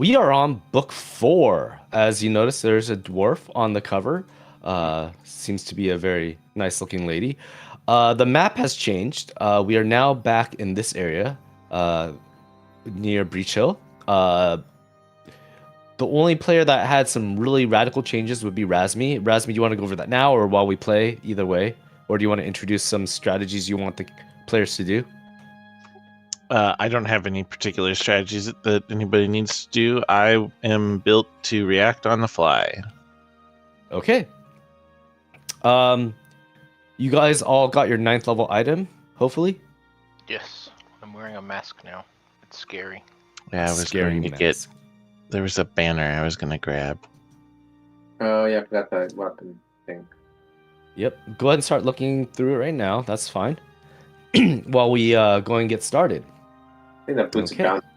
We are on book 4. As you notice, there's a dwarf on the cover. Seems to be a very nice looking lady. The map has changed. We are now back in this area near Breach Hill. The only player that had some really radical changes would be Razmi. Razmi, do you want to go over that now or while we play? Either way. Or do you want to introduce some strategies you want the players to do? I don't have any particular strategies that anybody needs to do. I am built to react on the fly. Okay. You guys all got your 9th level item, hopefully? Yes, I'm wearing a mask now. It's scary. Yeah, I was going to get. There was a banner I was going to grab. Oh, yeah, I forgot the weapon thing. Yep. Go ahead and start looking through it right now. That's fine. While we go and get started. I think that boots abounding.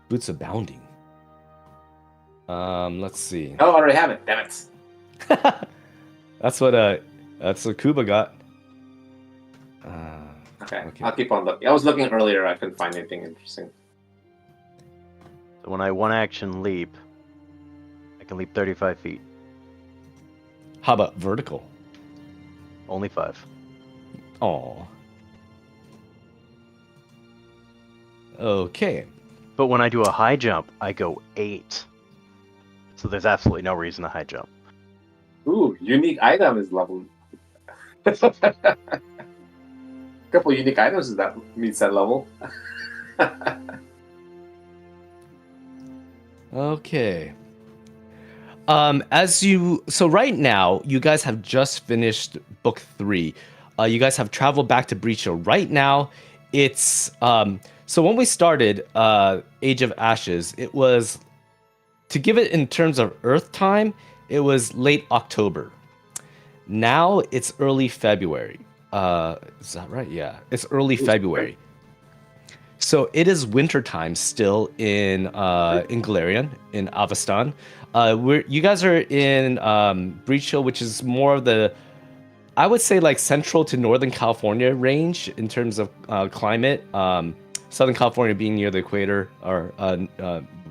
Boots abounding. Let's see. Oh, I already have it. Damn it. That's what Kuba got. Okay, I'll keep on looking. I was looking earlier. I couldn't find anything interesting. So when I one action leap, I can leap 35 feet. How about vertical? Only 5. Oh. Okay. But when I do a high jump, I go 8. So there's absolutely no reason to high jump. Ooh, unique item is level. Couple unique items is that meets that level. Okay. So right now, you guys have just finished book 3. You guys have traveled back to Breach Hill. Right now, it's so when we started Age of Ashes, it was, to give it in terms of Earth time, it was late October. Now it's early February. Is that right? Yeah, it's early February. So it is winter time still in Galarian, in Avestan. You guys are in Breach Hill, which is more of the, I would say, like central to Northern California range in terms of climate. Southern California being near the equator, or a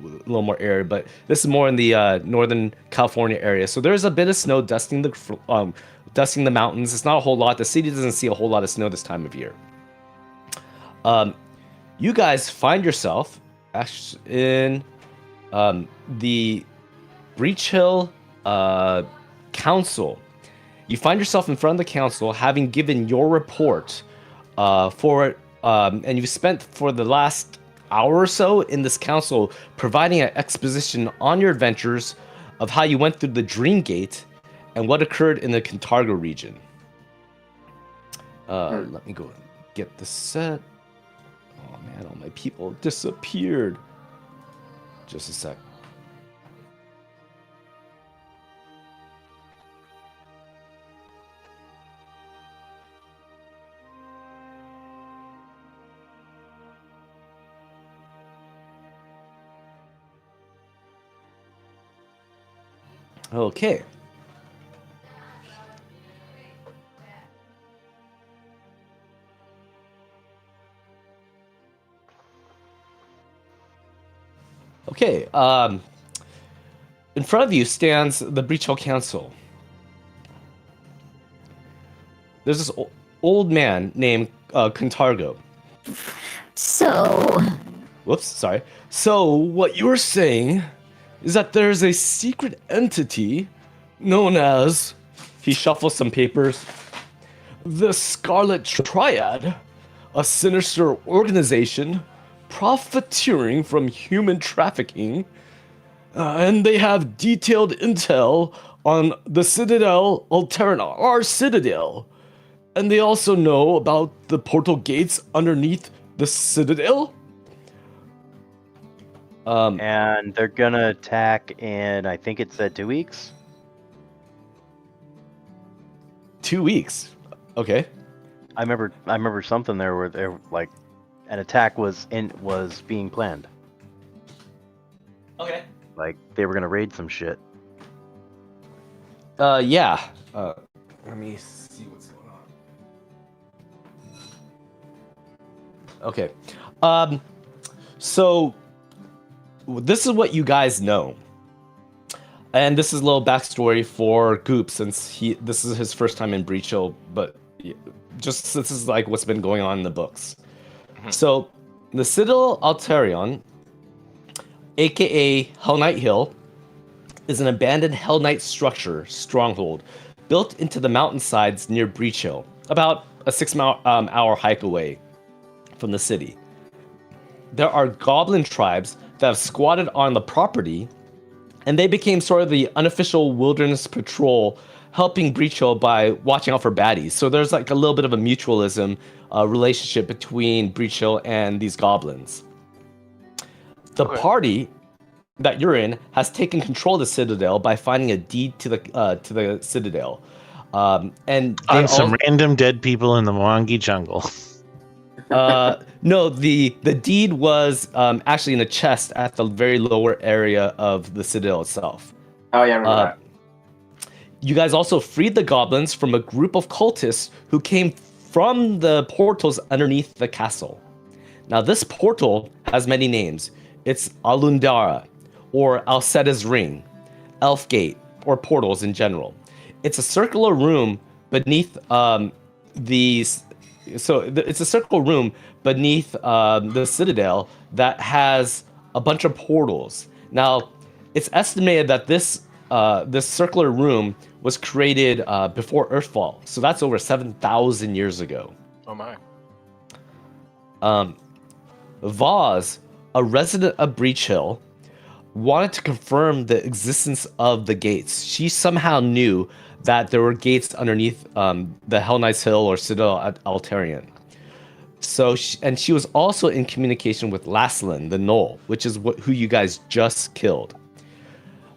little more arid, but this is more in the Northern California area. So there's a bit of snow dusting the mountains. It's not a whole lot. The city doesn't see a whole lot of snow this time of year. You guys find yourself in the Breach Hill Council. You find yourself in front of the council, having given your report and you've spent for the last hour or so in this council providing an exposition on your adventures of how you went through the Dream Gate and what occurred in the Cantargo region. Let me go and get the set. Oh man, all my people disappeared. Just a sec. Okay. Okay, in front of you stands the Breach Hill Council. There's this old man named Cantargo. Whoops, sorry. So, what you're saying is that there's a secret entity known as, he shuffles some papers, the Scarlet Triad, a sinister organization profiteering from human trafficking, and they have detailed intel on the Citadel Alterna, our Citadel. And they also know about the portal gates underneath the Citadel. And they're gonna attack in, I think it said 2 weeks. 2 weeks. Okay. I remember something there where they're like, an attack was being planned. Okay. Like they were gonna raid some shit. Yeah. Let me see what's going on. Okay. So this is what you guys know. And this is a little backstory for Goop, since this is his first time in Breach Hill, but just this is like what's been going on in the books. So, the Citadel Altarion, aka Hell Knight Hill, is an abandoned Hell Knight structure stronghold built into the mountainsides near Breach Hill, about a 6-hour hike away from the city. There are goblin tribes that have squatted on the property, and they became sort of the unofficial wilderness patrol, helping Breach Hill by watching out for baddies. So there's like a little bit of a mutualism relationship between Breach Hill and these goblins. The party that you're in has taken control of the Citadel by finding a deed to the Citadel. And they on some random dead people in the Mwangi jungle. No, the deed was actually in a chest at the very lower area of the Citadel itself. Oh yeah, I remember that. You guys also freed the goblins from a group of cultists who came from the portals underneath the castle. Now, this portal has many names. It's Alundara, or Alceda's Ring, Elfgate, or portals in general. It's a circular room beneath it's a circle room beneath the Citadel that has a bunch of portals. Now, it's estimated that this circular room was created before Earthfall, so that's over 7,000 years ago. Oh my. Vaz, a resident of Breach Hill, wanted to confirm the existence of the gates. She somehow knew that there were gates underneath the Hell Knight's Hill or Citadel Altarion. So, she was also in communication with Laslan, the Knoll, which is who you guys just killed.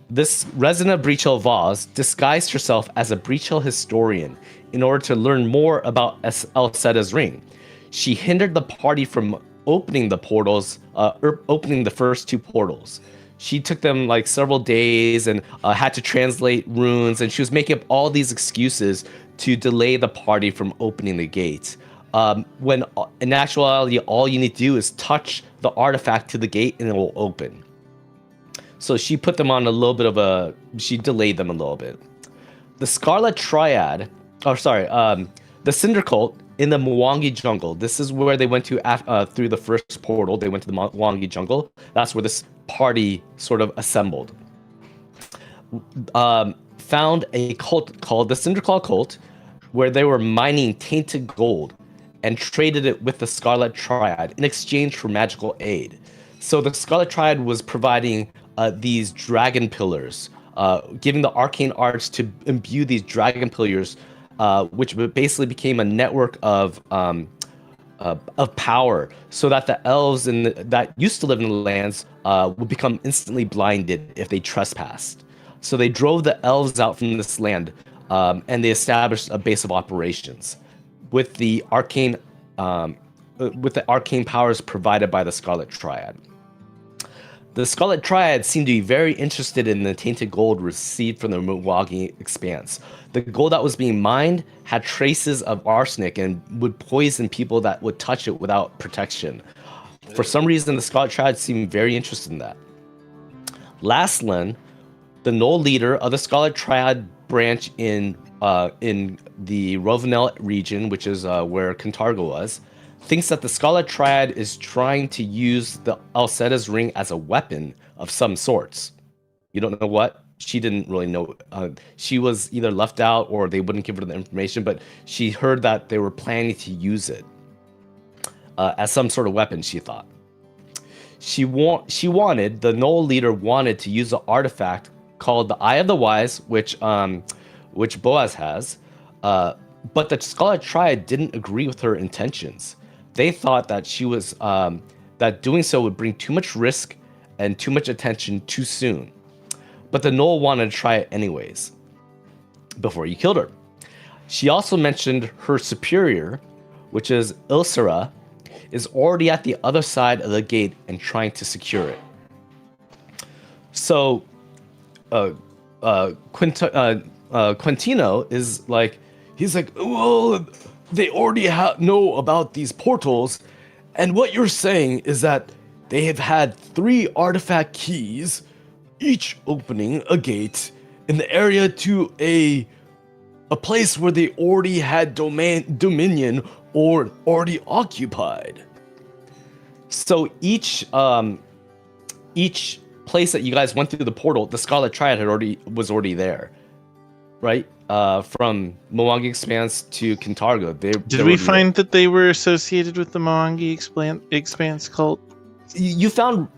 This resident of Breach Hill, Vaz, disguised herself as a Breach Hill historian in order to learn more about Alceda's Ring. She hindered the party from opening the portals, opening the first 2 portals. She took them like several days and had to translate runes, and she was making up all these excuses to delay the party from opening the gates. When in actuality, all you need to do is touch the artifact to the gate and it will open. So she put them on she delayed them a little bit. The Scarlet Triad, the Cinder Cult in the Mwangi jungle. This is where they went to through the first portal. They went to the Mwangi jungle. That's where this party sort of assembled. Found a cult called the Cinderclaw Cult, where they were mining tainted gold and traded it with the Scarlet Triad in exchange for magical aid. So the Scarlet Triad was providing these dragon pillars, giving the arcane arts to imbue these dragon pillars, which basically became a network of power, so that the elves that used to live in the lands would become instantly blinded if they trespassed. So they drove the elves out from this land, and they established a base of operations with the arcane powers provided by the Scarlet Triad. The Scarlet Triad seemed to be very interested in the tainted gold received from the Mwangi expanse. The gold that was being mined had traces of arsenic and would poison people that would touch it without protection. For some reason, the Scarlet Triad seemed very interested in that. Laslan, the Knoll leader of the Scarlet Triad branch in the Rovenel region, which is where Cantargo was, thinks that the Scarlet Triad is trying to use the Alceda's Ring as a weapon of some sorts. You don't know what? She didn't really know. She was either left out or they wouldn't give her the information, but she heard that they were planning to use it as some sort of weapon, she thought. The Knoll leader wanted to use the artifact called the Eye of the Wise, which Boaz has, but the Scarlet Triad didn't agree with her intentions. They thought that that doing so would bring too much risk and too much attention too soon. But the Knoll wanted to try it anyways, before you killed her. She also mentioned her superior, which is Ilsera, is already at the other side of the gate and trying to secure it. So, Quintino is like, he's like, well, they already know about these portals, and what you're saying is that they have had 3 artifact keys, each opening a gate in the area to a place where they already had dominion or already occupied. So each place that you guys went through the portal, the Scarlet Triad was already there, right? From Mwangi Expanse to Kintargo. Did we find that they were associated with the Mwangi Expanse cult? You found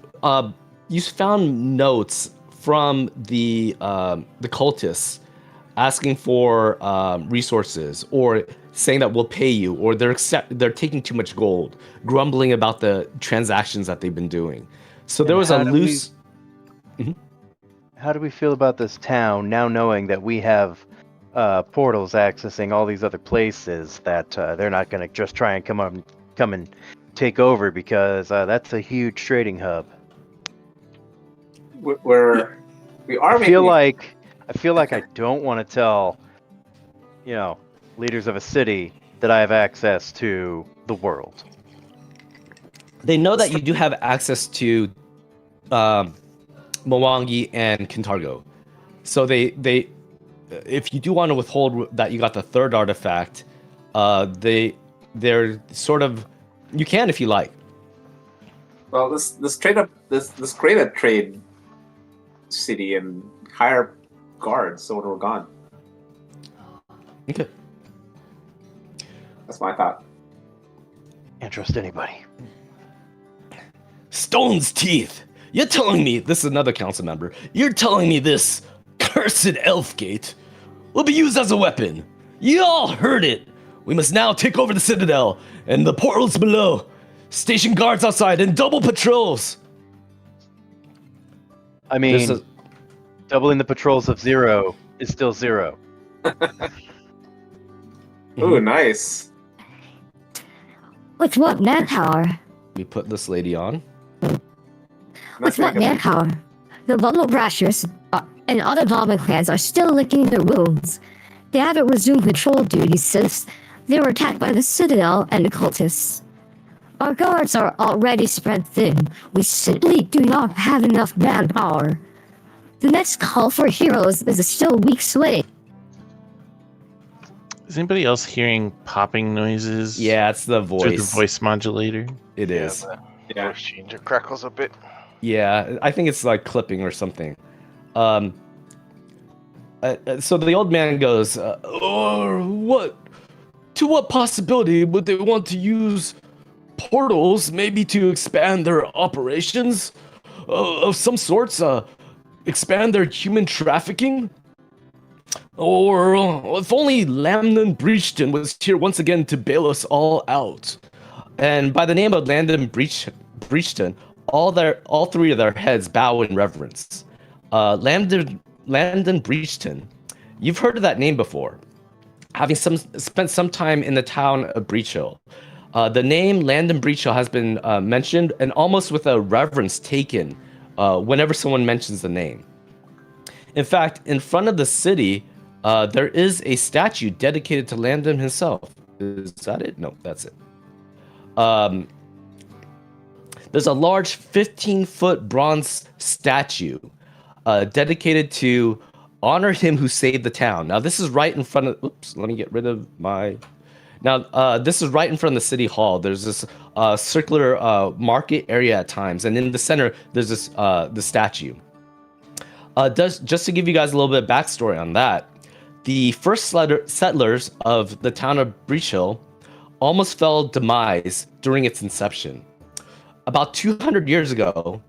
notes from the cultists asking for resources, or saying that we'll pay you, or they're taking too much gold, grumbling about the transactions that they've been doing. So there was a loose. How do we feel about this town now, knowing that we have portals accessing all these other places that they're not going to just try and come and take over, because that's a huge trading hub. We are. I feel like I don't want to tell, leaders of a city that I have access to the world. They know that you do have access to Mwangi and Kintargo. So they if you do want to withhold that you got the 3rd artifact, they're sort of, you can if you like. Well, let's create a trade city and hire guards so when we're gone. Okay. That's my thought. Can't trust anybody. Stone's Teeth. You're telling me, this is another council member, you're telling me this cursed elf gate will be used as a weapon. You all heard it. We must now take over the Citadel and the portals below. Station guards outside and double patrols. I mean, doubling the patrols of 0 is still 0. Ooh, nice. With what manpower? We put this lady on. With what manpower? The Bubble Brashers and other Lava clans are still licking their wounds. They haven't resumed patrol duties since they were attacked by the Citadel and the cultists. Our guards are already spread thin. We simply do not have enough manpower. The next call for heroes is still weeks away. Is anybody else hearing popping noises? Yeah, it's the voice. Through the voice modulator? It is. Yeah, voice changer crackles a bit. Yeah, I think it's like clipping or something. So the old man goes, or what? To what possibility would they want to use portals? Maybe to expand their operations of some sorts? Expand their human trafficking? Or if only Landon Breachton was here once again to bail us all out. And by the name of Landon Breachton, all 3 of their heads bow in reverence. Landon Breachton, you've heard of that name before, having spent some time in the town of Breach Hill. The name Landon Breach Hill has been mentioned, and almost with a reverence taken whenever someone mentions the name. In fact, in front of the city, there is a statue dedicated to Landon himself. Is that it? No, that's it. There's a large 15-foot bronze statue dedicated to honor him who saved the town. Now, this is right in front of... Oops, let me get rid of my... Now, this is right in front of the city hall. There's this circular market area at times, and in the center, there's this the statue. Just to give you guys a little bit of backstory on that, the first settlers of the town of Breach Hill almost fell demise during its inception. About 200 years ago,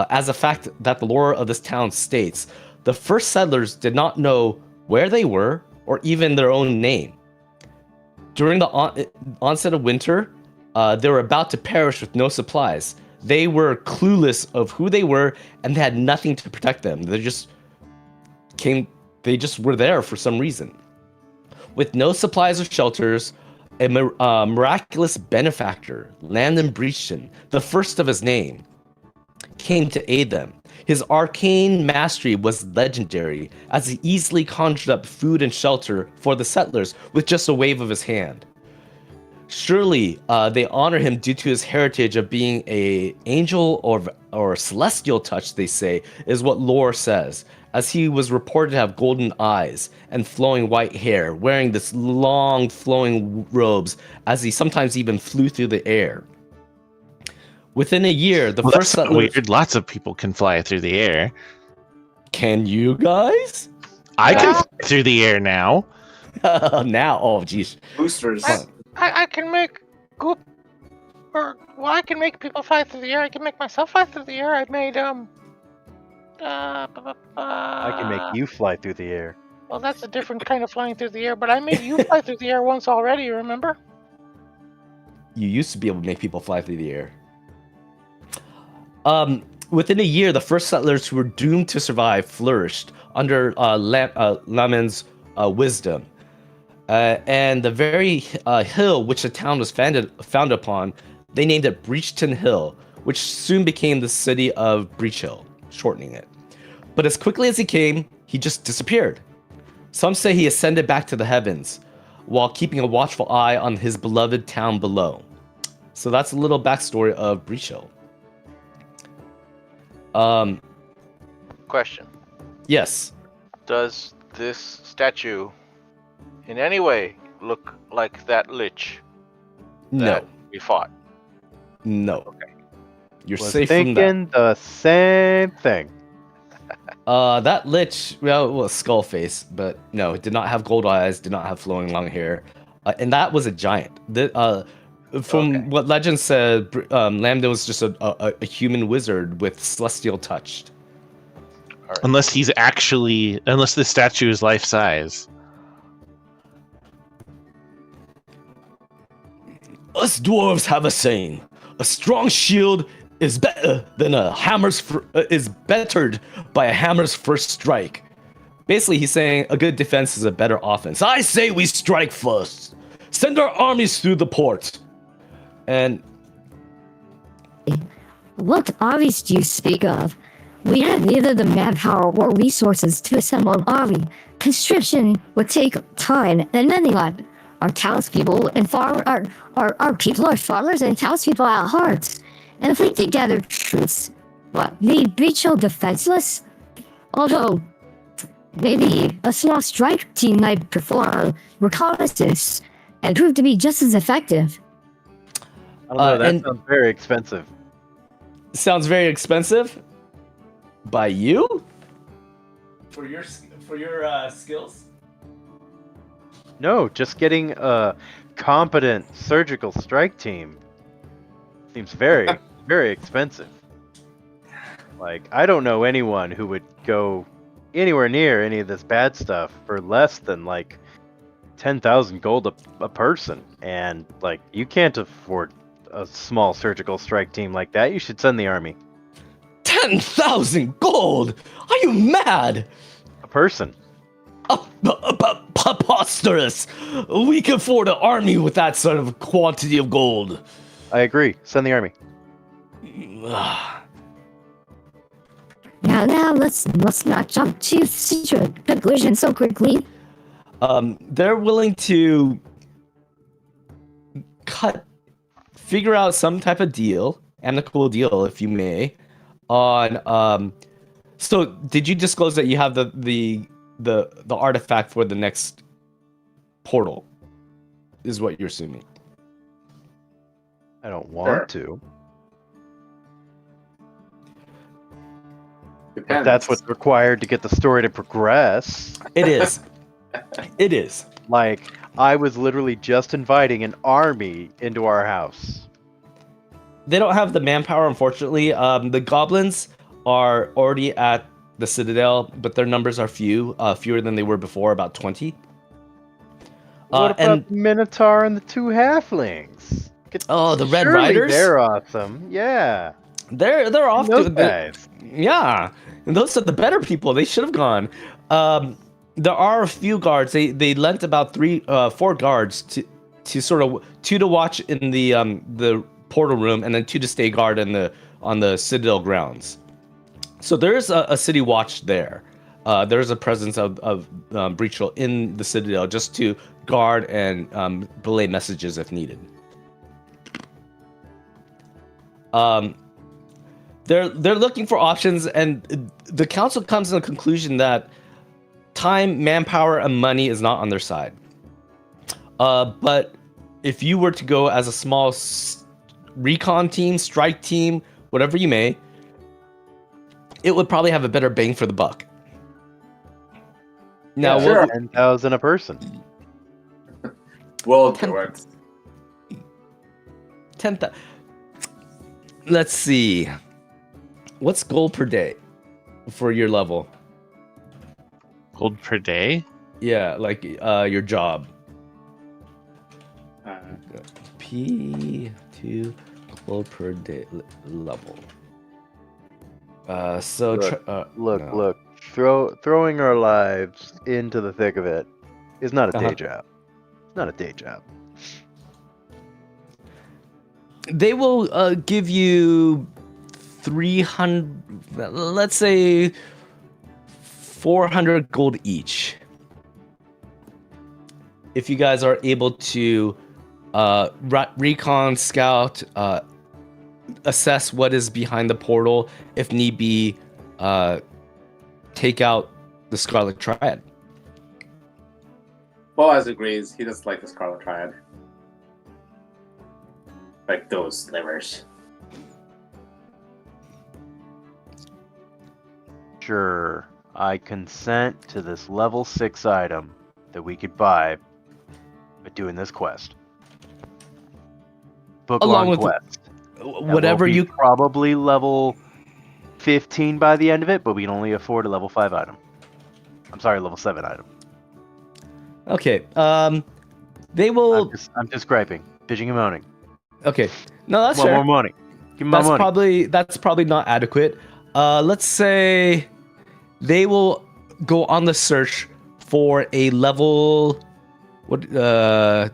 as a fact that the lore of this town states, the first settlers did not know where they were or even their own name. During the onset of winter, they were about to perish with no supplies. They were clueless of who they were, and they had nothing to protect them. They just were there for some reason. With no supplies or shelters, a miraculous benefactor, Landon Breachton, the first of his name, came to aid them. His arcane mastery was legendary, as he easily conjured up food and shelter for the settlers with just a wave of his hand. Surely, they honor him due to his heritage of being a angel or celestial touch. They say is what lore says, as he was reported to have golden eyes and flowing white hair, wearing this long flowing robes, as he sometimes even flew through the air. Within a year, the first that's not settlers. weird. Lots of people can fly through the air. Can you guys? I can fly through the air now. Now, oh geez. Boosters. I can make goop, I can make people fly through the air. I can make myself fly through the air. I made I can make you fly through the air. Well, that's a different kind of flying through the air. But I made you fly through the air once already. Remember? You used to be able to make people fly through the air. Within a year, the first settlers who were doomed to survive flourished under Laman's wisdom. And the very hill which the town was founded upon, they named it Breachton Hill, which soon became the city of Breach Hill, shortening it. But as quickly as he came, he just disappeared. Some say he ascended back to the heavens, while keeping a watchful eye on his beloved town below. So that's a little backstory of Breach Hill. Question: Yes. does this statue in any way look like that lich No. that we fought? No. Okay. You're Was safe from that. thinking the same thing. That lich, well, it was skull face, but no, it did not have gold eyes, did not have flowing long hair, and that was a giant. From Okay. what legend said, Lambda was just a human wizard with celestial touch. All right. Unless the statue is life size. Us dwarves have a saying: a strong shield is better than is bettered by a hammer's first strike. Basically, he's saying a good defense is a better offense. I say we strike first. Send our armies through the port. And What armies do you speak of? We have neither the manpower or resources to assemble an army. Conscription would take time and anyone. Our townspeople and our people are farmers and townspeople at heart. And if we could gather troops, leave Breach Hill defenseless? Although, maybe a small strike team might perform reconnaissance and prove to be just as effective. I don't know, that and- sounds very expensive. sounds very expensive. By you? For your skills? No, just getting a competent surgical strike team seems very, very expensive. Like, I don't know anyone who would go anywhere near any of this bad stuff for less than like 10,000 gold a person. And like, you can't afford a small surgical strike team like that. You should send the army. 10,000 gold? Are you mad? A person. Preposterous! We can afford an army with that sort of quantity of gold. I agree. Send the army. Now let's not jump to secret conclusions so quickly. They're willing to figure out some type of deal, amicable deal, if you may, on. So, did you disclose that you have the artifact for the next portal? Is what you're assuming. I don't want to. But Depends. that's what's required to get the story to progress. It is. It is. Like, I was literally just inviting an army into our house. They don't have the manpower, unfortunately. The goblins are already at the Citadel, but their numbers are fewer than they were before, about 20. What about and the Minotaur and the two halflings? the Red Surely Riders? They're awesome. Yeah. They're off Those to guys. yeah. And those are the better people. They should have gone. There are a few guards. They lent about 4 guards to sort of 2 to watch in the portal room, and then 2 to stay guard on the Citadel grounds. So there's a city watch there. There's a presence of Breach Hill in the Citadel just to guard and relay messages if needed. they're looking for options, and the council comes to the conclusion that time, manpower, and money is not on their side. But if you were to go as a small recon team, strike team, whatever you may, it would probably have a better bang for the buck. Now, Yeah, sure. 10,000 a person. We'll do it. 10,000. Let's see. What's gold per day for your level? Gold per day? Yeah, like your job. Uh, P2 gold per day level. So Look. Throwing our lives into the thick of it is not a day job. It's not a day job. They will give you 300, let's say 400 gold each. If you guys are able to recon, scout, assess what is behind the portal, if need be, take out the Scarlet Triad. Boaz agrees. He doesn't like the Scarlet Triad. Like those slivers. Sure, I consent to this level 6 item that we could buy by doing this quest. Book Along long with quest. That whatever will be you probably level 15 by the end of it, but we can only afford a level 5 item. I'm sorry, level 7 item. Okay. They will. I'm just griping, bitching and moaning. Okay. No, that's Want fair. more money. Give me my money. That's probably not adequate. Let's say they will go on the search for a level a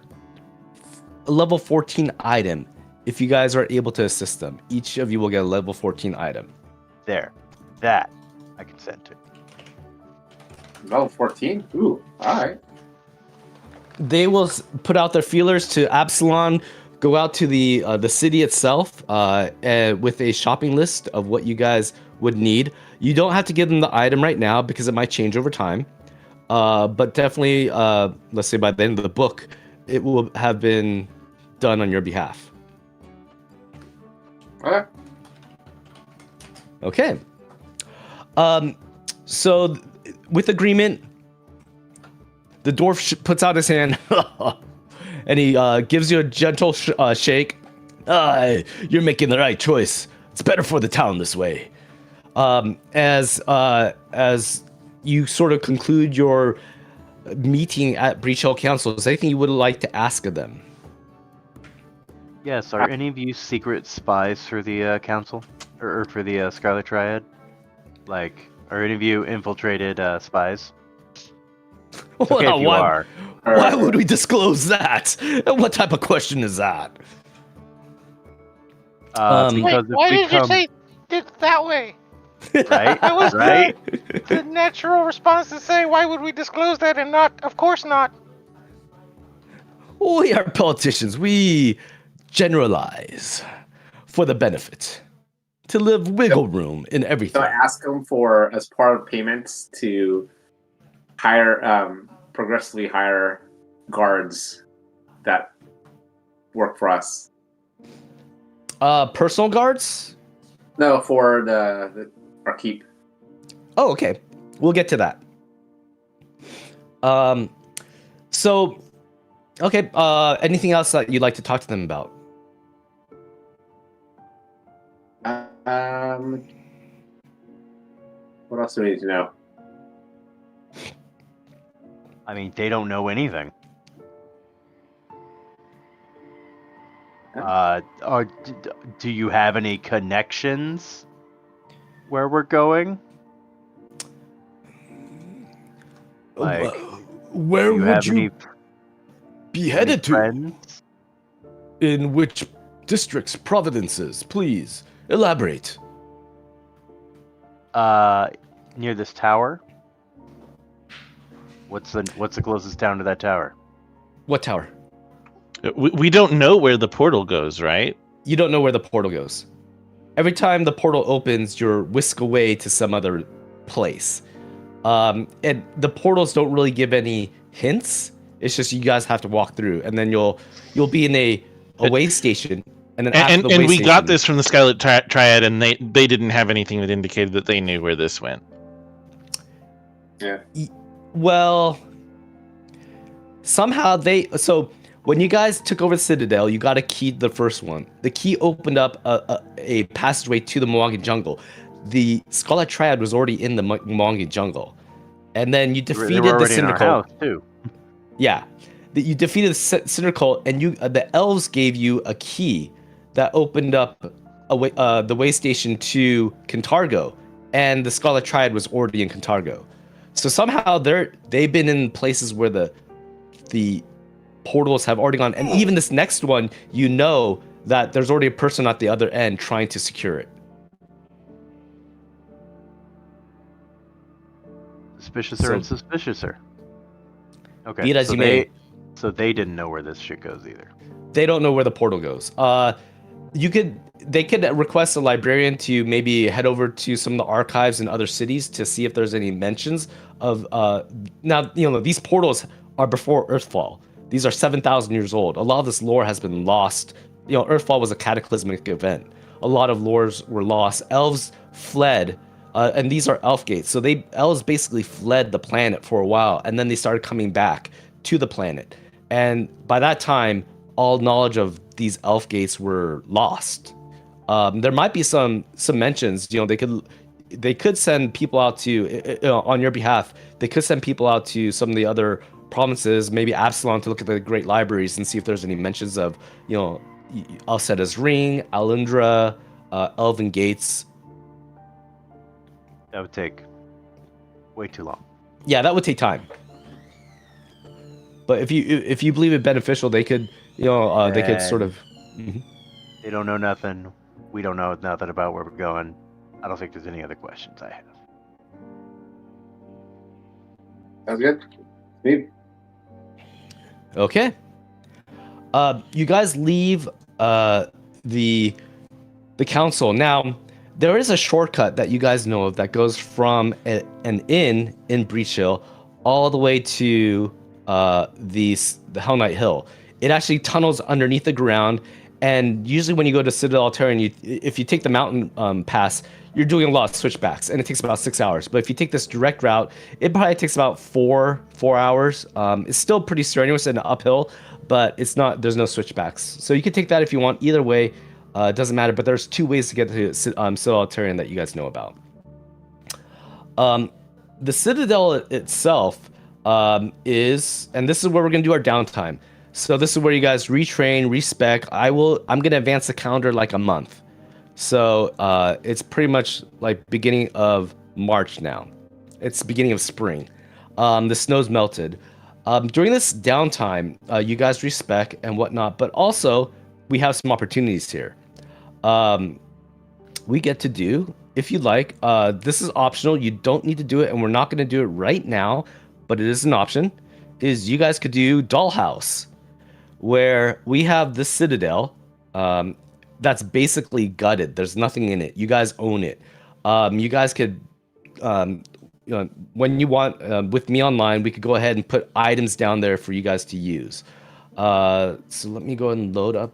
level 14 item. If you guys are able to assist them, each of you will get a level 14 item. There. That I consent to. Level 14? Ooh, alright. They will put out their feelers to Absalon, go out to the city itself with a shopping list of what you guys would need. You don't have to give them the item right now because it might change over time. But definitely, let's say by the end of the book, it will have been done on your behalf. Okay. Okay. So with agreement, the dwarf puts out his hand and he gives you a gentle shake. You're making the right choice. It's better for the town this way. As you sort of conclude your meeting at Breach Hill Council, is there anything you would like to ask of them? Yes, are any of you secret spies for the council? Or for the Scarlet Triad? Like, are any of you infiltrated spies? It's okay if you are. Why would we disclose that? What type of question is that? Because Wait, if why we did you come- say it that way? Right? That was Right? the natural response to say, why would we disclose that and not? Of course not. We are politicians. We generalize for the benefit. To live wiggle room in everything. So I ask them for, as part of payments, to hire, progressively hire guards that work for us. Personal guards? No, for our keep. Oh, okay. We'll get to that. So, okay. Anything else that you'd like to talk to them about? What else do we need to know? I mean, they don't know anything. Do you have any connections where we're going? Like, where do you would have you any be headed to? friends? In which districts, provinces? Please elaborate. Near this tower. What's the closest town to that tower? What tower? We don't know where the portal goes, right? You don't know where the portal goes. every time the portal opens, you're whisked away to some other place. And the portals don't really give any hints. It's just you guys have to walk through, and then you'll be in a Waystation, and then after the And we got Waystation- this from the Scarlet Triad, and they didn't have anything that indicated that they knew where this went. Yeah. Well, somehow so when you guys took over the Citadel, you got a key to the first one. The key opened up a passageway to the Mwangi jungle. The Scarlet Triad was already in the Mwangi jungle. And then you They defeated were the already in our Cinder Cult. house too. Yeah. You defeated the Cinder Cult, and the elves gave you a key that opened up the Waystation to Cantargo. And the Scarlet Triad was already in Cantargo. So somehow they've been in places where the portals have already gone, and even this next one, you know that there's already a person at the other end trying to secure it. Suspiciouser and suspiciouser. Okay. Be it as you may. So they didn't know where this shit goes either. They don't know where the portal goes. They could request a librarian to maybe head over to some of the archives in other cities to see if there's any mentions of now these portals are before Earthfall. These are 7,000 years old. A lot of this lore has been lost. Earthfall was a cataclysmic event. A lot of lores were lost. Elves fled, and these are elf gates. So elves basically fled the planet for a while, and then they started coming back to the planet. And by that time, all knowledge of these elf gates were lost. There might be some mentions. They could send people out to on your behalf. They could send people out to some of the other provinces, maybe Absalom, to look at the great libraries and see if there's any mentions of Alceda's Ring, Alundra, Elven Gates. That would take way too long. Yeah, that would take time. But if you believe it beneficial, they could they could sort of. Mhm. They don't know nothing. We don't know nothing about where we're going. I don't think there's any other questions I have. Sounds good. Me. Okay. You guys leave the council. Now, there is a shortcut that you guys know of that goes from an inn in Breach Hill all the way to the Hell Knight Hill. It actually tunnels underneath the ground, and usually when you go to Citadel Terran, if you take the mountain pass, you're doing a lot of switchbacks, and it takes about 6 hours. But if you take this direct route, it probably takes about four hours. It's still pretty strenuous and uphill, but there's no switchbacks. So you can take that if you want. Either way, it doesn't matter. But there's two ways to get to Citadel Terran that you guys know about. The Citadel itself is, and this is where we're gonna do our downtime. So this is where you guys retrain, respec. I'm gonna advance the calendar like a month. So it's pretty much like beginning of March now. It's beginning of spring. The snow's melted. During this downtime, you guys respec and whatnot, but also we have some opportunities here. We get to do, if you like, this is optional. You don't need to do it, and we're not going to do it right now, but it is an option. Is you guys could do Dollhouse, where we have the Citadel. That's basically gutted. There's nothing in it. You guys own it. You guys could, when you want, with me online, we could go ahead and put items down there for you guys to use. So let me go ahead and load up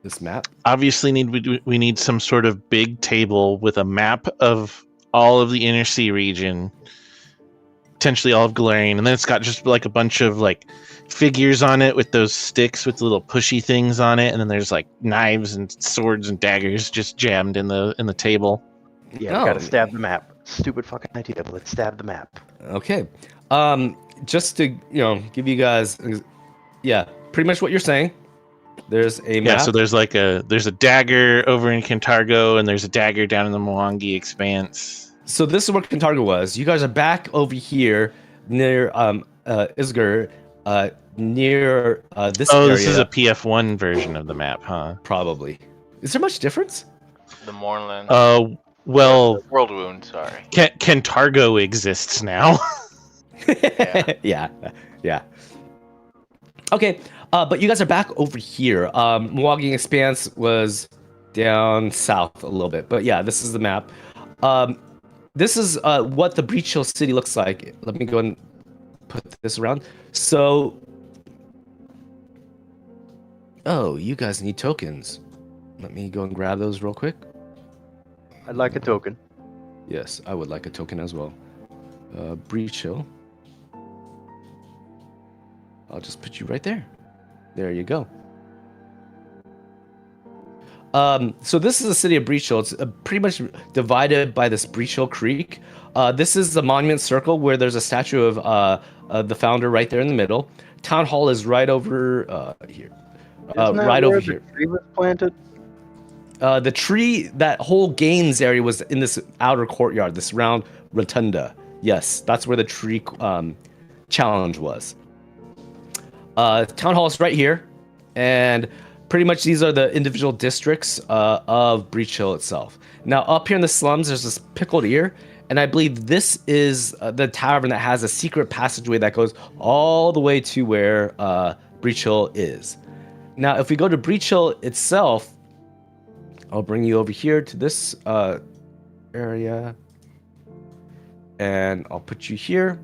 this map. Obviously, we need some sort of big table with a map of all of the Inner Sea region, potentially all of Galarian, and then it's got just like a bunch of like figures on it with those sticks with the little pushy things on it, and then there's like knives and swords and daggers just jammed in the table. Yeah, we gotta stab the map. Stupid fucking idea, but let's stab the map. Okay. Just to give you guys, pretty much what you're saying. There's a map. Yeah, so there's a dagger over in Cantargo, and there's a dagger down in the Mwangi Expanse. So this is where Cantargo was. You guys are back over here near Isger, near this area. Oh, this is a PF1 version of the map, huh? Probably. Is there much difference? The Mournland. Well, World Wound, sorry. Cantargo exists now. Yeah. Okay, but you guys are back over here. Mwangi Expanse was down south a little bit. But yeah, this is the map. This is what the Breach Hill City looks like. Let me go and put this around. So, oh, you guys need tokens. Let me go and grab those real quick. I'd like a token. Yes, I would like a token as well. Breach Hill. I'll just put you right there. There you go. So this is the city of Breach Hill. It's pretty much divided by this Breach Hill Creek. This is the Monument Circle where there's a statue of the founder right there in the middle. Town Hall is right over here. Isn't that Right where over the here. tree was planted? The tree, that whole games area was in this outer courtyard, this round rotunda. Yes, that's where the tree challenge was. Town Hall is right here, and pretty much these are the individual districts of Breach Hill itself. Now, up here in the slums, there's this pickled ear, and I believe this is the tavern that has a secret passageway that goes all the way to where Breach Hill is. Now, if we go to Breach Hill itself, I'll bring you over here to this area, and I'll put you here.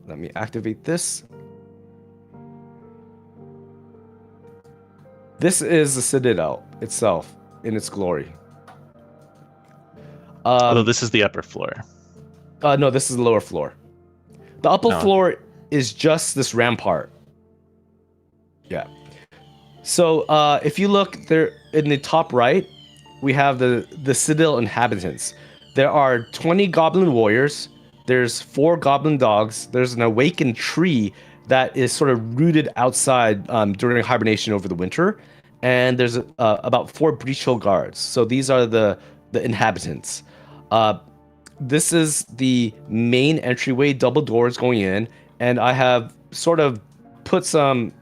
Let me activate this. This is the Citadel itself in its glory. Although this is the upper floor. No, this is the lower floor. The upper No. floor is just this rampart. Yeah. So if you look there in the top right, we have the Citadel inhabitants. There are 20 goblin warriors. There's 4 goblin dogs. There's an awakened tree that is sort of rooted outside during hibernation over the winter. And there's about 4 Breach Hill guards. So these are the inhabitants. This is the main entryway, double doors going in. And I have sort of put some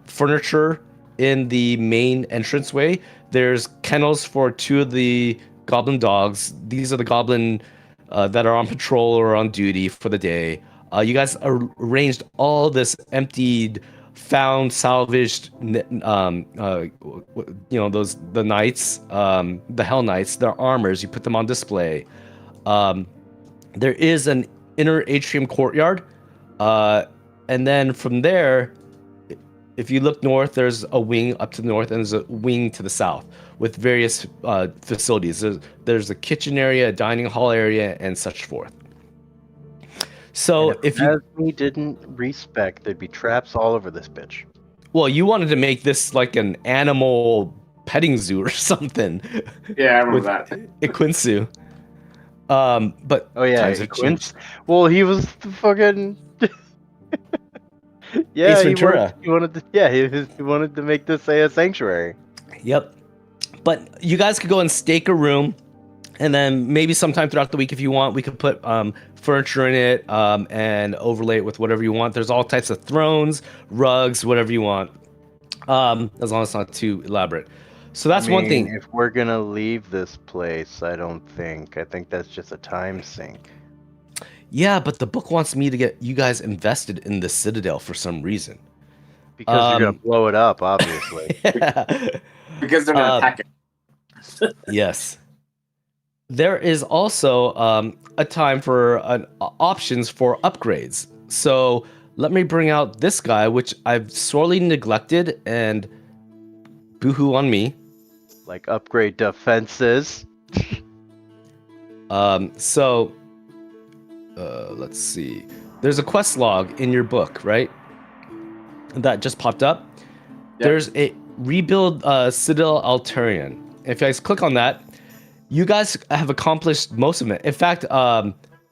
furniture in the main entranceway. There's kennels for 2 of the goblin dogs. These are the goblin that are on patrol or on duty for the day. You guys arranged all this emptied, found, salvaged, the knights, the Hell Knights, their armors. You put them on display. There is an inner atrium courtyard, and then from there, if you look north, there's a wing up to the north, and there's a wing to the south with various facilities. There's a kitchen area, a dining hall area, and such forth. So if you we didn't respec, there'd be traps all over this bitch. Well, you wanted to make this like an animal petting zoo or something. Yeah, I remember with that. Iquinsu. But Oh yeah, times have Quince. changed. Well, he was the fucking. Yeah, Ace he Ventura. wanted to. Yeah, he wanted to make this a sanctuary. Yep. But you guys could go and stake a room, and then maybe sometime throughout the week, if you want, we could put furniture in it and overlay it with whatever you want. There's all types of thrones, rugs, whatever you want, as long as it's not too elaborate. So that's one thing. If we're gonna leave this place, I think that's just a time sink. Yeah, but the book wants me to get you guys invested in the Citadel for some reason. Because you're gonna blow it up, obviously. Because they're gonna attack it. Yes. There is also a time for options for upgrades. So let me bring out this guy, which I've sorely neglected, and boohoo on me. Like upgrade defenses. Let's see. There's a quest log in your book, right? That just popped up. Yep. There's a rebuild Citadel Altarian. If you guys click on that, you guys have accomplished most of it. In fact,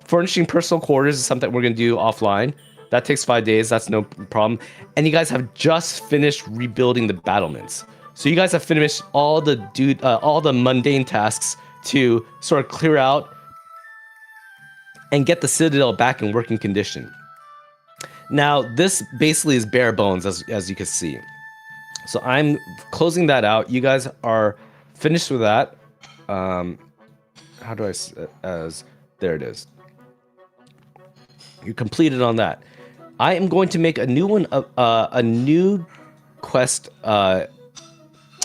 furnishing personal quarters is something we're gonna do offline. That takes 5 days. That's no problem. And you guys have just finished rebuilding the battlements. So you guys have finished all the mundane tasks to sort of clear out and get the Citadel back in working condition. Now, this basically is bare bones, as you can see. So I'm closing that out. You guys are finished with that. How do I there it is. You're completed on that. I am going to make a new one, a new quest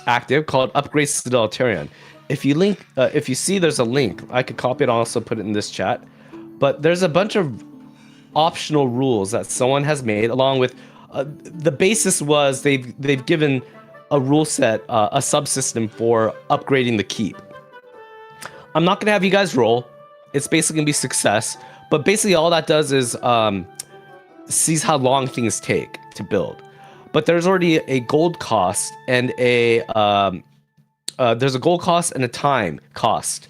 active called Upgrade Citadel. If you see there's a link, I could copy it and also put it in this chat. But there's a bunch of optional rules that someone has made, along with the basis was they've given a rule set, a subsystem for upgrading the keep. I'm not gonna have you guys roll. It's basically gonna be success, but basically all that does is sees how long things take to build. But there's already a gold cost and there's a gold cost and a time cost.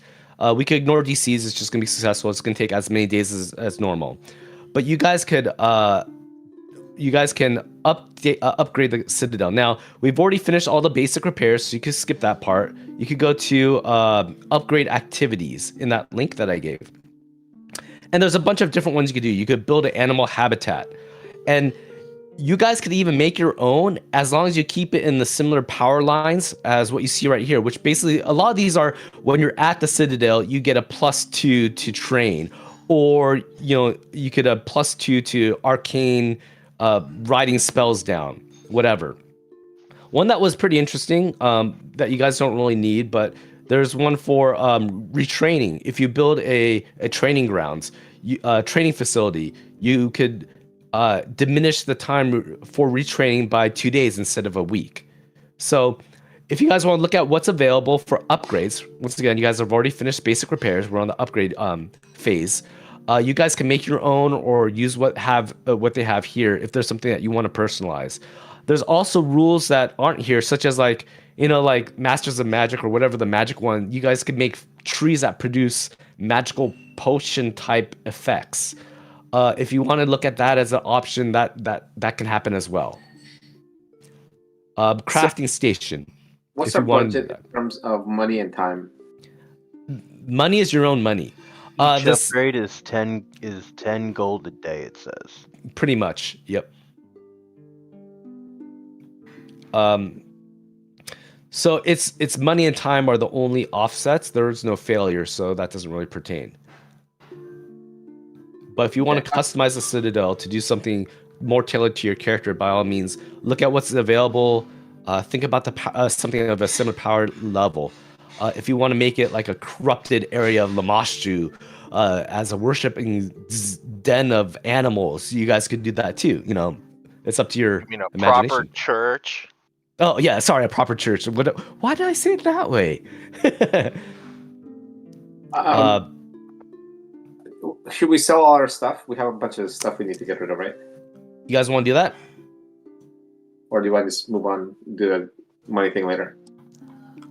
We could ignore DCs. It's just gonna be successful. It's gonna take as many days as normal. But you guys can upgrade the Citadel. Now, we've already finished all the basic repairs, so you can skip that part. You could go to upgrade activities in that link that I gave. And there's a bunch of different ones you could do. You could build an animal habitat. And you guys could even make your own as long as you keep it in the similar power lines as what you see right here, which basically a lot of these are when you're at the Citadel, you get a +2 to train. Or, you could +2 to arcane writing spells down, whatever. One that was pretty interesting that you guys don't really need, but there's one for retraining. If you build a training grounds, training facility, you could diminish the time for retraining by 2 days instead of a week. So if you guys want to look at what's available for upgrades, once again, you guys have already finished basic repairs. We're on the upgrade phase. You guys can make your own or use what they have here if there's something that you want to personalize. There's also rules that aren't here, such as like Masters of Magic or whatever the magic one. You guys can make trees that produce magical potion type effects. If you want to look at that as an option, that can happen as well. Crafting station. What's our budget in terms of money and time? Money is your own money. Each upgrade is 10 gold a day, it says. Pretty much, yep. So it's money and time are the only offsets. There's no failure, so that doesn't really pertain. But if you want to customize the Citadel to do something more tailored to your character, by all means, look at what's available. Think about something of a similar power level. If you want to make it like a corrupted area of Lamashtu as a worshipping den of animals, you guys could do that too. It's up to your imagination. Proper church. Oh yeah, sorry, a proper church. Why did I say it that way? Should we sell all our stuff? We have a bunch of stuff we need to get rid of, right? You guys want to do that? Or do you want to just move on, do the money thing later?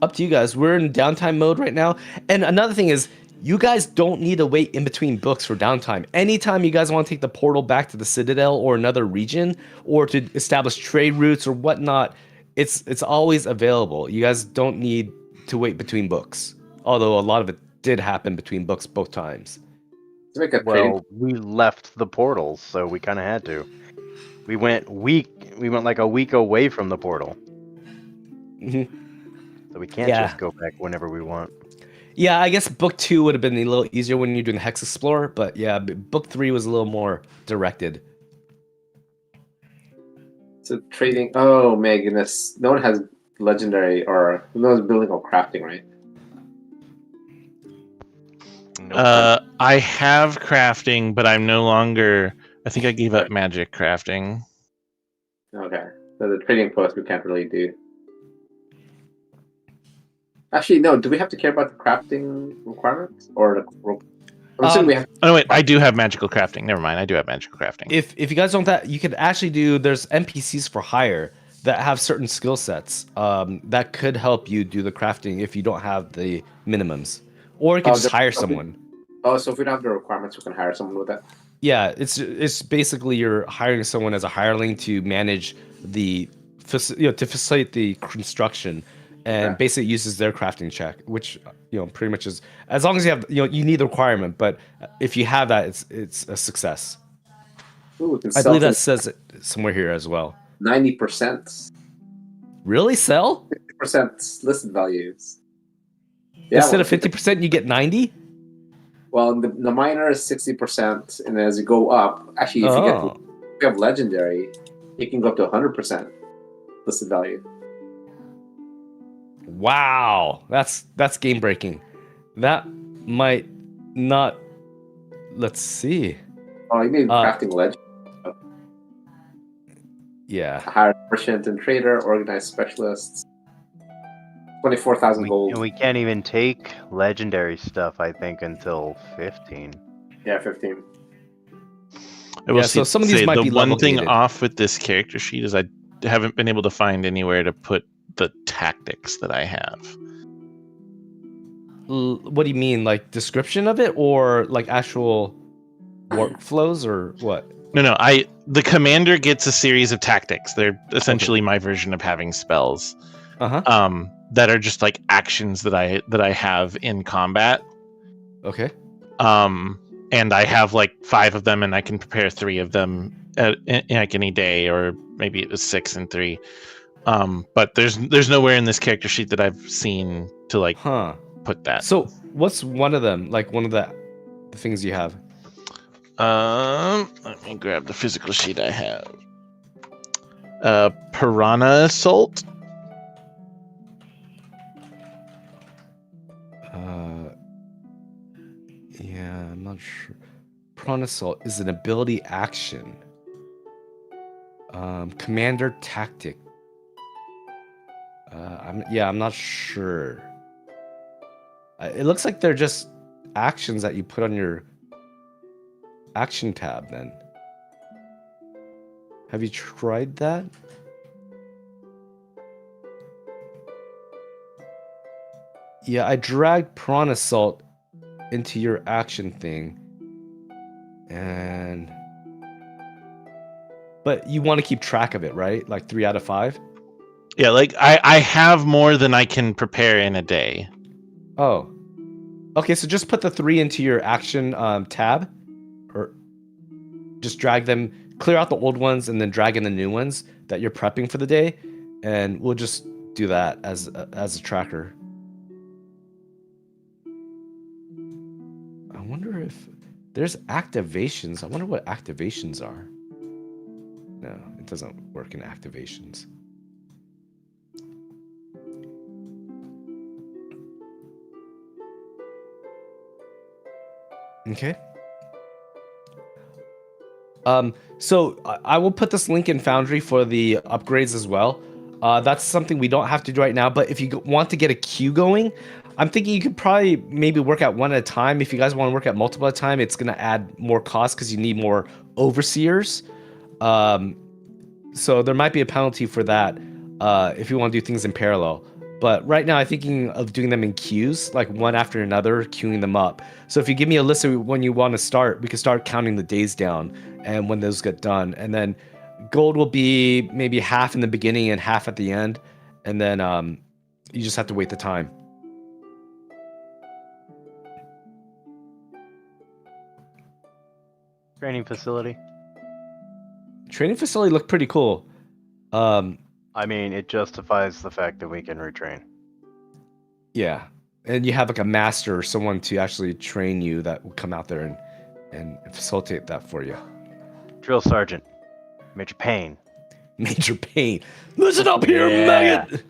Up to you guys. We're in downtime mode right now. And another thing is, you guys don't need to wait in between books for downtime. Anytime you guys want to take the portal back to the Citadel or another region, or to establish trade routes or whatnot, it's always available. You guys don't need to wait between books. Although a lot of it did happen between books both times. Well, we left the portals, so we kind of had to. We went like a week away from the portal. Mm-hmm. So we can't just go back whenever we want. Yeah, I guess book 2 would have been a little easier when you're doing Hex Explorer, but yeah, book 3 was a little more directed. So trading. Oh my goodness, no one has legendary or no one's building or crafting, right? I have crafting, but I'm no longer. I think I gave up magic crafting. Okay, so the trading post we can't really do. Actually, no. Do we have to care about the crafting requirements or the? I'm assuming we have. Oh wait, I do have magical crafting. Never mind, I do have magical crafting. If you guys don't that, you could actually do. There's NPCs for hire that have certain skill sets that could help you do the crafting if you don't have the minimums, or you can just hire someone. Oh, so if we don't have the requirements, we can hire someone with that. Yeah, it's basically you're hiring someone as a hireling to manage to facilitate the construction. And basically uses their crafting check, which pretty much is, as long as you have you need the requirement, but if you have that, it's a success. Ooh, I believe that says it somewhere here as well. 90%. Really, sell? 50% listed values. Yeah, instead of 50%, you get 90. Well, the minor is 60%, and as you go up, actually, if you have legendary, you can go up to 100% listed value. Wow, that's game breaking. That might not. Let's see. Oh, you mean crafting legend? Yeah. Hire merchant and trader, organize specialists. 24,000 gold. And we can't even take legendary stuff, I think, until 15. Yeah, 15. I will Yeah, so some of these say might the be one level thing gated. off with this character sheet is I haven't been able to find anywhere to put the tactics that I have. What do you mean, like description of it, or like actual workflows, or what? No. The commander gets a series of tactics. They're essentially my version of having spells. That are just like actions that I have in combat. Okay. And I have like 5 of them, and I can prepare 3 of them at like any day, or maybe it was 6 and 3. But there's nowhere in this character sheet that I've seen to like put that. So what's one of them? Like one of the things you have? Let me grab the physical sheet I have. Piranha Assault. Yeah, I'm not sure. Prawn Assault is an ability action. Commander Tactic. I'm not sure. It looks like they're just actions that you put on your action tab then. Have you tried that? Yeah, I dragged Prawn Assault into your action thing. But you want to keep track of it, right? Like 3 out of 5? Yeah, like I have more than I can prepare in a day. Oh. Okay, so just put the 3 into your action tab. Or just drag them, clear out the old ones, and then drag in the new ones that you're prepping for the day. And we'll just do that as a tracker. I wonder if there's activations. I wonder what activations are. No, it doesn't work in activations. Okay. So I will put this link in Foundry for the upgrades as well. That's something we don't have to do right now, but if you want to get a queue going, I'm thinking you could probably maybe work at one at a time. If you guys want to work at multiple at a time, it's going to add more cost because you need more overseers. So there might be a penalty for that if you want to do things in parallel. But right now, I'm thinking of doing them in queues, like one after another, queuing them up. So if you give me a list of when you want to start, we can start counting the days down and when those get done. And then gold will be maybe half in the beginning and half at the end. And then you just have to wait the time. Training facility. Training facility looked pretty cool. I mean, it justifies the fact that we can retrain. Yeah. And you have like a master or someone to actually train you that will come out there and facilitate that for you. Drill Sergeant. Major Payne. Major Payne. Listen up here, Yeah. maggot!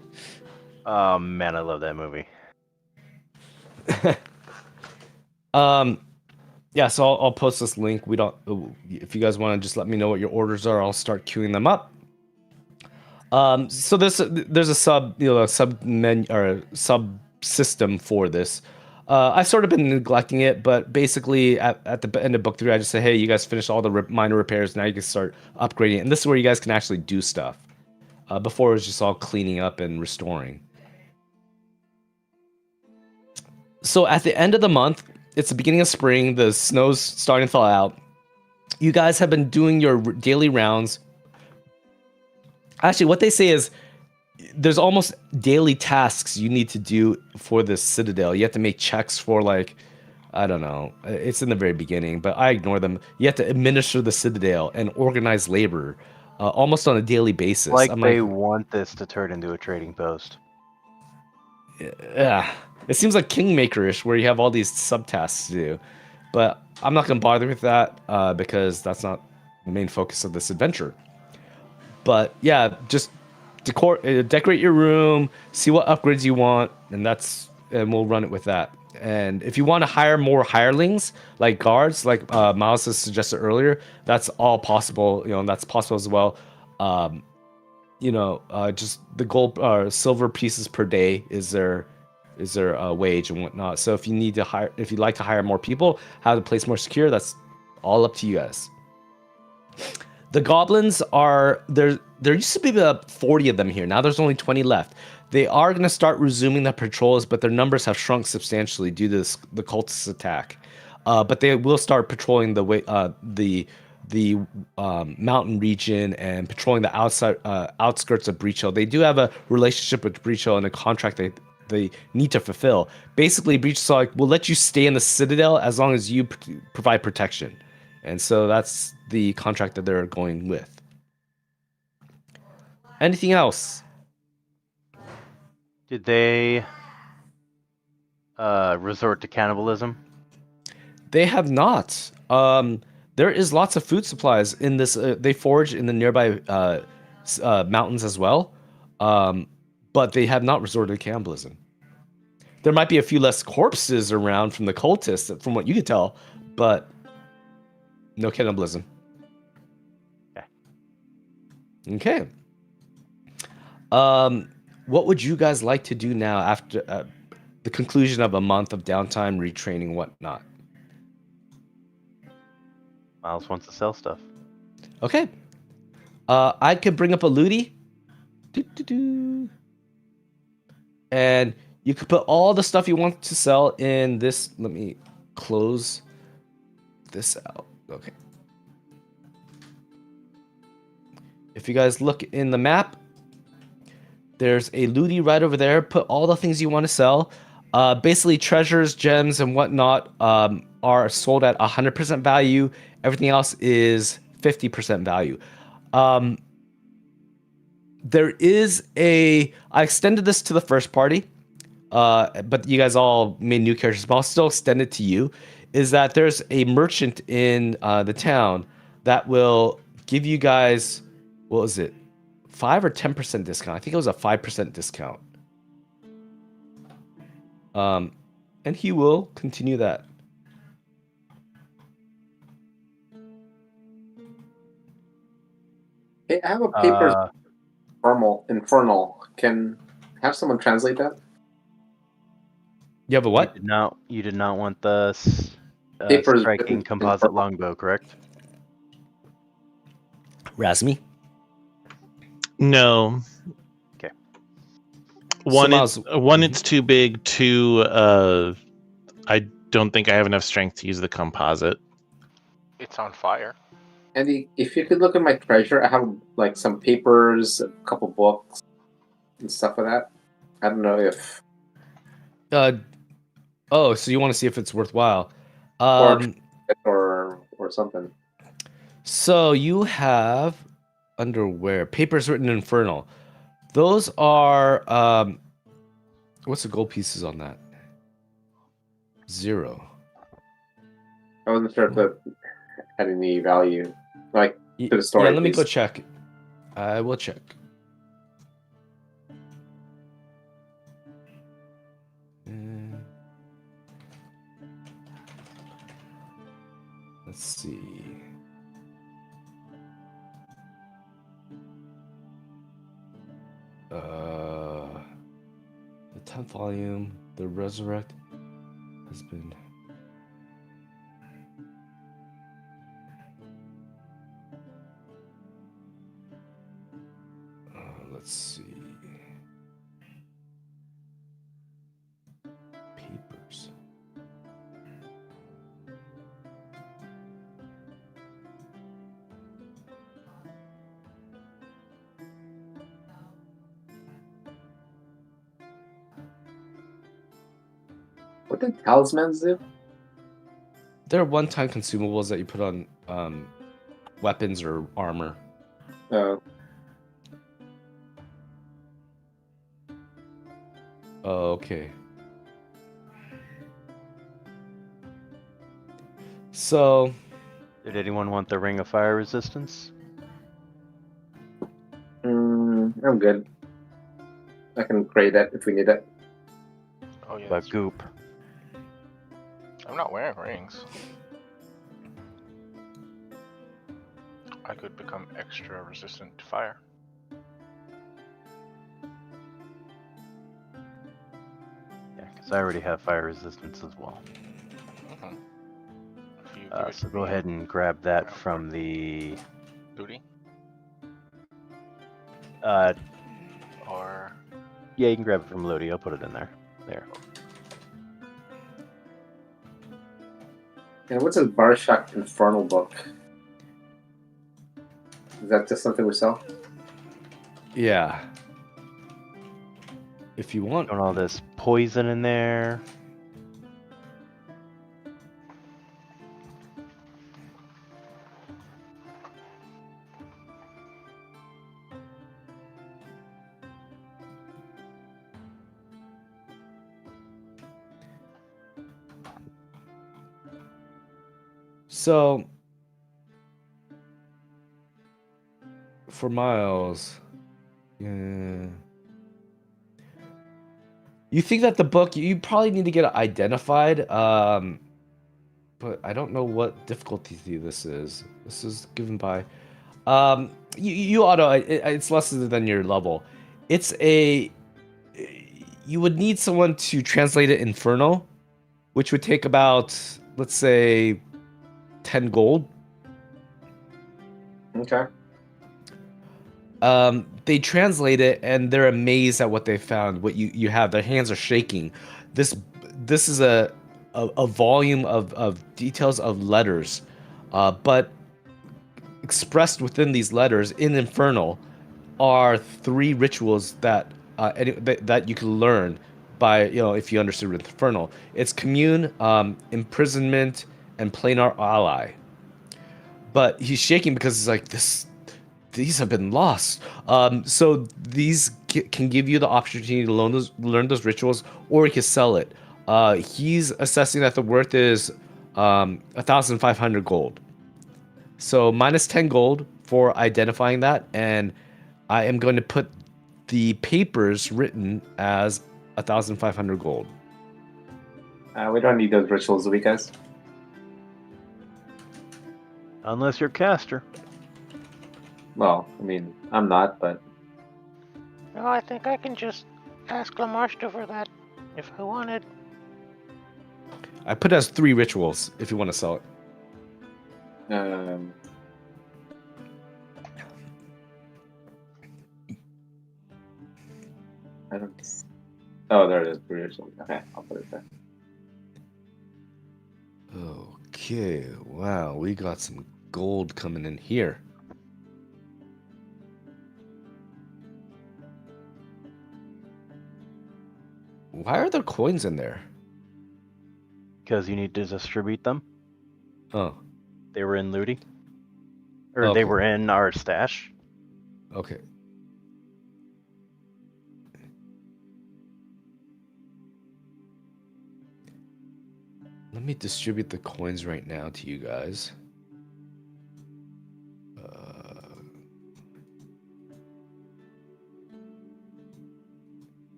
Oh man, I love that movie. Yeah, so I'll post this link. If you guys want to just let me know what your orders are, I'll start queuing them up. So there's a sub menu or a sub system for this. I've sort of been neglecting it, but basically at the end of book 3, I just say, hey, you guys finished all the minor repairs. Now you can start upgrading it. And this is where you guys can actually do stuff. Before it was just all cleaning up and restoring. So at the end of the month, it's the beginning of spring. The snow's starting to thaw out. You guys have been doing your daily rounds. Actually, what they say is there's almost daily tasks you need to do for this citadel. You have to make checks for, like, I don't know. It's in the very beginning, but I ignore them. You have to administer the citadel and organize labor almost on a daily basis. Like they want this to turn into a trading post. Yeah. It seems like Kingmaker-ish, where you have all these subtasks to do. But I'm not going to bother with that because that's not the main focus of this adventure. But yeah, just decorate your room, see what upgrades you want, and we'll run it with that. And if you want to hire more hirelings, like guards, like Miles has suggested earlier, that's all possible. That's possible as well. Just the gold, silver pieces per day is their wage and whatnot. So if you'd like to hire more people, how the place more secure, that's all up to you guys. The goblins are there. There used to be about 40 of them here. Now there's only 20 left. They are going to start resuming the patrols, but their numbers have shrunk substantially due to the cultist attack. But they will start patrolling the mountain region and patrolling the outskirts of Breach Hill. They do have a relationship with Breach Hill and a contract they need to fulfill. Basically, Breach is like, we'll let you stay in the Citadel as long as you provide protection. And so that's the contract that they're going with. Anything else? Did they resort to cannibalism? They have not. There is lots of food supplies in this. They forage in the nearby mountains as well, but they have not resorted to cannibalism. There might be a few less corpses around from the cultists, from what you could tell, but no cannibalism. Okay. What would you guys like to do now after the conclusion of a month of downtime, retraining, whatnot? Miles wants to sell stuff. Okay. I could bring up a lootie. And you could put all the stuff you want to sell in this. Let me close this out. Okay. If you guys look in the map, there's a lootie right over there. Put all the things you want to sell. Basically, treasures, gems, and whatnot are sold at 100% value. Everything else is 50% value. There is I extended this to the first party, but you guys all made new characters, but I'll still extend it to you. Is that there's a merchant in the town that will give you guys, what was it, 5 or 10% discount? I think it was a 5% discount. And he will continue that. Hey, I have a paper infernal. Can have someone translate that? You have a what? You did not want the Papers striking written composite infernal. longbow, correct? Razmi? No. Okay. One, Miles- it's too big. Two, I don't think I have enough strength to use the composite. It's on fire. Andy, if you could look at my treasure, I have like some papers, a couple books, and stuff like that. I don't know if So you want to see if it's worthwhile. or something. So you have underwear, papers written infernal. Those are what's the gold pieces on that? 0. I wasn't sure if that had any value, like to the story. Yeah, let me piece. go check. I will check. Let's see. The 10th volume, The Resurrect, has been. Let's see. Papers. What did talismans do? They're one-time consumables that you put on weapons or armor. Oh, okay. So, Did anyone want the Ring of Fire resistance? No. I'm good. I can grade it if we need it. Oh yeah. But that's- goop. I'm not wearing rings. I could become extra resistant to fire. Yeah, because I already have fire resistance as well. Mhm. If you give it So to go me, ahead and grab that Yeah, from the. Duty, Uh, or yeah, you can grab it from Lodi. I'll put it in there. There. And what's a Barshak Infernal book? Is that just something we sell? Yeah. If you want. Throwing all this poison in there. So for Miles, yeah. You think that the book you probably need to get it identified, but I don't know what difficulty this is. This is given by, you auto. It's less than your level. It's a. You would need someone to translate it Infernal, which would take about, let's say, 10 gold. Okay. They translate it and they're amazed at what they found. What you have, their hands are shaking. This is a volume of details of letters, but expressed within these letters in Infernal are 3 rituals that that you can learn by, if you understood Infernal. It's commune, imprisonment, and planar ally. But he's shaking because it's like these have been lost. So these can give you the opportunity to learn those rituals, or you can sell it. He's assessing that the worth is 1,500 gold. So minus 10 gold for identifying that, and I am going to put the papers written as 1,500 gold. We don't need those rituals, do we, guys? Unless you're caster. Well, I mean, I'm not, but No, I think I can just ask Lamarshta for that if I wanted. I put it as 3 rituals if you want to sell it. I don't. Oh, there it is. Rituals. Okay, I'll put it there. Okay, wow, we got some gold coming in here. Why are there coins in there? Because you need to distribute them. Oh, They were in Ludi. Or they Okay. were in our stash. okay. Let me distribute the coins right now to you guys.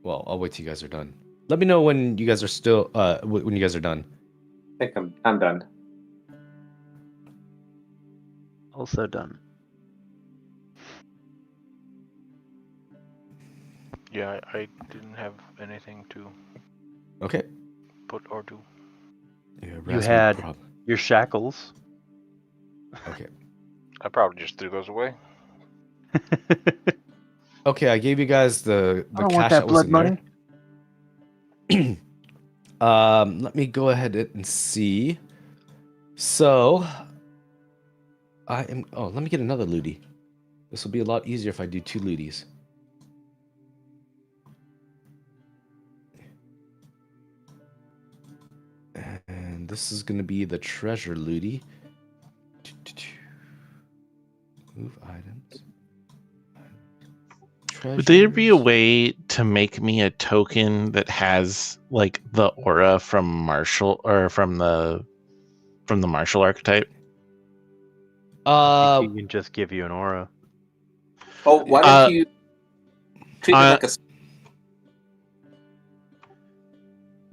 Well, I'll wait till you guys are done. Let me know when you guys are still when you guys are done. I think I'm done. Also done. yeah, I didn't have anything to Okay. put or do. Yeah, You Raspberry had prob- your shackles. Okay. I probably just threw those away. Okay, I gave you guys the I don't cash want that that was blood in there. Let me go ahead and see. So, let me get another lootie. This will be a lot easier if I do 2 looties. And this is going to be the treasure lootie. Move items. Would there be a Treasures. way to make me a token that has like the aura from Marshall or from the Marshall archetype? I think he can just give you an aura. Oh, why don't you treat it like a...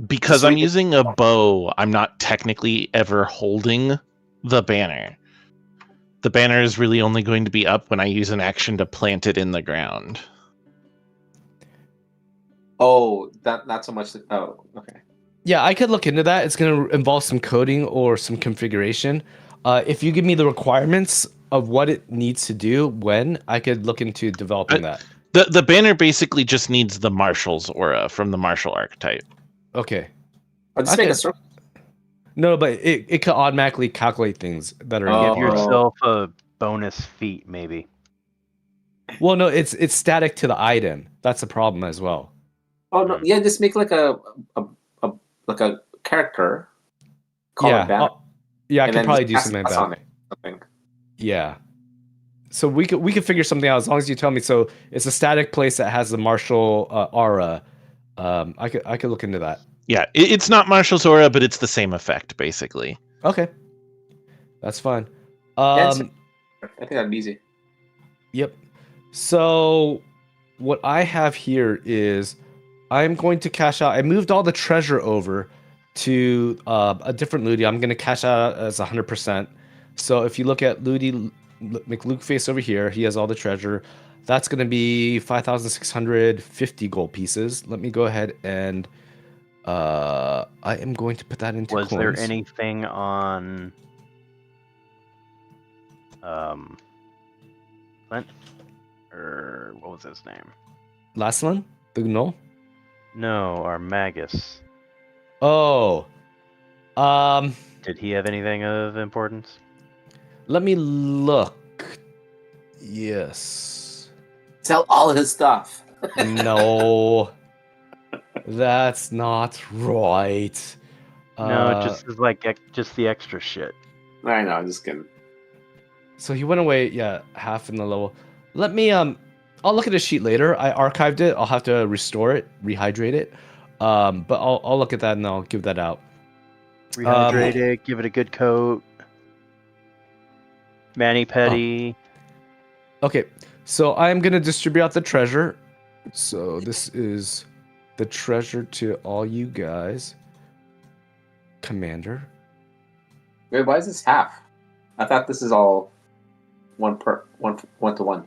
Because I'm using a bow, I'm not technically ever holding the banner. The banner is really only going to be up when I use an action to plant it in the ground. Oh, that not so much. Oh, okay. Yeah, I could look into that. It's going to involve some coding or some configuration. If you give me the requirements of what it needs to do, when I could look into developing that. The banner basically just needs the Marshal's aura from the Marshal archetype. Okay. I'll just make a circle. No, but it could automatically calculate things that are in the Give aura. yourself a bonus feat, maybe. Well, no, it's static to the item. That's the problem as well. Oh no, yeah, just make like a character. Call it back. Yeah, I and could then probably just do something pass like on that. it, something. Yeah. So we could figure something out as long as you tell me. So it's a static place that has the Marshal aura. I could look into that. Yeah, it's not Marshal's aura, but it's the same effect basically. Okay, that's fine. I think that'd be easy. Yep. So what I have here is I'm going to cash out. I moved all the treasure over to a different Ludi. I'm going to cash out as 100%. So if you look at Ludi McLukeface over here, he has all the treasure. That's going to be 5,650 gold pieces. Let me go ahead and I am going to put that into Was coins. there anything on Clint? Or what was his name? Last one? The gnoll? No, our Magus. Oh. Did he have anything of importance? Let me look. Yes. Sell all of his stuff. No. That's not right. No, it just is like just the extra shit. I know, I'm just kidding. So he went away, yeah, half in the level. Let me I'll look at his sheet later. I archived it. I'll have to restore it, rehydrate it. But I'll look at that and I'll give that out. Rehydrate it, give it a good coat. Mani-pedi. Okay, so I'm gonna distribute out the treasure. So this is the treasure to all you guys. Commander. Wait, why is this half? I thought this is all one to one.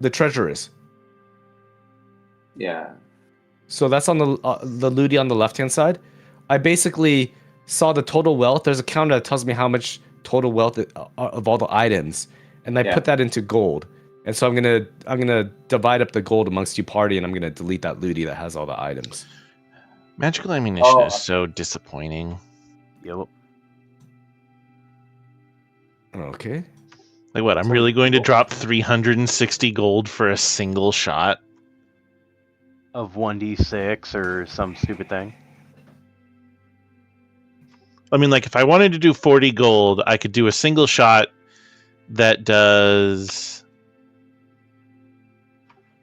The treasure is. Yeah. So that's on the Ludi on the left-hand side. I basically saw the total wealth. There's a counter that tells me how much total wealth of all the items, and I put that into gold. And so I'm gonna divide up the gold amongst you party, and I'm gonna delete that Ludi that has all the items. Magical ammunition is so disappointing. Yep. Okay. Like what? I'm really going to drop 360 gold for a single shot? Of 1d6 or some stupid thing. I mean, like if I wanted to do 40 gold, I could do a single shot that does.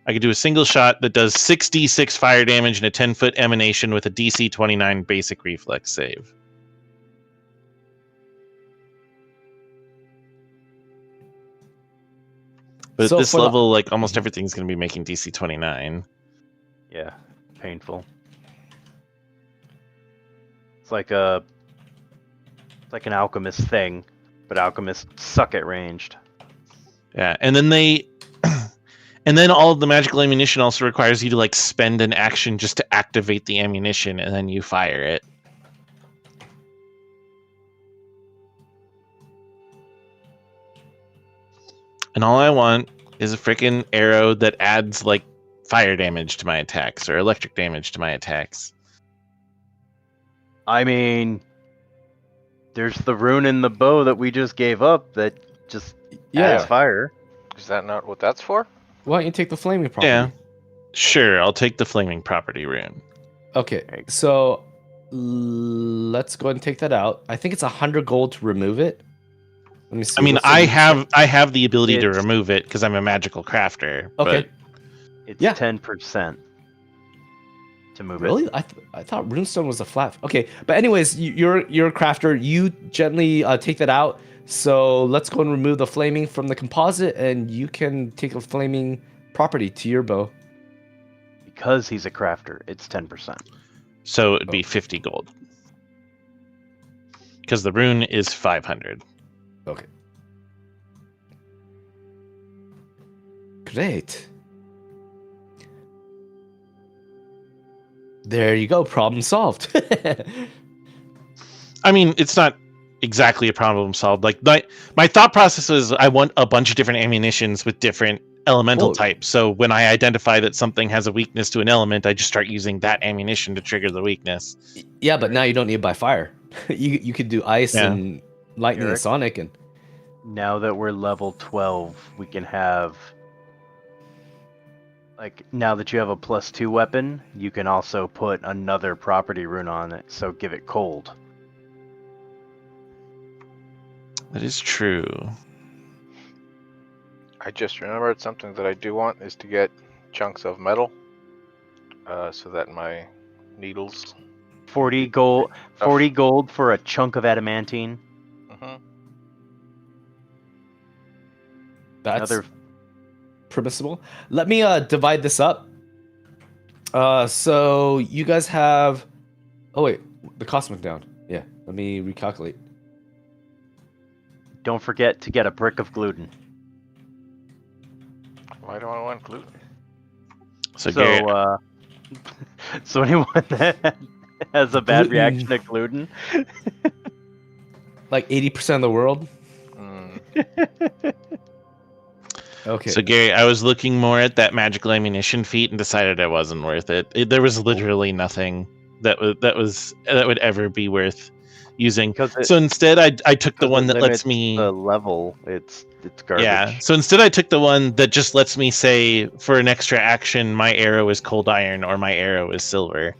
I could do a single shot that does 6d6 fire damage and a 10-foot emanation with a DC 29 basic reflex save. But So at this for the- level, like almost everything's going to be making DC 29. Yeah, painful. It's like an alchemist thing, but alchemists suck at ranged. Yeah, and then and then all of the magical ammunition also requires you to like spend an action just to activate the ammunition, and then you fire it. And all I want is a freaking arrow that adds like fire damage to my attacks or electric damage to my attacks. I mean, there's the rune in the bow that we just gave up that just adds fire. Is that not what that's for? Why don't you take the flaming property? Yeah. Sure, I'll take the flaming property rune. Okay, so let's go ahead and take that out. I think it's 100 gold to remove it. Let me see. I mean, what's I in- have the ability to It's- remove it because I'm a magical crafter. Okay. It's Yeah. 10% to move Really? it. I thought runestone was a flat. Okay, but anyways, you're a crafter. You gently take that out. So let's go and remove the flaming from the composite, and you can take a flaming property to your bow. Because he's a crafter, it's 10%. So it'd be 50 gold. Because the rune is 500. Okay. Great. There you go. Problem solved. I mean, it's not exactly a problem solved. Like my thought process is I want a bunch of different ammunitions with different elemental Well- types. So when I identify that something has a weakness to an element, I just start using that ammunition to trigger the weakness. Yeah, but now you don't need to buy fire. You could do ice Yeah. and lightning and Eric? sonic and Now that we're level 12, we can have... Like, now that you have a +2 weapon, you can also put another property rune on it, so give it cold. That is true. I just remembered something that I do want is to get chunks of metal, so that my needles. 40 gold, 40 gold for a chunk of adamantine. Mhm. that's Another permissible. Let me divide this up. So you guys have. Oh wait, the cost went down. Yeah, let me recalculate. Don't forget to get a brick of gluten. Why do I want gluten? So, So, Gary, so anyone that has a bad Gluten. reaction to gluten, Like 80% of the world. Mm, Okay. So Gary, I was looking more at that magical ammunition feat and decided it wasn't worth it. There was literally nothing that would ever be worth using. because So instead, I took the one that lets me. the level. It's garbage. Yeah. So instead, I took the one that just lets me say for an extra action, my arrow is cold iron or my arrow is silver.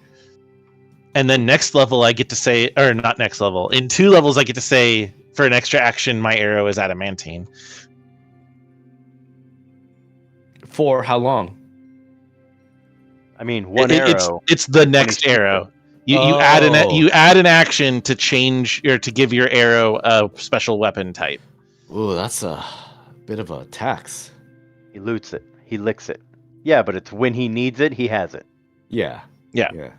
And then next level, I get to say, or not next level. In 2 levels, I get to say for an extra action, my arrow is adamantine. For how long? I mean, one It's arrow. the next 22 arrow. You add Oh. you add an action to change or to give your arrow a special weapon type. Ooh, that's a bit of a tax. He loots it. He licks it. Yeah, but it's when he needs it, he has it. Yeah. Yeah. Yeah.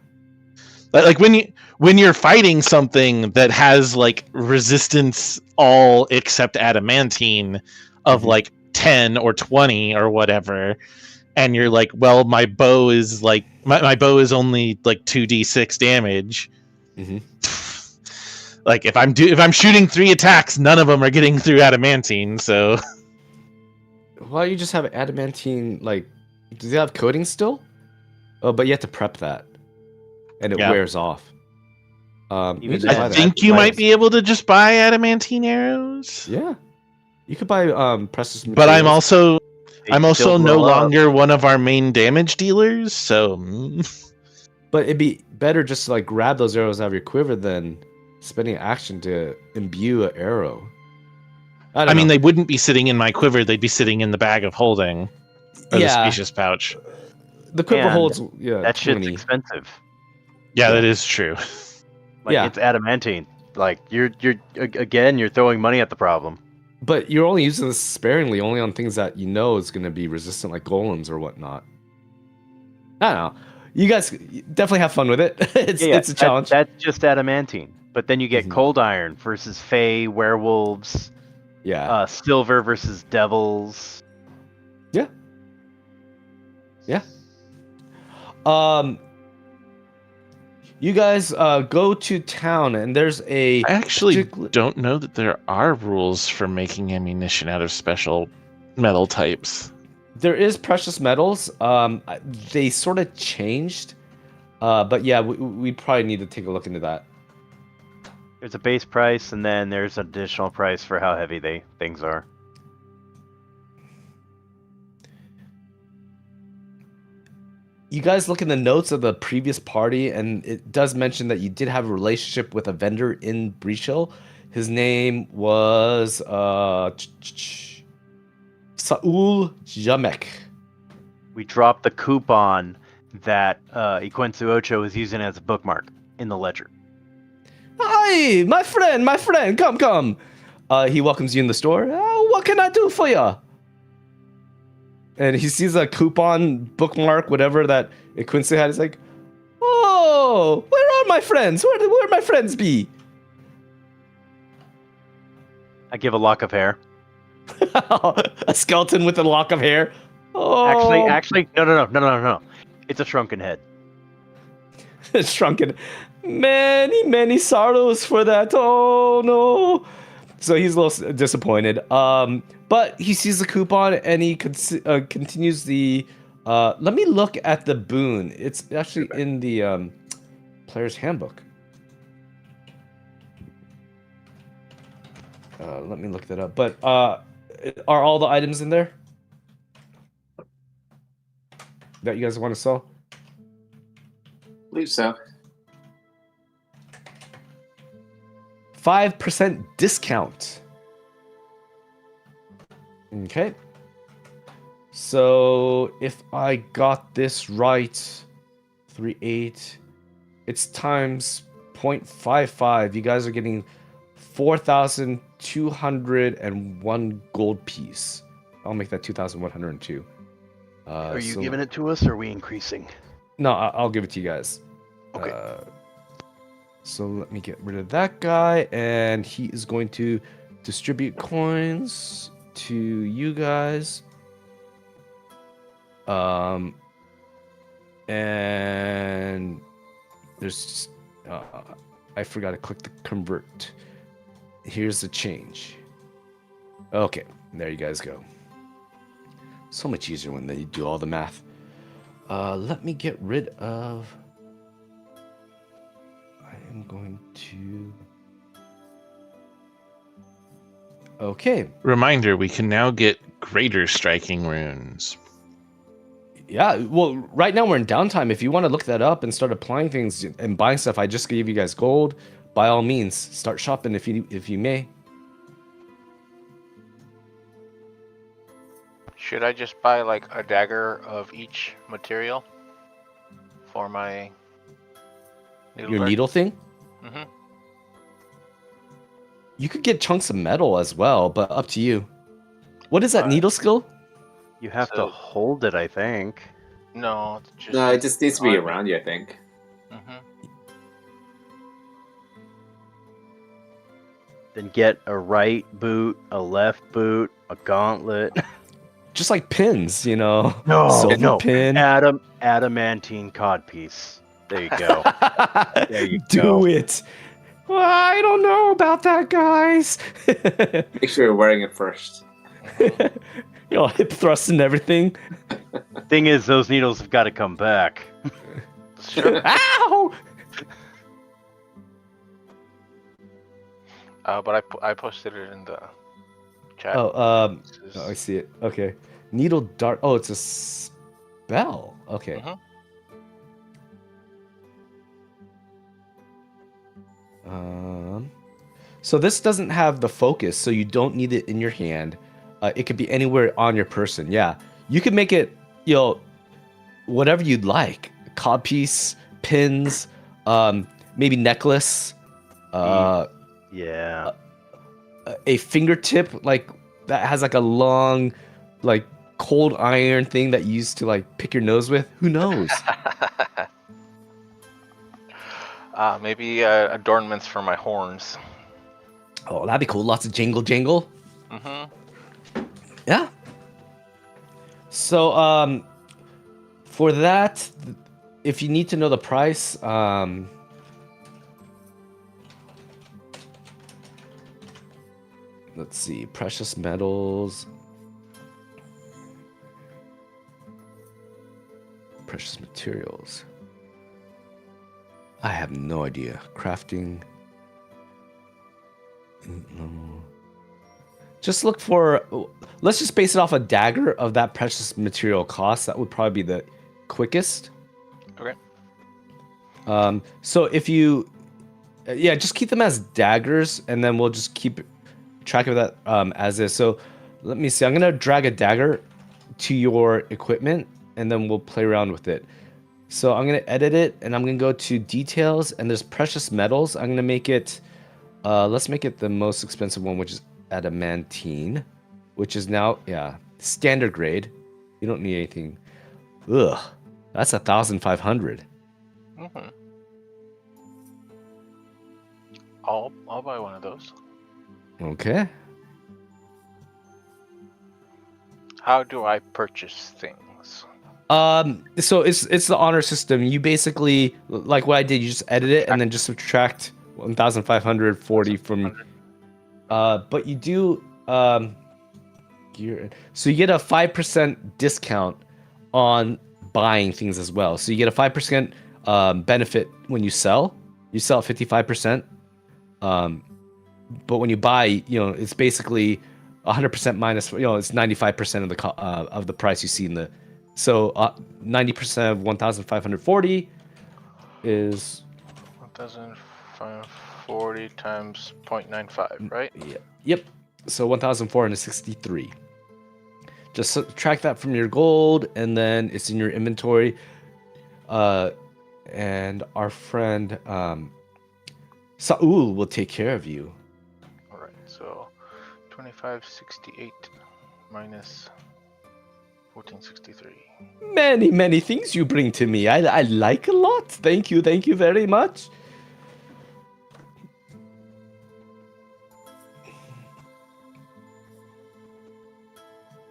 Like when you're fighting something that has like resistance all except adamantine of Mhm. like 10 or 20 or whatever, and you're like, well, my bow is like my bow is only like 2d6 damage. Mhm. Like if I'm shooting 3 attacks, none of them are getting through adamantine. So Why don't you just have adamantine? Like, does it have coating still? Oh, but you have to prep that, and it Yeah. wears off. Even you just then, buy I the think you buy might those. be able to just buy adamantine arrows. Yeah, you could buy precious But I'm materials. also They I'm also still no blow up. longer one of our main damage dealers, so But it'd be better just to like grab those arrows out of your quiver than spending action to imbue an arrow. I mean they wouldn't be sitting in my quiver; they'd be sitting in the bag of holding or the Yeah. specious pouch. the quiver And holds That shit's 20. expensive. Yeah, Yeah. that is true. Like Yeah. it's adamantine. Like you're again, you're throwing money at the problem. But you're only using this sparingly, only on things that you know is going to be resistant, like golems or whatnot. I don't know. You guys definitely have fun with it. It's a challenge. That's just adamantine. But then you get Mhm. cold iron versus fae, werewolves, Yeah. silver versus devils. You guys go to town, and there's a I actually particular- don't know that there are rules for making ammunition out of special metal types. There is precious metals. They sort of changed, but yeah, we probably need to take a look into that. There's a base price, and then there's an additional price for how heavy things are. You guys look in the notes of the previous party, and it does mention that you did have a relationship with a vendor in Breach Hill. His name was Saul Jamek. We dropped the coupon that Iquensu Ocho was using as a bookmark in the ledger. Hi, my friend, come. He welcomes you in the store. Oh, what can I do for you? And he sees a coupon, bookmark, whatever that Quincy had. He's like, oh, where are my friends? Where my friends be? I give a lock of hair. A skeleton with a lock of hair. Oh, Actually, no. It's a shrunken head. shrunken. Many sorrows for that. Oh no. So he's a little disappointed. But he sees the coupon and he continues the. Let me look at the boon. It's actually in the player's handbook. Let me look that up. But are all the items in there that you guys want to sell? I believe so. 5% discount. Okay. So if I got this right, 3.8, it's times 0.55. You guys are getting 4,201 gold piece. I'll make that 2,102. Are you giving it to us, or are we increasing? No, I'll give it to you guys. Okay. So let me get rid of that guy, and he is going to distribute coins to you guys. And there's I forgot to click the convert. Here's the change. Okay, there you guys go. So much easier when they do all the math. Let me get rid of. I am going to. Okay. Reminder: we can now get greater striking runes. Yeah, well, right now we're in downtime. If you want to look that up and start applying things and buying stuff, I just gave you guys gold. By all means, start shopping if you may. Should I just buy like a dagger of each material for my needle Your guard? needle thing? Mm-hmm. You could get chunks of metal as well, but up to you. What is that needle skill? You have to So- hold it, I think. No, it's just No, it just needs to be on me. around you, I think. Mhm. Then get a right boot, a left boot, a gauntlet. Just like pins, you know. No, Silver no. pin. Adamantine codpiece. There you go. There you Do go. it. Well, I don't know about that, guys. Make sure you're wearing it first. You know, hip thrust and everything. Thing is, those needles have got to come back. Sure. Ow! But I posted it in the chat. Oh, This is- oh, I see it. Okay. Needle dart. Oh, it's a spell. Okay. Mhm. So this doesn't have the focus, so you don't need it in your hand. It could be anywhere on your person. Yeah, you could make it, you know, whatever you'd like. Codpiece, pins, maybe necklace, Yeah. a fingertip like that has like a long, like cold iron thing that you used to like pick your nose with. Who knows? Maybe adornments for my horns. Oh, that'd be cool. Lots of jingle jangle. Mm-hmm. Yeah. So, for that, if you need to know the price, let's see, precious metals, precious materials. I have no idea. Crafting. No. Just look for. Let's just base it off a dagger of that precious material cost. That would probably be the quickest. Okay. So if you, yeah, just keep them as daggers, and then we'll just keep track of that as is. So let me see. I'm gonna drag a dagger to your equipment, and then we'll play around with it. So I'm gonna edit it, and I'm gonna go to details, and there's precious metals. I'm gonna make it. Let's make it the most expensive one, which is adamantine, which is now standard grade. You don't need anything. Ugh, that's 1,500. Mm-hmm. I'll buy one of those. Okay. How do I purchase things? So it's the honor system. You basically, like what I did, you just edit it and then just subtract 1,540 from. But you do so you get a 5% discount on buying things as well. So you get a 5% benefit when you sell. You sell at 55%. But when you buy, it's basically 100% minus. It's 95% of the price you see in the. So 90% of 1,540 is 1,540 times 0.95, right? Yeah. Yep. So 1,463. Just subtract that from your gold, and then it's in your inventory. And our friend Saul will take care of you. All right. So 2568 minus 1463. Many, many things you bring to me. I like a lot. Thank you very much.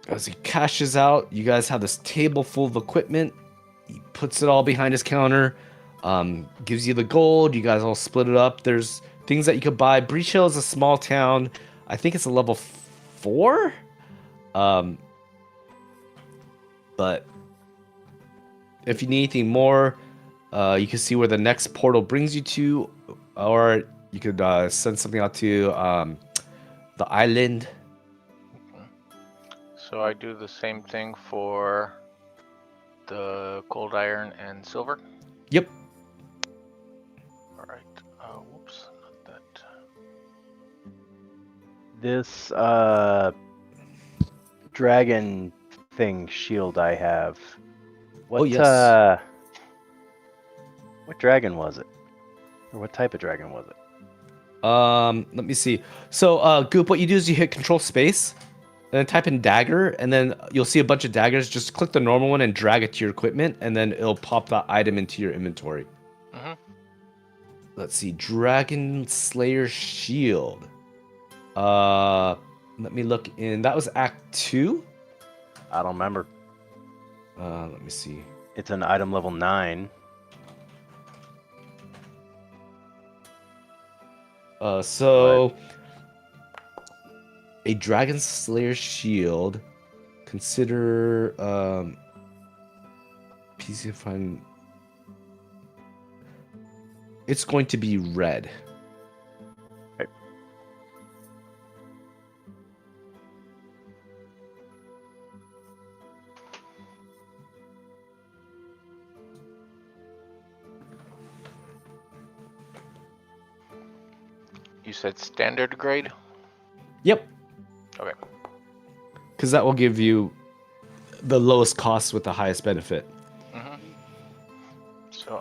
As he cashes out, you guys have this table full of equipment. He puts it all behind his counter, gives you the gold. You guys all split it up. There's things that you could buy. Breach Hill is a small town. I think it's a level 4. But if you need anything more, you can see where the next portal brings you to, or you could send something out to the island. So I do the same thing for the gold, iron, and silver. Yep. All right. Whoops, not that. This dragon thing shield I have. What, yes. What dragon was it? Or what type of dragon was it? Let me see. So, Goop, what you do is you hit Control Space, and then type in dagger, and then you'll see a bunch of daggers. Just click the normal one and drag it to your equipment, and then it'll pop that item into your inventory. Mm-hmm. Let's see. Dragon Slayer Shield. Let me look in. That was Act 2? I don't remember. Let me see. It's an item level 9. So a Dragon Slayer Shield. Consider PC find. It's going to be red. Okay. You said standard grade? Yep. Okay. Because that will give you the lowest cost with the highest benefit. Mm-hmm. So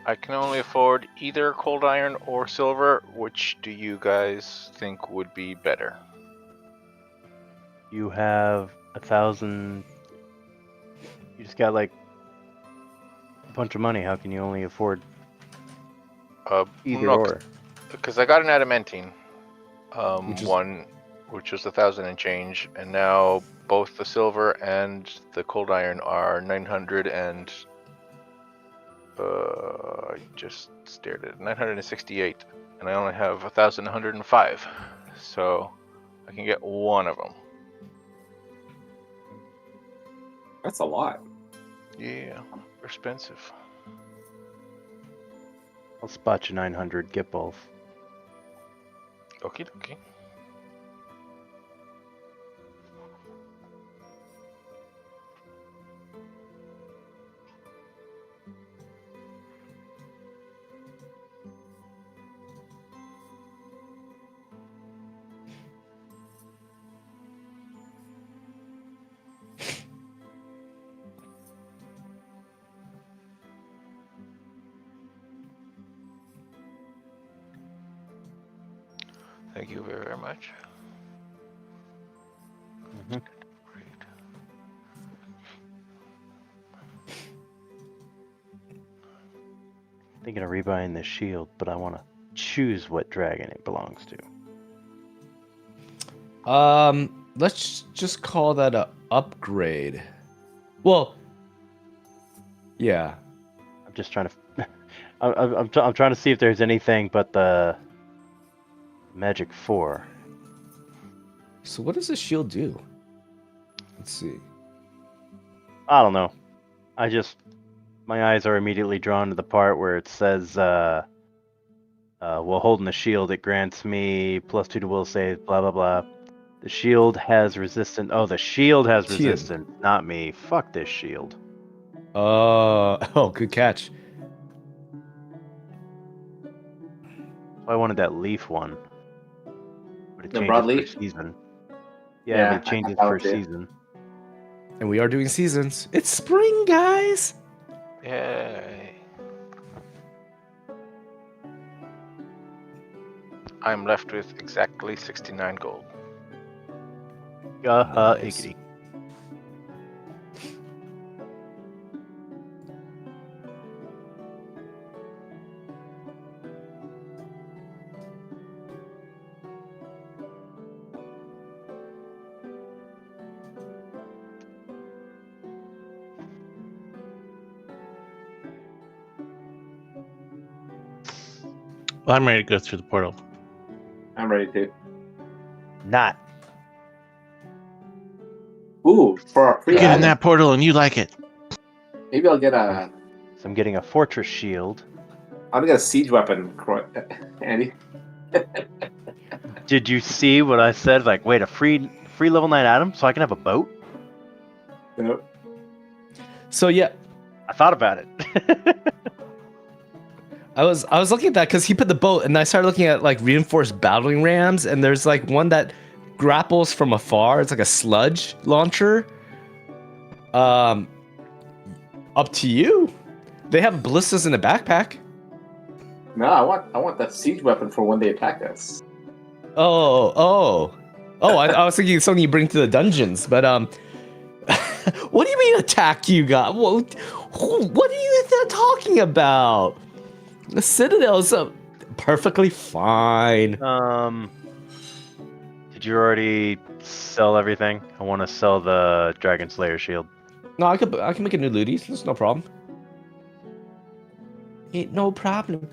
I can only afford either cold iron or silver. Which do you guys think would be better? You have 1,000. You just got like a bunch of money. How can you only afford either no, or? Because I got an adamantine, Which is- one which was 1,000 and change, and now both the silver and the cold iron are 900 and I just stared at it, 968, and I only have 1,105, so I can get one of them. That's a lot. Yeah, they're expensive. I'll spot you 900. Get both. Okie dokie. Thank you very, very much. Mhm. Great. Thinking of rebuying this shield, but I want to choose what dragon it belongs to. Let's just call that a upgrade. Well, yeah. I'm just trying to. I'm trying to see if there's anything but the Magic 4. So what does the shield do? Let's see. I don't know. My eyes are immediately drawn to the part where it says, while holding the shield, it grants me +2 to will save, blah, blah, blah. The shield has resistance. Oh, the shield has Shield. resistance, not me. Fuck this shield. Oh, good catch. I wanted that leaf one. But it The changes broadleaf? per season. Yeah, but it I changes thought per too. season. And we are doing seasons. It's spring, guys. Yay. I'm left with exactly 69 gold. Nice. Iggity. Well, I'm ready to go through the portal. I'm ready to. Not. Ooh, for a free Get in item, that portal and you like it. maybe I'll get a. So I'm getting a fortress shield. I'll get a siege weapon, Andy. Did you see what I said? Like, wait, a free level 9 item so I can have a boat? Nope. So yeah, I thought about it. I was looking at that because he put the boat, and I started looking at like reinforced battering rams, and there's like one that grapples from afar. It's like a sludge launcher. Up to you. They have ballistas in the backpack. No, I want that siege weapon for when they attack us. Oh! I was thinking something you bring to the dungeons, but what do you mean attack you got? What are you talking about? The Citadel is perfectly fine. Did you already sell everything? I want to sell the Dragon Slayer shield. No, I can make a new looties. There's no problem. Ain't no problem.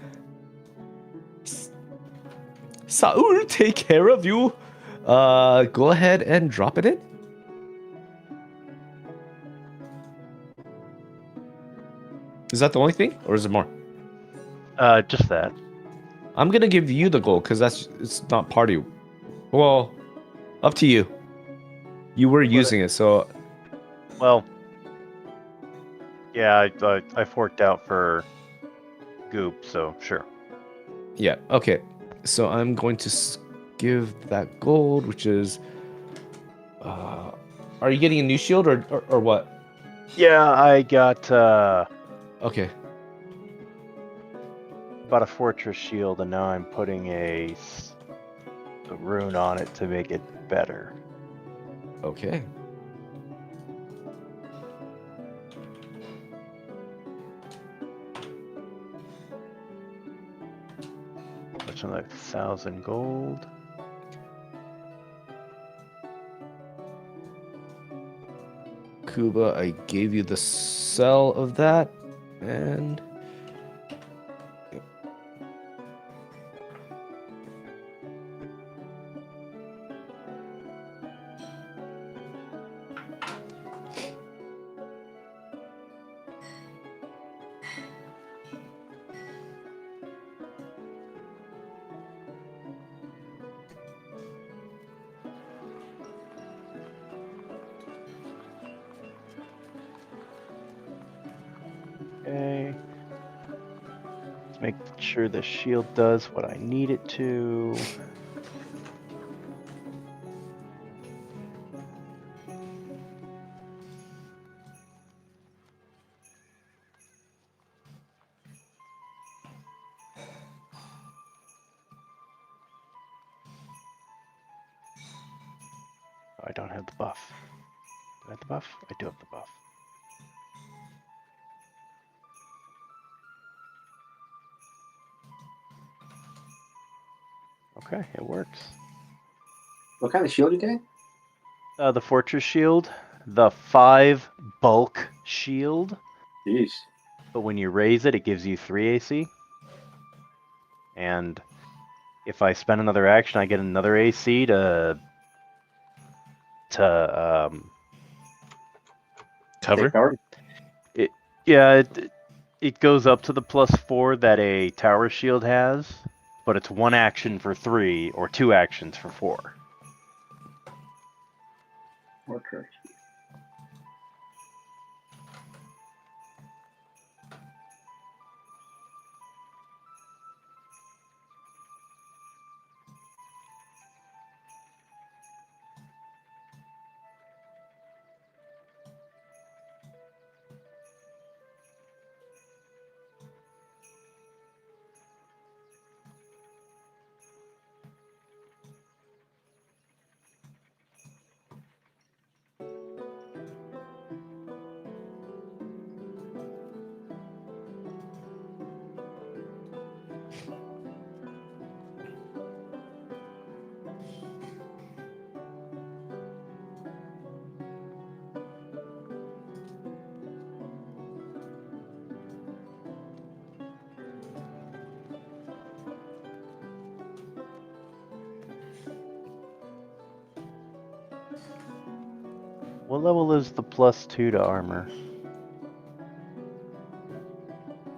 Saul, take care of you. Go ahead and drop it in. Is that the only thing, or is there more? Just that. I'm gonna give you the gold because it's not part of you. Well, up to you. You were using it, so Well, yeah, I forked out for Goop, so sure. yeah. Okay, so I'm going to give that gold, which is. Are you getting a new shield or what? Yeah, I got Okay. bought a fortress shield, and now I'm putting a rune on it to make it better. Okay. That's another 1,000 gold. Kuba, I gave you the sell of that, and Okay. Let's make sure the shield does what I need it to. I don't have the buff. Do I have the buff? I do have the buff. Okay, it works. What kind of shield you getting? The Fortress Shield, the 5 bulk shield, Jeez. but when you raise it, it gives you 3 AC. And if I spend another action, I get another AC to Cover? Take cover? yeah, it goes up to the +4 that a tower shield has, but it's 1 action for 3 or 2 actions for 4. Fortress. What level is the +2 to armor?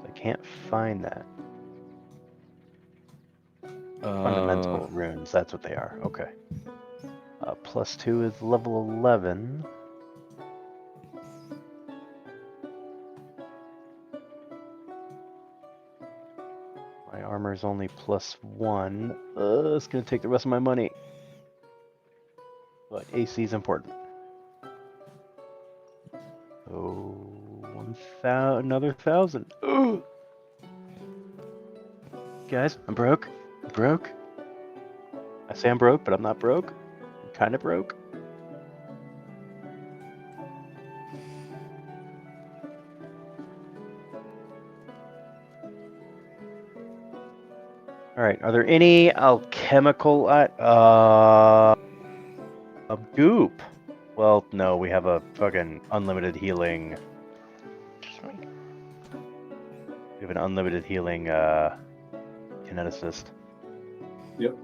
I can't find that. Fundamental runes, that's what they are. Okay. +2 is level 11. My armor is only +1. It's gonna take the rest of my money. But AC is important. Oh, another 1,000. Ugh. Guys, I'm broke. I'm broke. I say I'm broke, but I'm not broke. I'm kind of broke. All right. Are there any alchemical? Goop. Well, no. We have a fucking unlimited healing. We have an unlimited healing kineticist. Yep.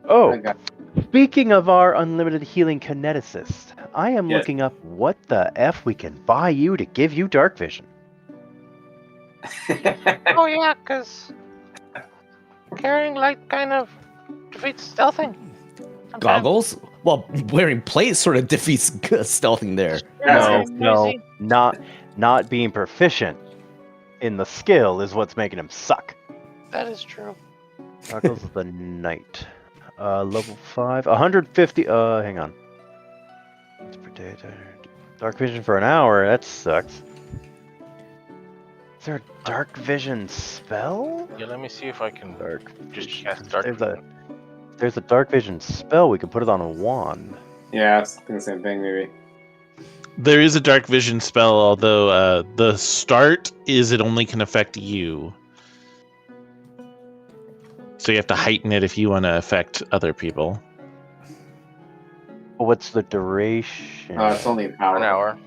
Oh, I got speaking of our unlimited healing kineticist, I am Yes. looking up what the F we can buy you to give you dark vision. Oh yeah, because carrying light kind of defeats stealthing. sometimes. Goggles? Well, wearing plate sort of defeats stealthing there. Yeah, No, easy. not being proficient in the skill is what's making him suck. That is true. Goggles of the Knight. Level 5. 150. Hang on. It's per day. Dark vision for an hour. That sucks. Is there a dark vision spell? Yeah, let me see if I can Dark. just vision. cast dark. There's a dark vision spell. We can put it on a wand. Yeah, I was thinking the same thing, maybe. There is a dark vision spell, although the start is it only can affect you. So you have to heighten it if you want to affect other people. What's the duration? It's only an hour. An hour.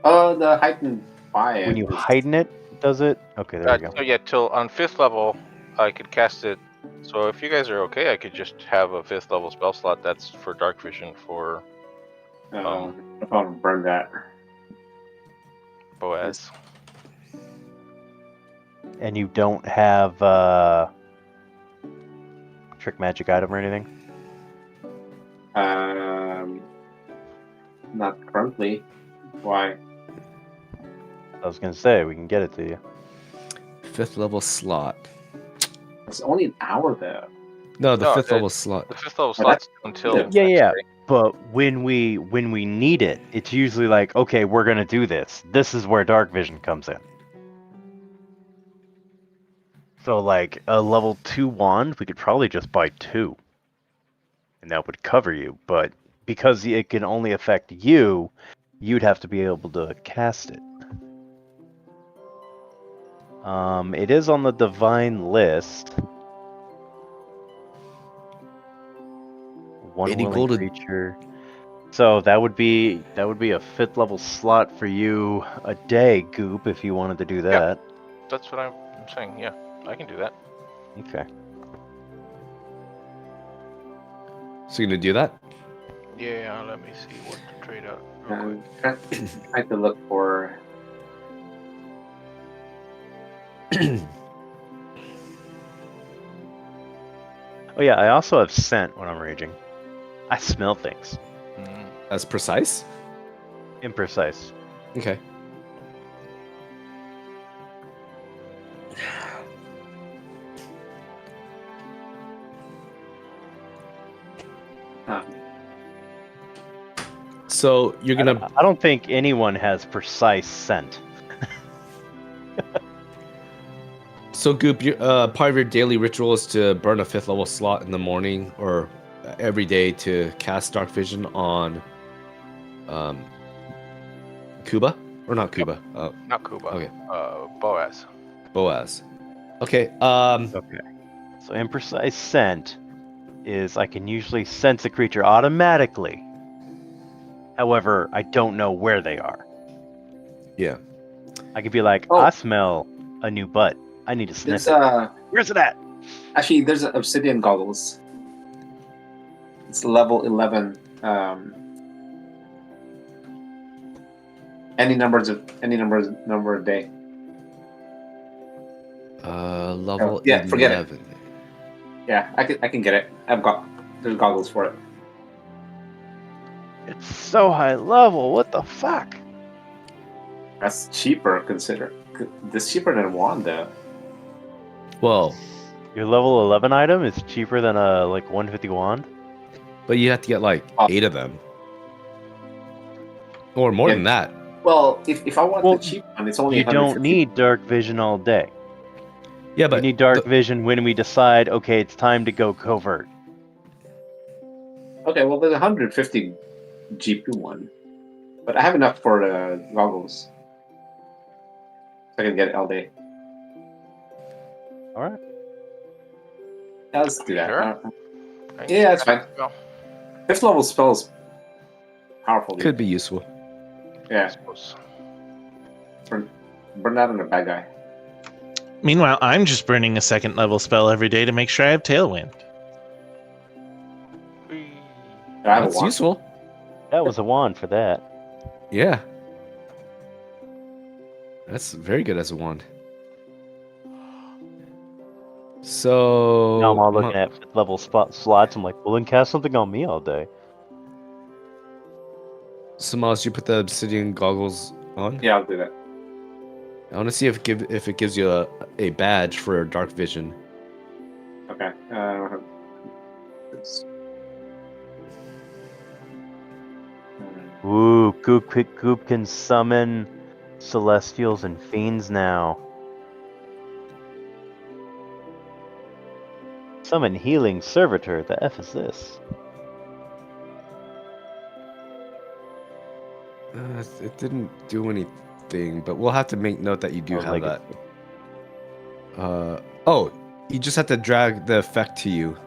Oh, the heightened fire. When you heighten it, does it? Okay, there we go. So yeah, till on 5th level, I could cast it. So if you guys are okay, I could just have a 5th level spell slot that's for dark vision for If I want to burn that. Boaz. And you don't have trick magic item or anything? Not currently. Why? I was gonna say we can get it to you. 5th level slot. It's only an hour though. No, the No, 5th level slot. The 5th level slot's until Yeah. But when we need it, it's usually like, okay, we're gonna do this. This is where dark vision comes in. So like a level 2 wand, we could probably just buy 2. And that would cover you, but because it can only affect you, you'd have to be able to cast it. It is on the divine list. 1 80 willing gold a- creature. So that would be a 5th level slot for you a day, Goop, if you wanted to do that. That's what I'm saying. Yeah, I can do that. Okay. So you're gonna do that? Yeah, let me see what to trade out real quick. Trying to look for. Oh yeah, I also have scent when I'm raging. I smell things. Mm. As precise? Imprecise. Okay. Huh. So you're gonna. I don't think anyone has precise scent. So Goop, part of your daily ritual is to burn a 5th level slot in the morning or every day to cast Dark Vision on Kuba? Or not Kuba? Not Kuba. Okay. Boaz. Boaz. Okay. Okay. So imprecise scent is I can usually sense a creature automatically. However, I don't know where they are. Yeah. I could be like, Oh. I smell a new butt. I need to sniff There's it. Where's it at? actually there's obsidian goggles. It's level 11. Any number a day. Level Oh, yeah, forget it. 11. Yeah, I can get it. There's goggles for it. It's so high level. What the fuck? That's cheaper. Consider this cheaper than wand though. Well, Your level 11 item is cheaper than a like 150 wand. but you have to get like Oh. 8 of them. Or more Yeah. than that. Well, if I want Well, the cheap one, it's only You don't 150. need dark vision all day. Yeah, You but need dark vision when we decide, okay, it's time to go covert. Okay, well there's 150 GP one, but I have enough for the goggles. So I can get it all day. All right. Yeah, let's do that. Sure. Yeah, that's fine. Well, 5th level spells powerful. Dude. could be useful. I Yeah, suppose. burn that on a bad guy. Meanwhile, I'm just burning a 2nd level spell every day to make sure I have Tailwind. Whee. I have a That's wand. useful. That was a wand for that. Yeah. That's very good as a wand. So Now I'm all looking at 5th level slots. I'm like, well, then cast something on me all day. So Miles, you put the obsidian goggles on? Yeah, I'll do that. I want to see if it gives you a badge for dark vision. Okay. It's- Ooh, Goop can summon celestials and fiends now. Summon healing servitor. The F is this? It didn't do anything, but we'll have to make note that you do Oh, have that. legacy. Oh, you just have to drag the effect to you.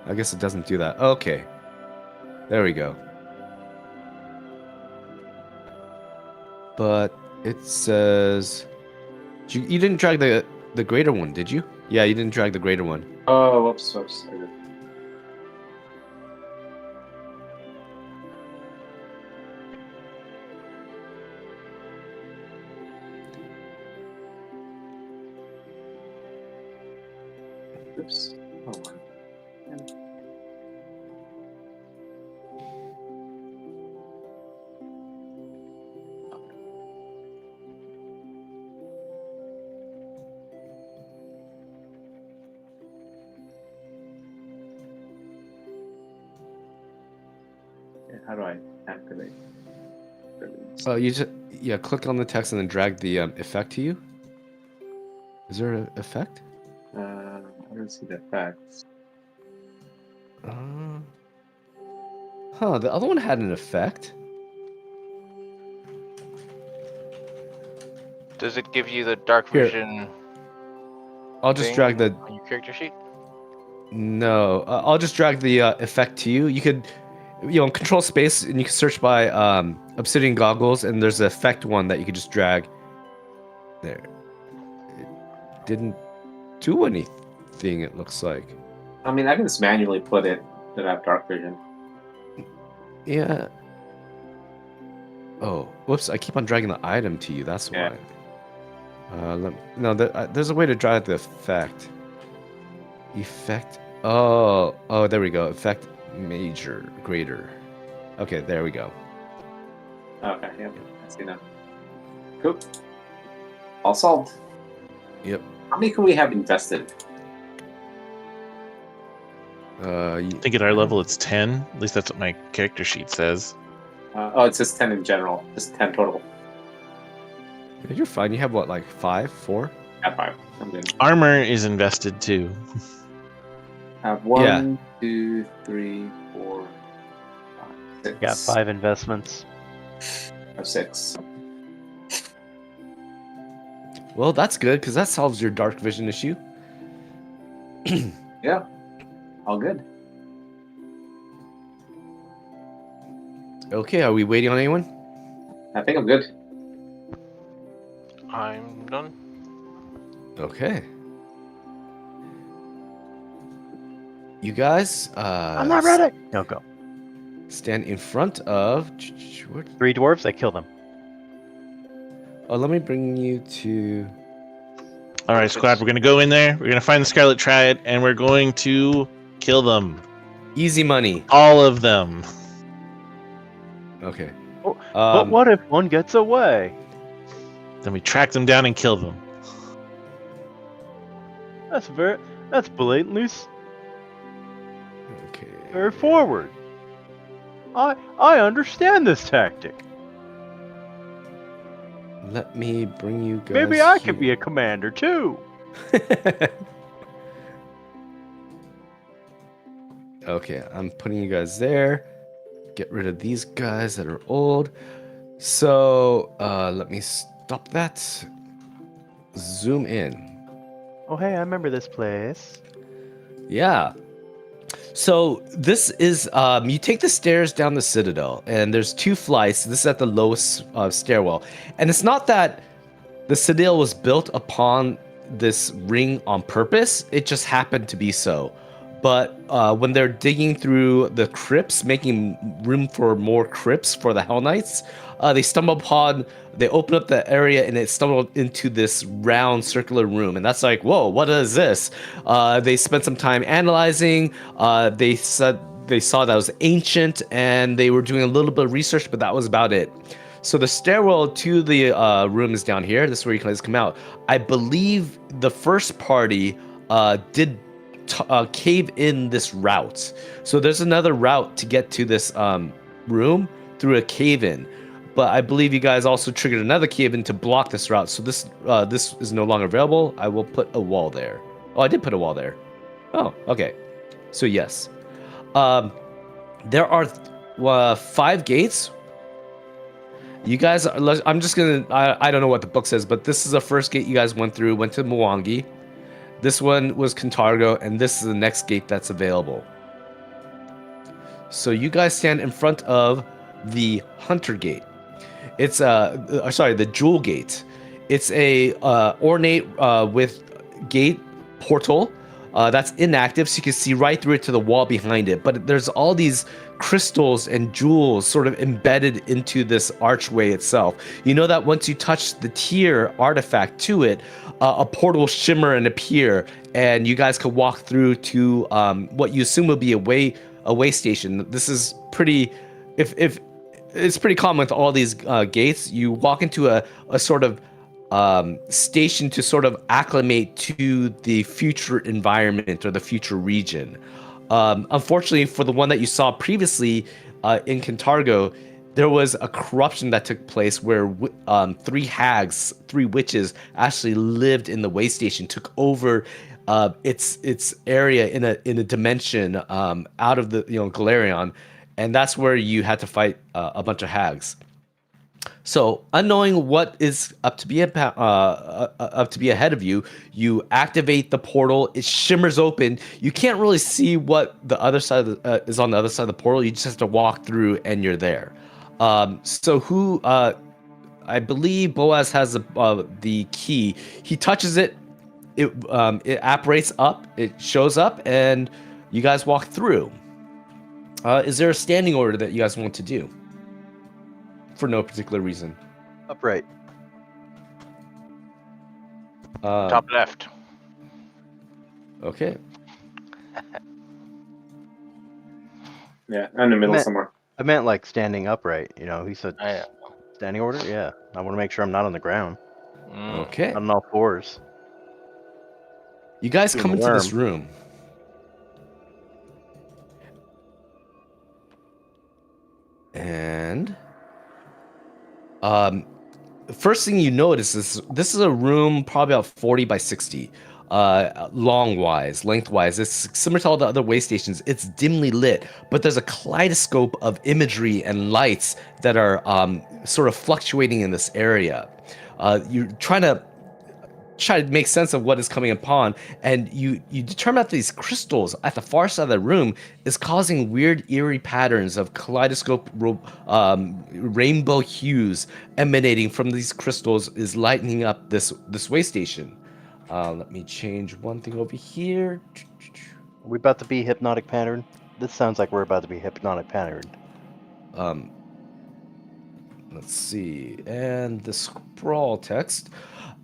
I guess it doesn't do that. Okay. There we go. But it says you didn't drag the greater one, did you? Yeah, you didn't drag the greater one. Oh, whoops. I did. Oops. Hold on. How do I activate? You just click on the text and then drag the effect to you. Is there an effect? I don't see the effects. Huh, the other one had an effect. Does it give you the dark Here. vision I'll just thing drag the... on your character sheet? No, I'll just drag the effect to you. You could, control space, and you can search by obsidian goggles, and there's an effect one that you could just drag. There. It didn't do anything, it looks like. I mean, I can just manually put it that I have dark vision. Yeah. Oh, whoops! I keep on dragging the item to you. That's Yeah. why. There's a way to drag the effect. Effect. Oh, there we go. Effect major, greater. Okay, there we go. Okay, yep. I see now. Cool. All solved. Yep. How many can we have invested? I think at our level it's 10. At least that's what my character sheet says. It says 10 in general. Just 10 total. You're fine. You have what, like 5, 4? At 5. I'm good. Armor is invested too. I have 1, Yeah. 2, 3, 4, 5, 6. Got 5 investments. I have 6. Well, that's good because that solves your dark vision issue. Yeah. All good. Okay, are we waiting on anyone? I think I'm good. I'm done. Okay. You guys, I'm not ready. No, go. stand in front of. 3 dwarves. I kill them. Oh, let me bring you to. All right, squad, we're gonna go in there. We're gonna find the Scarlet Triad, and we're going to kill them, Easy money. all of them. Okay. But what if one gets away? Then we track them down and kill them. That's blatantly Okay. very forward. I understand this tactic. Let me bring you guys. Maybe I could be a commander too. Okay, I'm putting you guys there. Get rid of these guys that are old. So, let me stop that. Zoom in. Oh hey, I remember this place. Yeah. So this is you take the stairs down the citadel, and there's 2 flights. This is at the lowest stairwell, and it's not that the citadel was built upon this ring on purpose. It just happened to be so. But when they're digging through the crypts, making room for more crypts for the Hell Knights, they open up the area and it stumbled into this round circular room. And that's like, whoa, what is this? They spent some time analyzing. They saw that it was ancient, and they were doing a little bit of research, but that was about it. So the stairwell to the room is down here. This is where you guys come out. I believe the first party did cave in this route. So there's another route to get to this room through a cave-in. But I believe you guys also triggered another cave-in to block this route. So this is no longer available. I will put a wall there. Oh, I did put a wall there. Oh, okay. So yes. There are 5 gates. You guys, I'm just gonna, I don't know what the book says, but this is the first gate you guys went to Mwangi. This one was Cantargo, and this is the next gate that's available. So you guys stand in front of the Hunter Gate. It's the Jewel Gate. It's a ornate with gate portal that's inactive, so you can see right through it to the wall behind it. But there's all these crystals and jewels sort of embedded into this archway itself. You know that once you touch the tier artifact to it, a portal will shimmer and appear, and you guys could walk through to what you assume will be a waystation. This is pretty, if it's pretty common with all these gates. You walk into a sort of station to sort of acclimate to the future environment or the future region. Unfortunately, for the one that you saw previously in Cantargo, there was a corruption that took place where 3 witches actually lived in the Waystation, took over its area in a dimension out of the Galarion, and that's where you had to fight a bunch of hags. So, unknowing what is up to be ahead of you, you activate the portal. It shimmers open. You can't really see what the other side of is on the other side of the portal. You just have to walk through, and you're there. So, who? I believe Boaz has the key. He touches it. It apparates up. It shows up, and you guys walk through. Is there a standing order that you guys want to do? For no particular reason. Upright. Top left. Okay. Yeah, in the middle Matt- somewhere. I meant like standing upright. You know, he said I, standing order. Yeah, I want to make sure I'm not on the ground. Okay. Not on all fours. You guys Doing come the into this worm. room. And first thing you notice is this is a room probably about 40 by 60, lengthwise. It's similar to all the other Waystations. It's dimly lit, but there's a kaleidoscope of imagery and lights that are sort of fluctuating in this area. You're trying to make sense of what is coming upon, and you determine that these crystals at the far side of the room is causing weird eerie patterns of kaleidoscope rainbow hues emanating from these crystals is lighting up this Waystation. Let me change one thing over here. Are we about to be hypnotic pattern? This sounds like we're about to be hypnotic patterned. Let's see, and the scroll text.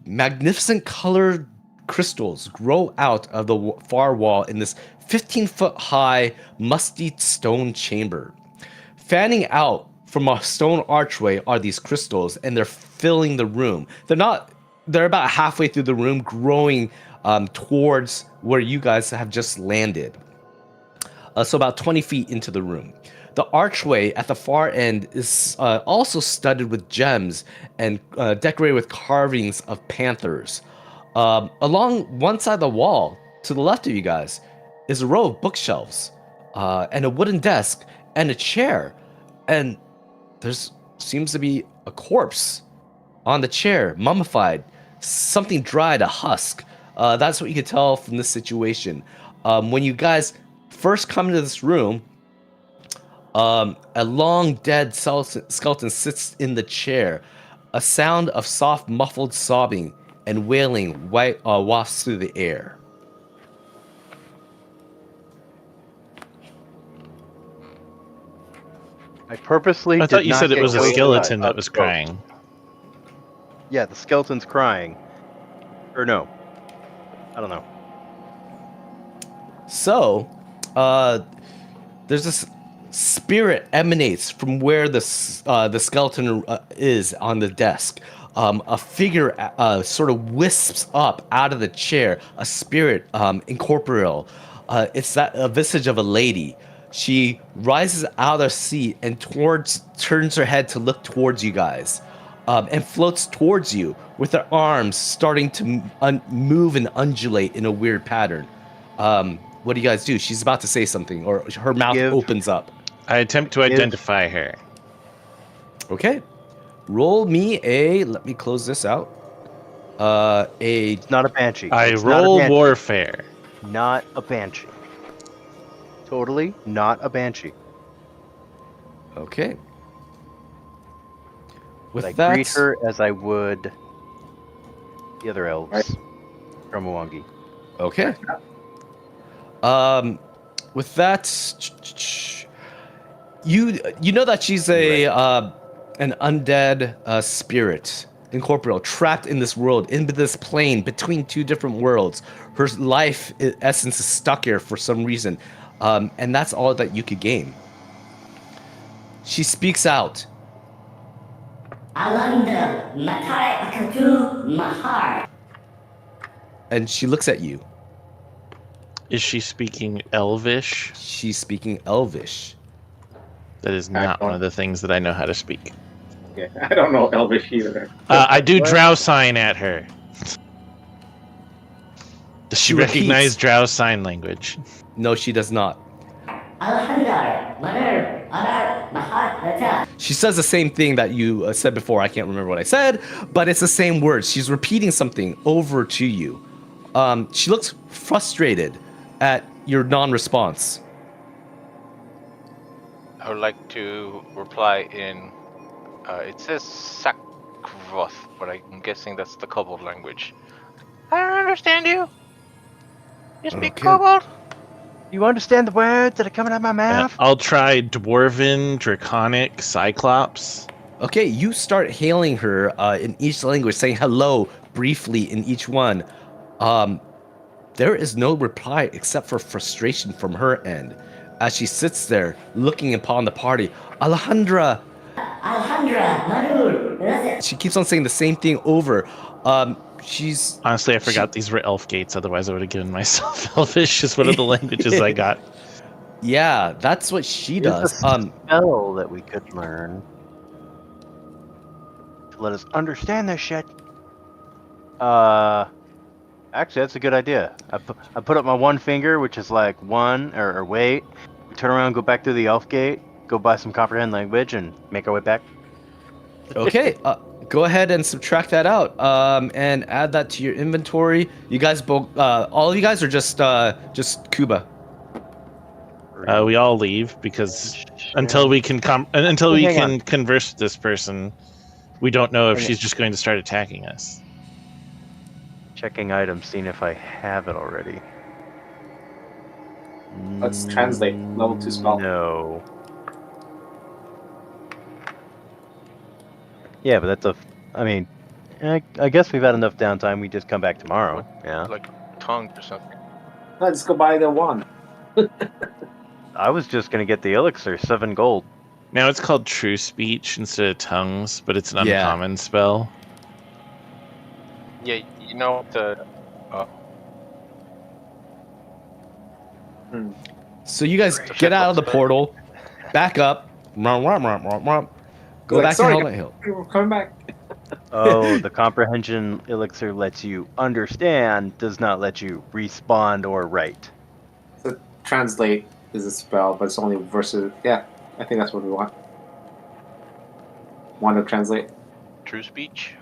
Magnificent colored crystals grow out of the far wall in this 15-foot high, musty stone chamber. Fanning out from a stone archway are these crystals, and they're filling the room. They're about halfway through the room, growing towards where you guys have just landed. So about 20 feet into the room. The archway at the far end is also studded with gems and decorated with carvings of panthers. Along one side of the wall, to the left of you guys, is a row of bookshelves and a wooden desk and a chair. And there's seems to be a corpse on the chair, mummified, something dried, a husk. That's what you could tell from this situation. When you guys first come into this room, a long dead skeleton sits in the chair. A sound of soft, muffled sobbing and wailing wafts through the air. I purposely. I thought you said it was a skeleton that was crying. crying. Yeah, the skeleton's crying. Or no. I don't know. So, there's this spirit emanates from where the skeleton is on the desk. A figure sort of wisps up out of the chair. A spirit, incorporeal. It's a visage of a lady. She rises out of her seat and turns her head to look towards you guys, and floats towards you with her arms starting to move and undulate in a weird pattern. What do you guys do? She's about to say something, or her mouth opens up. I attempt to identify her. Okay. Roll me let me close this out. It's not a banshee. I It's not a roll banshee. warfare. Not a banshee. Totally not a banshee. Okay. With I that, greet her as I would the other elves from Mwangi. okay. With that, you know that she's an undead spirit, incorporeal, trapped in this world, in this plane between two different worlds. Her life essence is stuck here for some reason, and that's all that you could gain. She speaks out. Alanda Matai Akatu Mahar. And she looks at you. Is she speaking Elvish? She's speaking Elvish. That is not one of the things that I know how to speak. Yeah, I don't know Elvish either. I do drow sign at her. Does she recognize drow sign language? No, she does not. Alhandar Manar She says the same thing that you said before. I can't remember what I said, but it's the same words. She's repeating something over to you. She looks frustrated at your non-response. I would like to reply in. It says Sakvoth, but I'm guessing that's the kobold language. I don't understand you. You speak Okay. kobold? You understand the words that are coming out of my mouth? I'll try Dwarven, Draconic, Cyclops. Okay, you start hailing her in each language, saying hello briefly in each one. There is no reply except for frustration from her end as she sits there looking upon the party. Alejandra! She keeps on saying the same thing over. She's Honestly, I forgot these were elf gates. Otherwise, I would have given myself Elvish as one of the languages I got. Yeah, that's what she does. There's a spell that we could learn to let us understand this shit. Actually, that's a good idea. I put up my one finger, which is like one, or wait. We turn around, go back through the elf gate, go buy some comprehend language, and make our way back. Okay, go ahead and subtract that out and add that to your inventory. You guys both, all of you guys, are just Kuba. We all leave because until we can converse with this person, we don't know if she's just going to start attacking us. Checking items, seeing if I have it already. Let's translate. Level 2 spell. No. Yeah, but that's I mean, I guess we've had enough downtime. We just come back tomorrow. Yeah. Like tongue or something. Let's go buy the wand. I was just gonna get the elixir, 7 gold. Now it's called True Speech instead of Tongues, but it's an Yeah. uncommon spell. Yeah, you know the. So you guys get out of the portal, back up, go back to Helmet Hill. We're coming back. Oh, the comprehension elixir lets you understand, does not let you respond or write. So translate is a spell, but it's only versus. Yeah, I think that's what we want. Want to translate? True speech.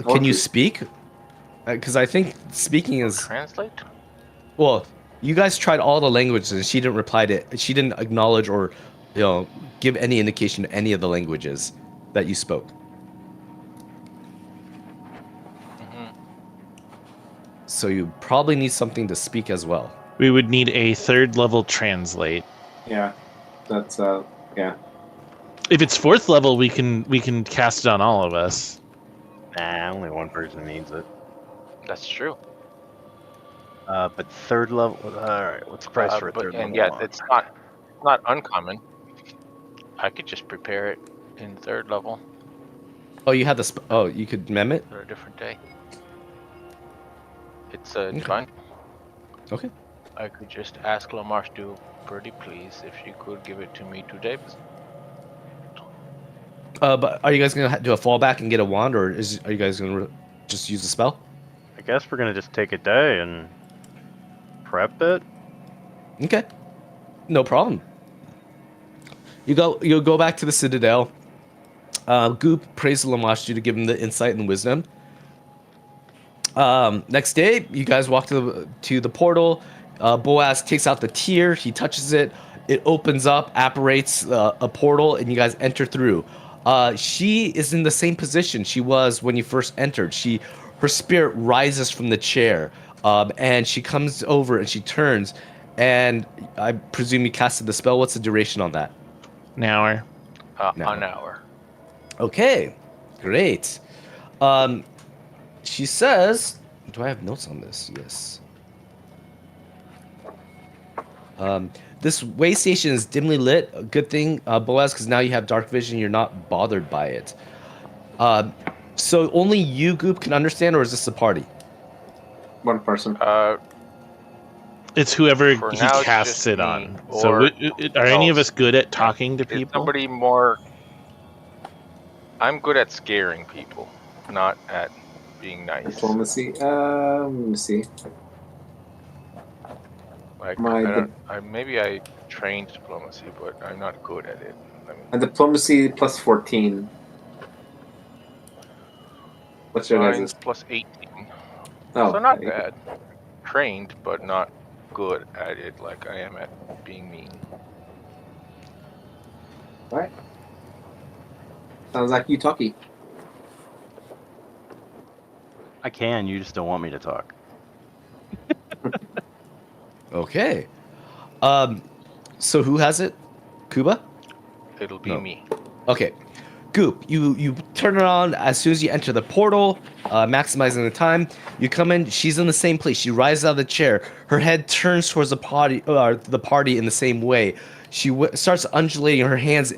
Can you speak? Because I think speaking is Translate? well. You guys tried all the languages, and she didn't reply to. She didn't acknowledge or, give any indication to any of the languages that you spoke. So you probably need something to speak as well. We would need a 3rd level translate. Yeah, that's yeah. If it's 4th level, we can cast it on all of us. Nah, only one person needs it. That's true. But 3rd level. All right, what's the price for a 3rd level? And yeah, it's not uncommon. I could just prepare it in 3rd level Oh, you had the. Oh, you could mem it. for a different day. It's divine. Okay. I could just ask Lamarche to pretty please if she could give it to me today. But are you guys gonna do a fallback and get a wand, or are you guys gonna just use the spell? I guess we're gonna just take a day and prep it. Okay, no problem. You'll go back to the Citadel. Goop prays Lamashtu to give him the insight and wisdom. Next day, you guys walk to the portal. Boaz takes out the tear. He touches it. It opens up, apparates a portal, and you guys enter through. She is in the same position she was when you first entered. Her spirit rises from the chair, and she comes over and she turns. And I presume you casted the spell. What's the duration on that? An hour. An hour. Okay, great. She says, do I have notes on this? Yes. This waystation is dimly lit. A good thing, Boaz, because now you have dark vision. You're not bothered by it. So only you, Goop, can understand, or is this a party? One person. It's whoever For he now, it's casts just it me, on. or So are any of else. us good at talking to Is people? somebody more? I'm good at scaring people, not at being nice. Diplomacy. Let me see. Like My maybe I trained diplomacy, but I'm not good at it. and diplomacy plus 14. What's your Mine's guys'? plus 18, Oh, so not there you go. bad. Trained, but not good at it like I am at being mean. All right. Sounds like you talkie. I can. You just don't want me to talk. Okay. So who has it? Kuba? It'll be No. me. Okay. Goop, you turn around as soon as you enter the portal, maximizing the time. You come in. She's in the same place. She rises out of the chair. Her head turns towards the party in the same way. She starts undulating her hands.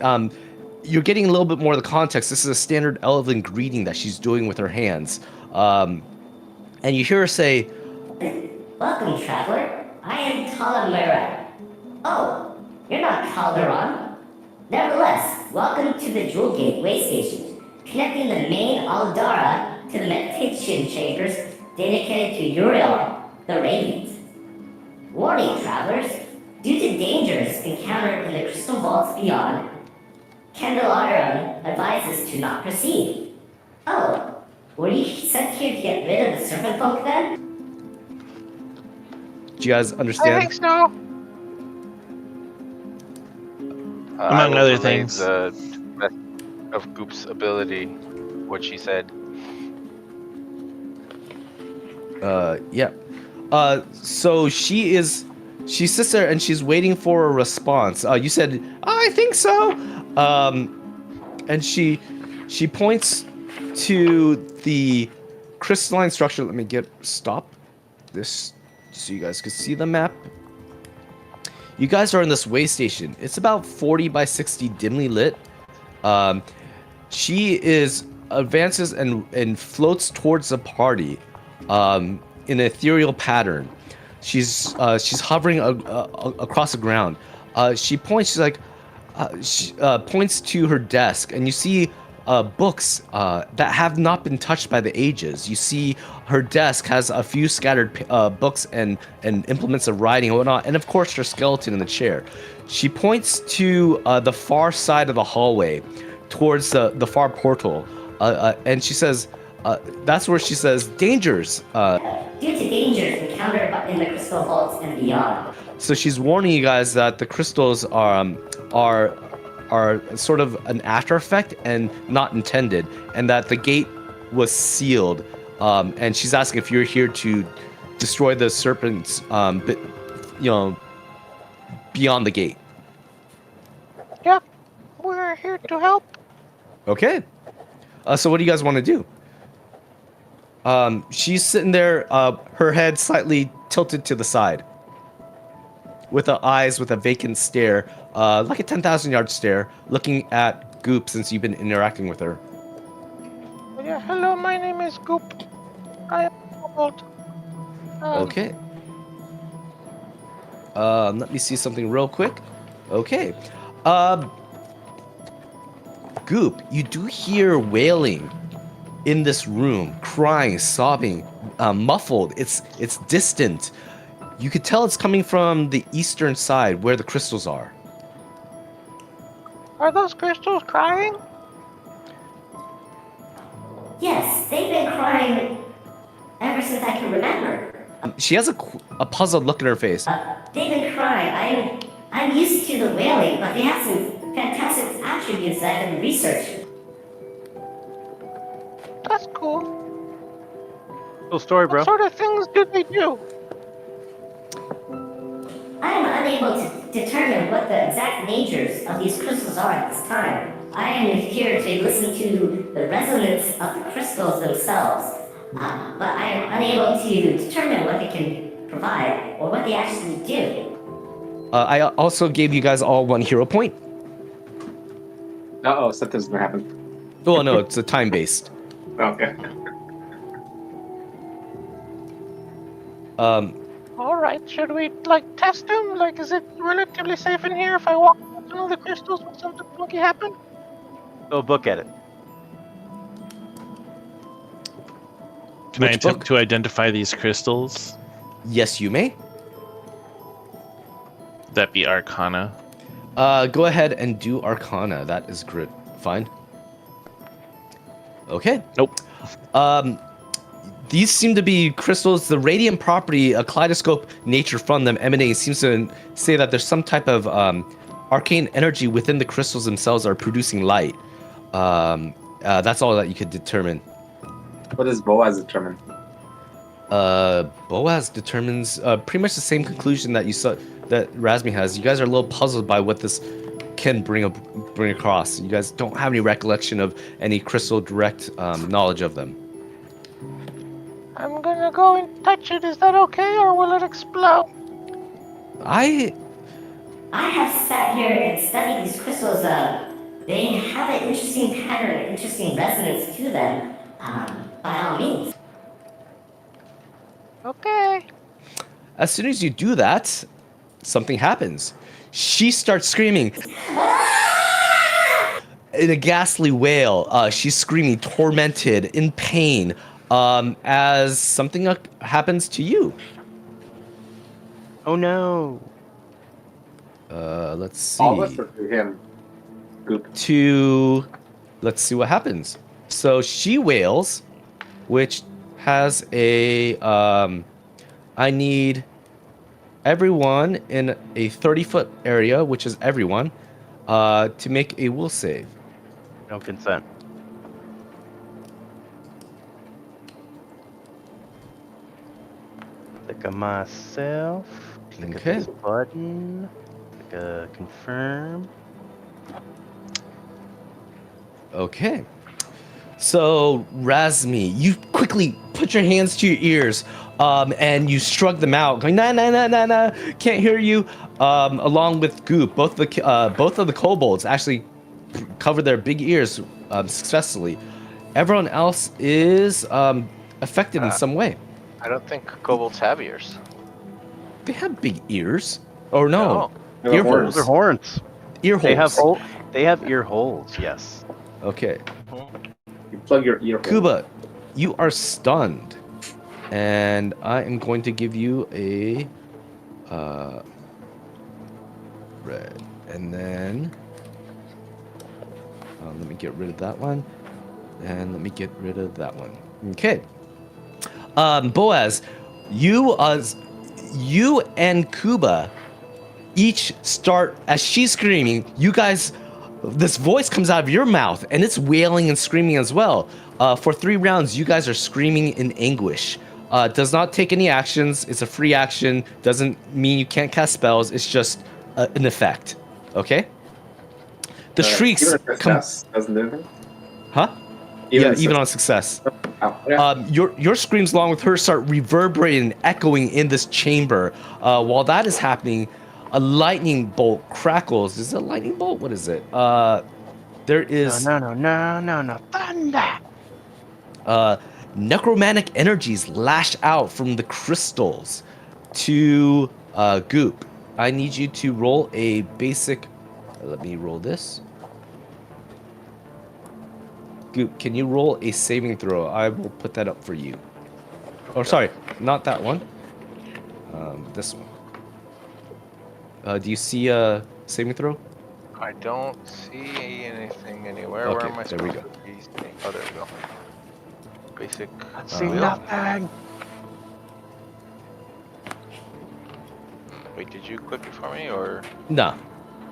You're getting a little bit more of the context. This is a standard elven greeting that she's doing with her hands. And you hear her say, Welcome, traveler. I am Talamura. Oh, you're not Calderon. Nevertheless, welcome to the Jewelgate Waystation, connecting the main Aldara to the meditation chambers dedicated to Uriel, the Radiant. Warning, travelers, due to dangers encountered in the crystal vaults beyond, Candelarium advises to not proceed. Oh, were you sent here to get rid of the serpent folk then? "Do you guys I understand?" think so. I Among will other relay things. the best of Goop's ability, what she said. Yeah. So she sits there and she's waiting for a response. You said, "I think so." And she points to the crystalline structure. Let me stop this so you guys can see the map. You guys are in this way station. It's about 40 by 60 dimly lit. She advances and floats towards the party in an ethereal pattern. She's hovering across the ground. She points. She's like, she points to her desk, and you see books that have not been touched by the ages. You see her desk has a few scattered books and implements of writing and whatnot, and of course her skeleton in the chair. She points to the far side of the hallway, towards the far portal, and she says, that's where she says, "Dangers." Due to dangers encountered in the crystal vaults and beyond. So she's warning you guys that the crystals are sort of an after effect and not intended, and that the gate was sealed. And she's asking if you're here to destroy the serpents, beyond the gate. Yep, we're here to help. Okay. So what do you guys want to do? She's sitting there, her head slightly tilted to the side, with her eyes with a vacant stare, like a 10,000-yard stare, looking at Goop since you've been interacting with her. Yeah, hello, my name is Goop. I am old. Okay. Let me see something real quick. Okay. Goop, you do hear wailing in this room, crying, sobbing, muffled. It's distant. You could tell it's coming from the eastern side where the crystals are. Are those crystals crying? Yes, they've been crying ever since I can remember. She has a puzzled look in her face. They've been crying. I'm used to the wailing, but they have some fantastic attributes that I've been researching. That's cool. Cool story, bro. What sort of things do they do? I am unable to determine what the exact natures of these crystals are at this time. I am here to listen to the resonance of the crystals themselves, but I am unable to determine what they can provide or what they actually do. I also gave you guys all 1 hero point. Uh-oh, something's gonna happen. Oh no, it's a time-based. Okay. Alright, should we, test them? Is it relatively safe in here if I walk up to all the crystals when something funky happen? Go book at it. Can I Which attempt book? to identify these crystals? Yes, you may. that be Arcana? Go ahead and do Arcana. That is great. Fine. Okay. Nope. These seem to be crystals. The radiant property, a kaleidoscope nature from them emanating seems to say that there's some type of arcane energy within the crystals themselves are producing light. That's all that you could determine. What does Boaz determine? Boaz determines pretty much the same conclusion that you saw that Razmi has. You guys are a little puzzled by what this can bring across. You guys don't have any recollection of any crystal direct knowledge of them. I'm gonna go and touch it. Is that okay, or will it explode? I have sat here and studied these crystals. They have an interesting pattern, interesting resonance to them. By all means. Okay. As soon as you do that, something happens. She starts screaming. In a ghastly wail, she's screaming, tormented, in pain, as something happens to you. Oh no. Let's see. All of us or to him? Goop. Let's see what happens. So she wails, which has a, I need everyone in a 30-foot area, which is everyone, to make a will save. No consent. Click on myself. Click Okay. on this button. Click confirm. Okay. So, Razmi, you quickly put your hands to your ears, and you shrug them out, going, nah, nah, nah, nah, nah, can't hear you, along with Goop. Both of the kobolds actually cover their big ears successfully. Everyone else is affected in some way. I don't think kobolds have ears. They have big ears. Or no, They have ear horns. Those are horns. Ear holes. They have ear holes. Yes. Okay. You plug your ear hole. Kuba, you are stunned, and I am going to give you a red, and then let me get rid of that one, and let me get rid of that one. Okay. Boaz, you and Kuba each start, as she's screaming, you guys, this voice comes out of your mouth and it's wailing and screaming as well. For 3 rounds, you guys are screaming in anguish. Does not take any actions. It's a free action. Doesn't mean you can't cast spells. It's just an effect. Okay? The shrieks Even a come. success doesn't do anything? Huh? Even on success. Oh, yeah. Your screams along with hers start reverberating and echoing in this chamber. While that is happening, a lightning bolt crackles. Is it a lightning bolt? What is it? There is No. Thunder. necromantic energies lash out from the crystals to Goop. I need you to roll a basic. Let me roll this. Goop, can you roll a saving throw? I will put that up for you. Oh, sorry, not that one. This one. Do you see a saving throw? I don't see anything anywhere. Okay, Where am I there we supposed to be seeing? Oh, there we go. Basic. See wheel. nothing. Wait, did you click it for me or? No.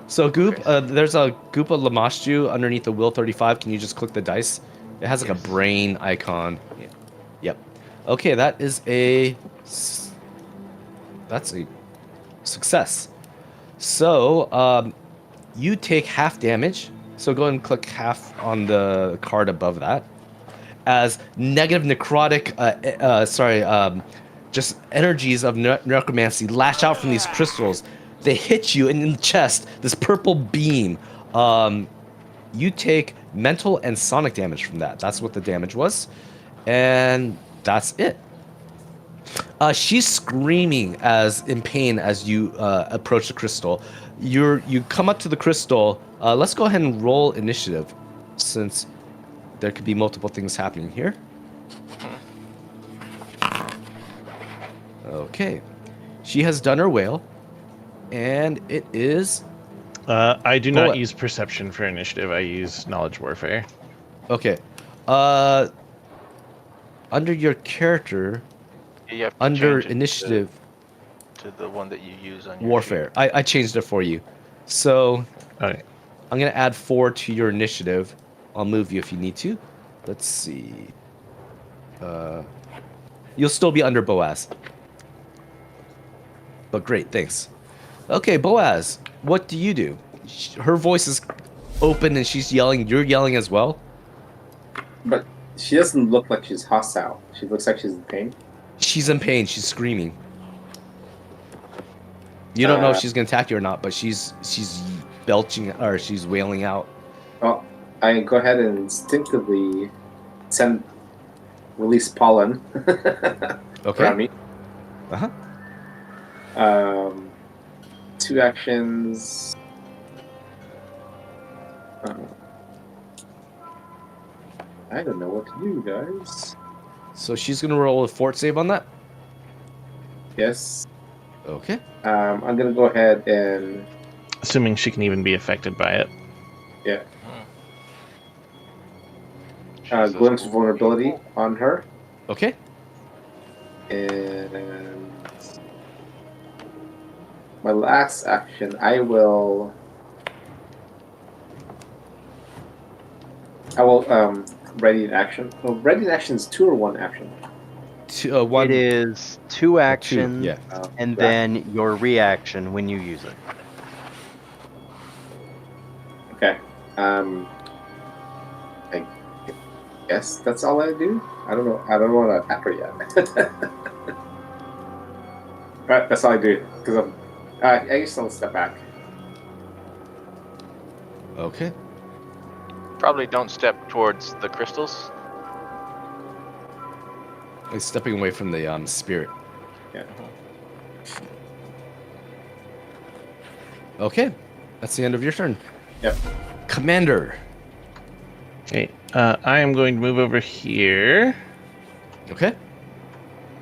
So Goop, Okay. there's a Goop of Lamashtu underneath the Will 35. Can you just click the dice? It has like Yes. a brain icon. Yeah. Yep. Okay, that is a. That's a success. So you take half damage. So go ahead and click half on the card above that. As negative necrotic, just energies of necromancy lash out from these crystals. They hit you in the chest, this purple beam. You take mental and sonic damage from that. That's what the damage was. And that's it. She's screaming in pain as you approach the crystal. You come up to the crystal. Let's go ahead and roll initiative, since there could be multiple things happening here. Okay. She has done her wail. And it is I do not Boaz. use perception for initiative. I use knowledge warfare. Okay. Under your character, You have to under change it initiative, to the one that you use on your warfare. I changed it for you. So Okay. I'm gonna add 4 to your initiative. I'll move you if you need to. Let's see. You'll still be under Boaz. But great, thanks. Okay, Boaz, what do you do? Her voice is open and she's yelling. You're yelling as well? But she doesn't look like she's hostile. She looks like she's in pain. She's in pain. She's screaming. You don't know if she's gonna attack you or not, but she's belching or she's wailing out. Well, I go ahead and instinctively release pollen Okay. around me. Uh-huh. 2 actions. I don't know what to do, guys. So she's gonna roll a fort save on that? Yes. Okay. I'm gonna go ahead and Assuming she can even be affected by it. glimpse vulnerability on her, Okay. and my last action, I will ready in action. Well, ready in action is 2 or 1 action. One. It is 2 actions, yeah. and Yeah. then your reaction when you use it. Okay. I guess that's all I do. I don't know. I don't want to attack her yet. Right, that's all I do. Because I guess I'll step back. Okay. Probably don't step towards the crystals. Like stepping away from the spirit. Yeah. Okay. That's the end of your turn. Yep. Commander. Okay. I am going to move over here. Okay.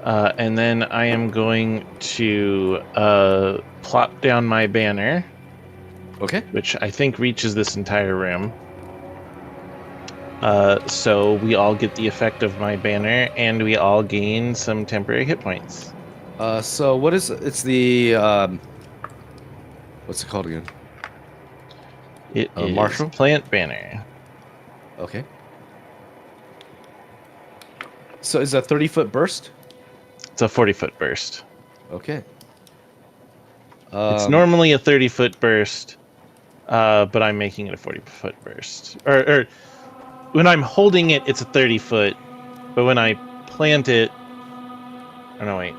And then I am going to plop down my banner, Okay. which I think reaches this entire room. So we all get the effect of my banner, and we all gain some temporary hit points. So what is it's the what's it called again? It is Marshall? plant banner. Okay. So is a 30-foot burst? It's a 40-foot burst. Okay. It's normally a 30-foot burst, but I'm making it a 40-foot burst. Or when I'm holding it, it's a 30-foot, but when I plant it, oh no, wait.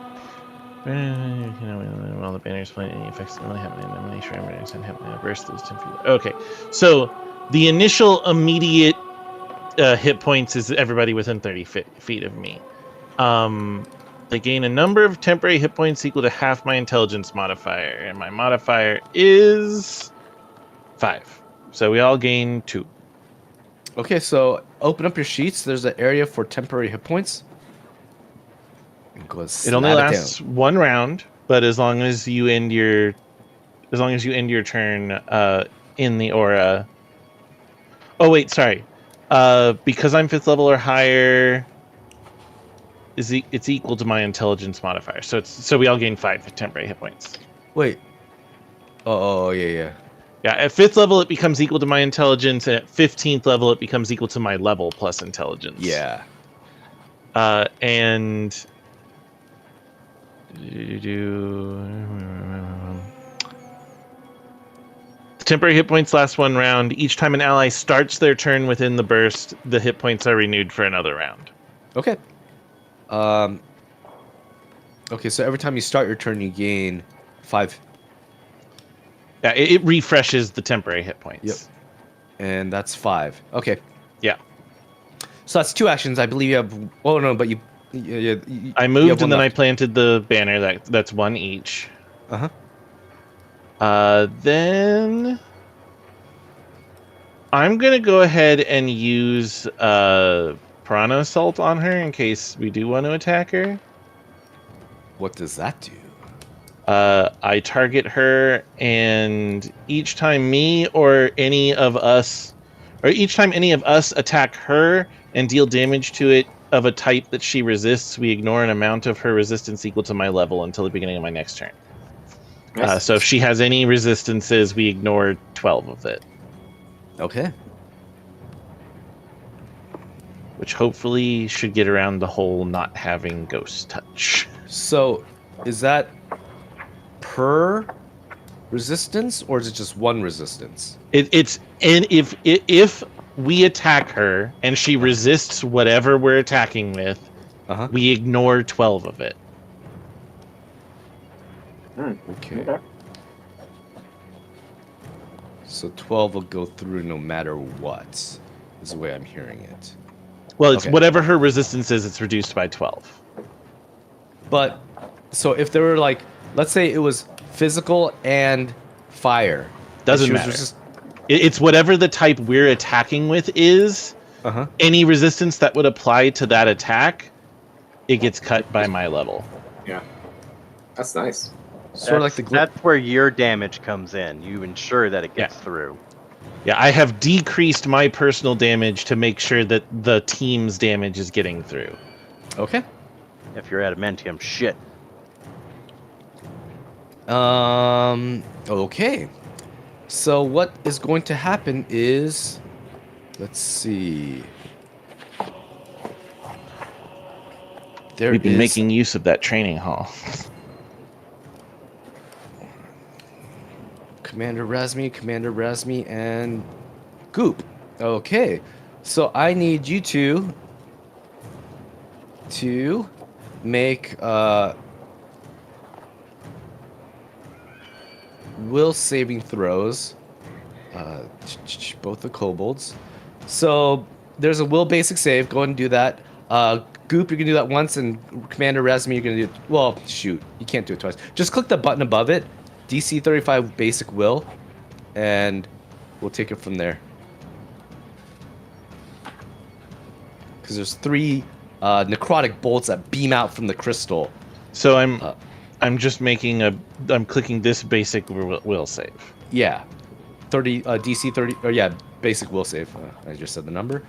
While the banner is planted, any effects that really happen in elimination remedies and happen in a burst is 10 feet. Okay, so the initial immediate hit points is everybody within 30 feet of me. They gain a number of temporary hit points equal to half my intelligence modifier, and my modifier is 5. So we all gain 2. Okay, so open up your sheets. There's an area for temporary hit points. It only lasts 1 round, but as long as you end your turn in the aura. Oh wait, sorry. Because I'm 5th level or higher, it's equal to my intelligence modifier. So we all gain 5 temporary hit points. Wait. Oh yeah. Yeah, at 5th level it becomes equal to my intelligence, and at 15th level it becomes equal to my level plus intelligence. Yeah. And the temporary hit points last 1 round. Each time an ally starts their turn within the burst, the hit points are renewed for another round. Okay. Okay, so every time you start your turn, you gain 5. Yeah, it refreshes the temporary hit points. Yep. And that's 5. Okay. Yeah. So that's 2 actions. I believe you have. Oh no, but you I moved and then I planted the banner. That's 1 each. Then I'm gonna go ahead and use Piranha Assault on her in case we do want to attack her. What does that do? I target her, and each time me or any of us, or each time any of us attack her and deal damage to it of a type that she resists, we ignore an amount of her resistance equal to my level until the beginning of my next turn. Nice. So if she has any resistances, we ignore 12 of it, Okay. which hopefully should get around the whole not having ghost touch. So, is that per resistance, or is it just one resistance? It's and if we attack her and she resists whatever we're attacking with, Uh-huh. we ignore 12 of it. Okay. Okay. So 12 will go through no matter what, is the way I'm hearing it. Well, it's Okay. whatever her resistance is, it's reduced by 12. But, so if there were like, let's say it was physical and fire. Doesn't and she was matter. resist- It's whatever the type we're attacking with is. Uh-huh. Any resistance that would apply to that attack, it gets cut by my level. Yeah. That's nice. Sort of like the That's where your damage comes in. You ensure that it gets through. Yeah, I have decreased my personal damage to make sure that the team's damage is getting through. Okay. If you're adamantium, shit. Okay. So what is going to happen is, let's see. There We've been is- making use of that training hall. Commander Razmi, and Goop. Okay. So I need you two to make will saving throws. Both the kobolds. So there's a will basic save. Go ahead and do that. Goop, you can do that once, and Commander Razmi, you're gonna do it. Well, shoot, you can't do it twice. Just click the button above it. DC 35 basic will, and we'll take it from there. Because there's 3 necrotic bolts that beam out from the crystal. So I'm just making I'm clicking this basic will save. Yeah, 30 DC 30. Or yeah, basic will save. I just said the number.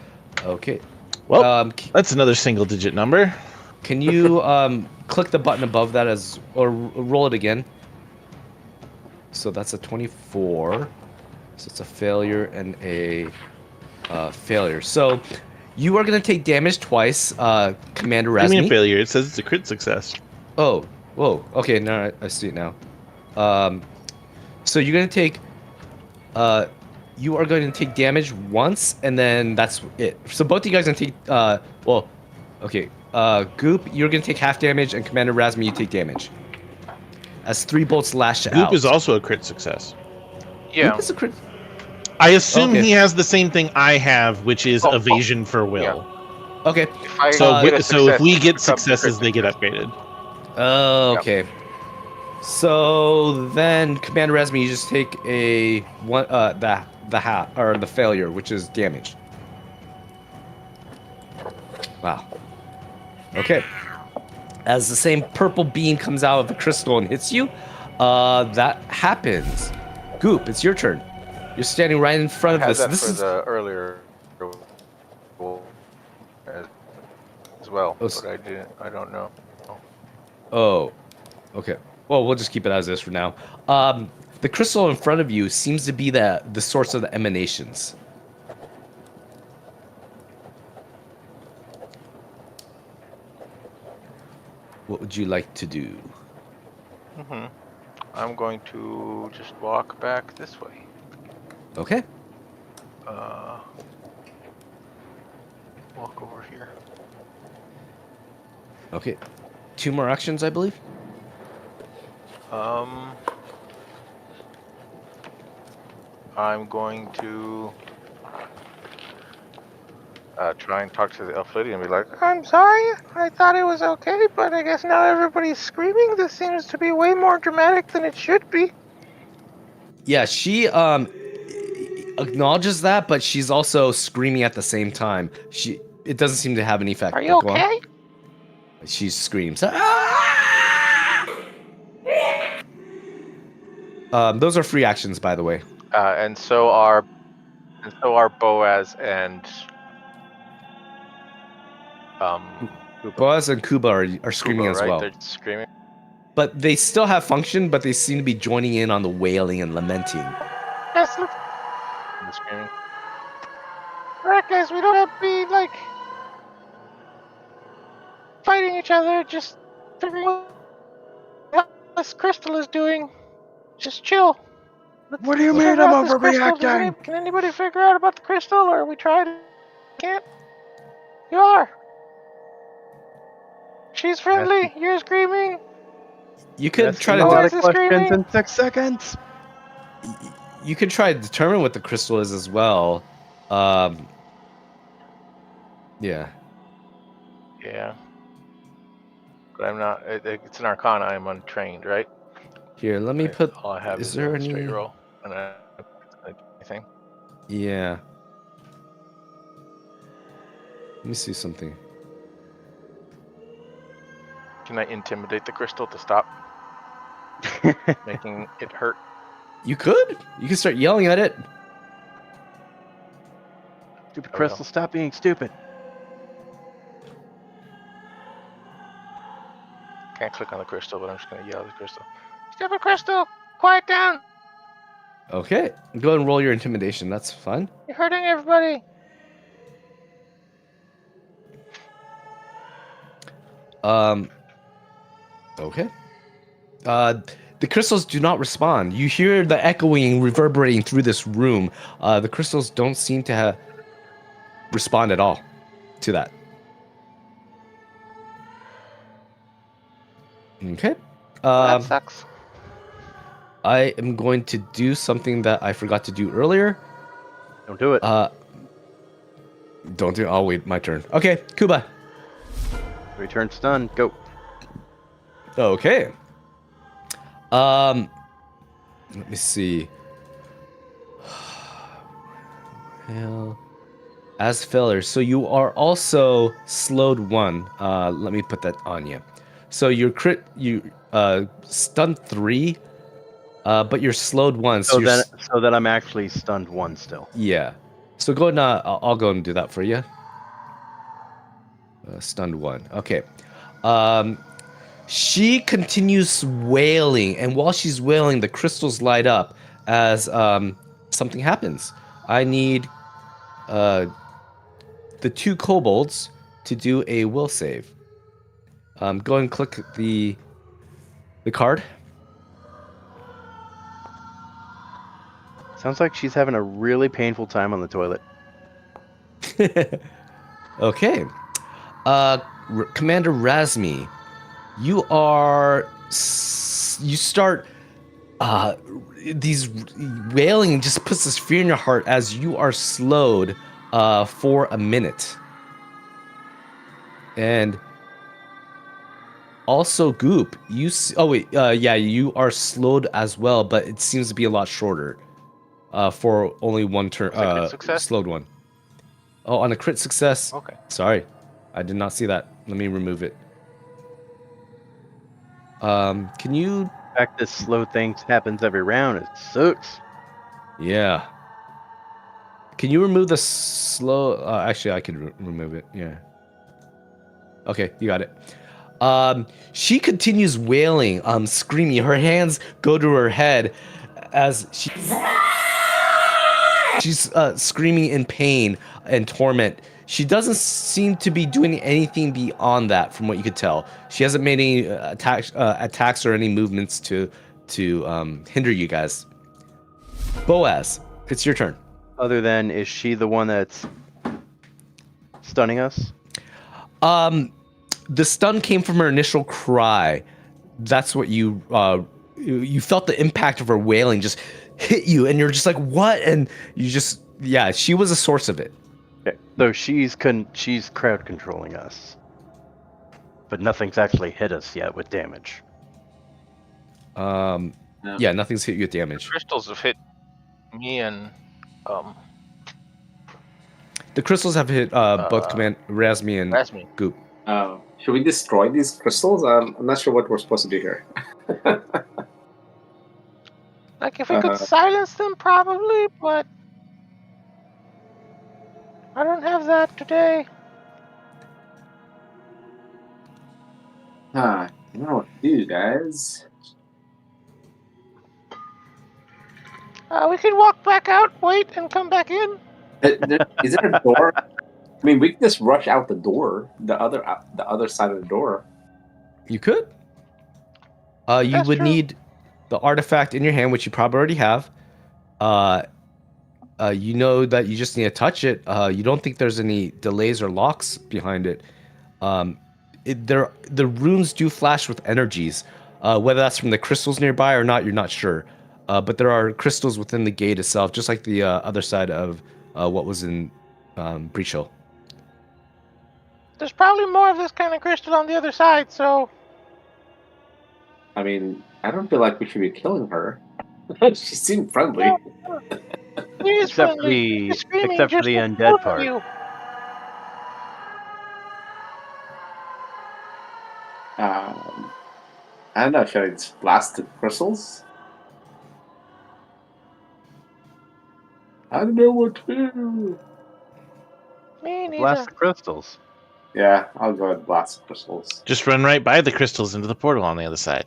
Okay. Well, that's another single digit number. Can you click the button above that or roll it again? So that's a 24. So it's a failure and a failure. So you are going to take damage twice, Commander Razmi. I mean a failure. It says it's a crit success. Oh, whoa. Okay, now I see it now. So you're going to take... you are going to take damage once, and then that's it. So both of you guys are going to take... well, okay. Goop, you're going to take half damage, and Commander Razmi, you take damage. As 3 bolts lash out. Goop is also a crit success. Yeah. Goop is a crit... I assume Okay. he has the same thing I have, which is evasion for will. Okay. If I So, get a so if success, we it get becomes a crit successes, they get success. upgraded. Oh, okay. So then, Commander Razmi, you just take a one the failure, which is damage. Wow. Okay. As the same purple beam comes out of the crystal and hits you, that happens. Goop, it's your turn. You're standing right in front I of had this. that This for is the earlier roll as well, Oh, but I don't know. Oh, okay. Well, we'll just keep it as is for now. The crystal in front of you seems to be the source of the emanations. What would you like to do? I'm going to just walk back this way. Okay. Walk over here. Okay. 2 more actions, I believe. I'm going to try and talk to the elf lady and be like, I'm sorry. I thought it was okay, but I guess now everybody's screaming. This seems to be way more dramatic than it should be. Yeah, she acknowledges that, but she's also screaming at the same time. It doesn't seem to have any effect. Are you Go on. okay? She screams. "Ah!" Those are free actions, by the way. And so are Boaz and Boaz and Kuba are screaming Kuba, as right? well. They're screaming. But they still have function, but they seem to be joining in on the wailing and lamenting. Yes, look, And screaming. alright guys, we don't have to be like fighting each other, just figuring out what this crystal is doing. Just chill. What do you Figure mean I'm out this crystal. overreacting? Can anybody figure out about the crystal, or are we trying? Can't. You are. She's friendly. You're screaming. You could Asking try a to lot Boaz of is questions screaming. in 6 seconds. you could try to determine what the crystal is as well. Yeah. Yeah. But I'm not. It's an Arcana. I'm untrained, right? Here, let me put. All I have Is is there a any? straight roll, and I anything. Yeah. Let me see something. Can I intimidate the crystal to stop making it hurt? You could. You could start yelling at it. Stupid There we crystal, stop being stupid. Can't click on the crystal, but I'm just gonna yell at the crystal. Stupid crystal, quiet down. Okay. Go ahead and roll your intimidation. That's fun. You're hurting everybody. Okay. The crystals do not respond. You hear the echoing reverberating through this room. The crystals don't seem to respond at all to that. Okay. That sucks. I am going to do something that I forgot to do earlier. Don't do it. Don't do. I'll wait my turn. Okay, Kuba. Return stun. Go. Okay. Let me see. Well, as filler, so you are also slowed 1. Let me put that on you. So you're stunned 3, but you're slowed 1. So you're that I'm actually stunned 1 still. yeah. So go ahead and I'll go and do that for you. Stunned 1. Okay. She continues wailing, and while she's wailing, the crystals light up as something happens. I need the 2 kobolds to do a will save. Go ahead and click the card. Sounds like she's having a really painful time on the toilet. Okay. Commander Razmi, you start these wailing just puts this fear in your heart as you are slowed for a minute. And also Goop, you are slowed as well, but it seems to be a lot shorter for only 1 turn. Crit success? Slowed 1. Oh, on a crit success. Okay. Sorry, I did not see that. Let me remove it. Can you? The fact this slow thing happens every round, it sucks. Yeah. Can you remove the slow? Actually, I can remove it. Yeah. Okay, you got it. She continues wailing, screaming. Her hands go to her head as she's screaming in pain and torment. She doesn't seem to be doing anything beyond that, from what you could tell. She hasn't made any attacks or any movements to hinder you guys. Boaz, it's your turn. Other than, is she the one that's stunning us? The stun came from her initial cry. That's what you felt, the impact of her wailing just hit you, and you're just like, what? And you just, yeah, she was a source of it. Okay. So she's crowd controlling us, but nothing's actually hit us yet with damage. No. Yeah, nothing's hit you with damage. Crystals have hit me and The crystals have hit both Razmi and Razmi. Goop. Should we destroy these crystals? I'm not sure what we're supposed to do here. Like, if we could silence them, probably, but I don't have that today. I don't know what to do, guys. We can walk back out, wait, and come back in. Is there a door? I mean, we can just rush out the door, the other side of the door. You could. You That's would true. need the artifact in your hand, which you probably already have. You know that you just need to touch it. You don't think there's any delays or locks behind it. The runes do flash with energies. Whether that's from the crystals nearby or not, you're not sure. But there are crystals within the gate itself, just like the other side of what was in Breach Hill. There's probably more of this kind of crystal on the other side, so I mean, I don't feel like we should be killing her. She seemed friendly. No. it is Except for friendly. the She's screaming except for just the like undead both of part. you. I don't know. Should I just blast the crystals? I don't know what to do. Me neither. Blast the crystals. Yeah, I'll go ahead and blast the crystals. Just run right by the crystals into the portal on the other side.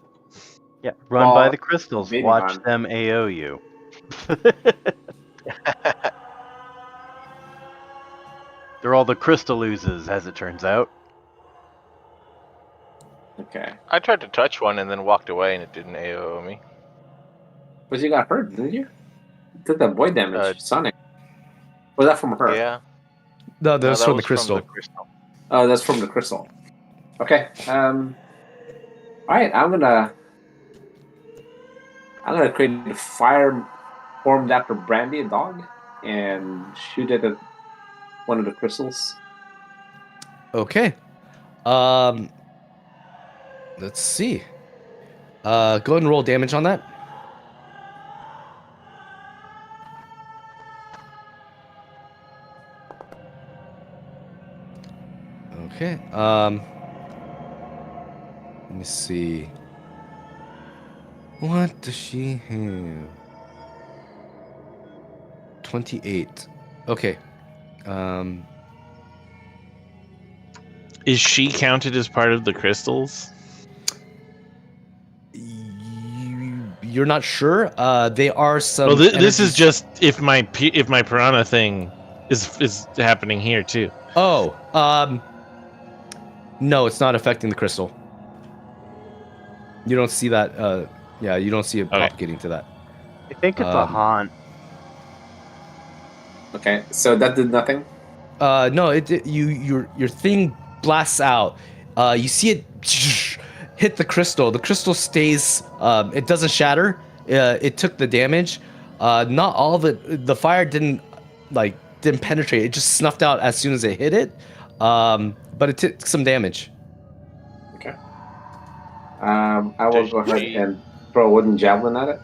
Yeah, run by Well, the crystals. maybe Watch not. them AO you. They're all the crystal oozes, as it turns out. Okay. I tried to touch one and then walked away, and it didn't AO me. But you got hurt, didn't you? You took that void damage, Sonic. Was that from her? Yeah. No, that's that from the was crystal. Oh, that's from the crystal. Okay. Alright, I'm gonna create a fire formed after Brandy, a dog, and shoot it at one of the crystals. Okay. Let's see. Go ahead and roll damage on that. Okay. Let me see. What does she have? 28. Okay. Is she counted as part of the crystals? You're not sure. They are some. Well, this is energies- just if my piranha thing is happening here too. Oh. No, it's not affecting the crystal. You don't see that. Yeah, you don't see it propagating to that. I think it's a haunt. Okay, so that did nothing? No, your thing blasts out. You see it hit the crystal. The crystal stays. It doesn't shatter. It took the damage. Not all of it. The fire didn't penetrate. It just snuffed out as soon as it hit it. But it took some damage. Okay. I will Does go ahead she- and throw a wooden javelin at it.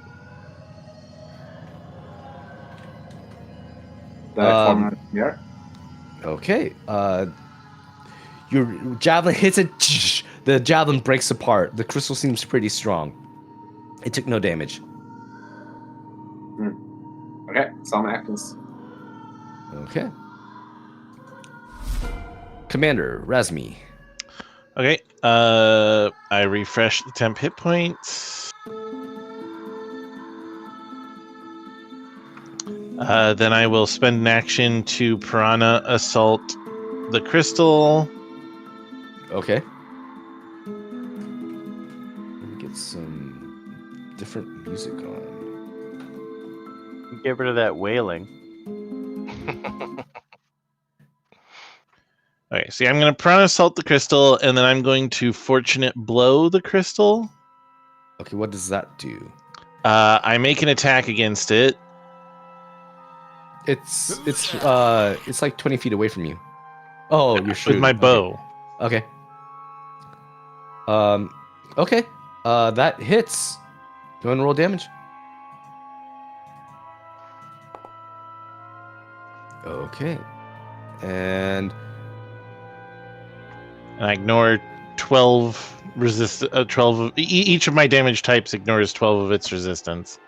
That I formed out of the air. Okay. Your javelin hits it. The javelin breaks apart. The crystal seems pretty strong. It took no damage. Okay, that's all my actions. Okay. Commander Razmi. Okay. I refresh the temp hit points. Then I will spend an action to piranha assault the crystal. Okay. Let me get some different music on. Get rid of that wailing. Okay, see, I'm going to piranha assault the crystal, and then I'm going to fortunate blow the crystal. Okay, what does that do? I make an attack against it. It's like 20 feet away from you. Oh, you're shooting With my bow. Okay. Okay. That hits. Go ahead and roll damage. Okay. And And I ignore 12 resist. 12 of, each of my damage types ignores 12 of its resistance.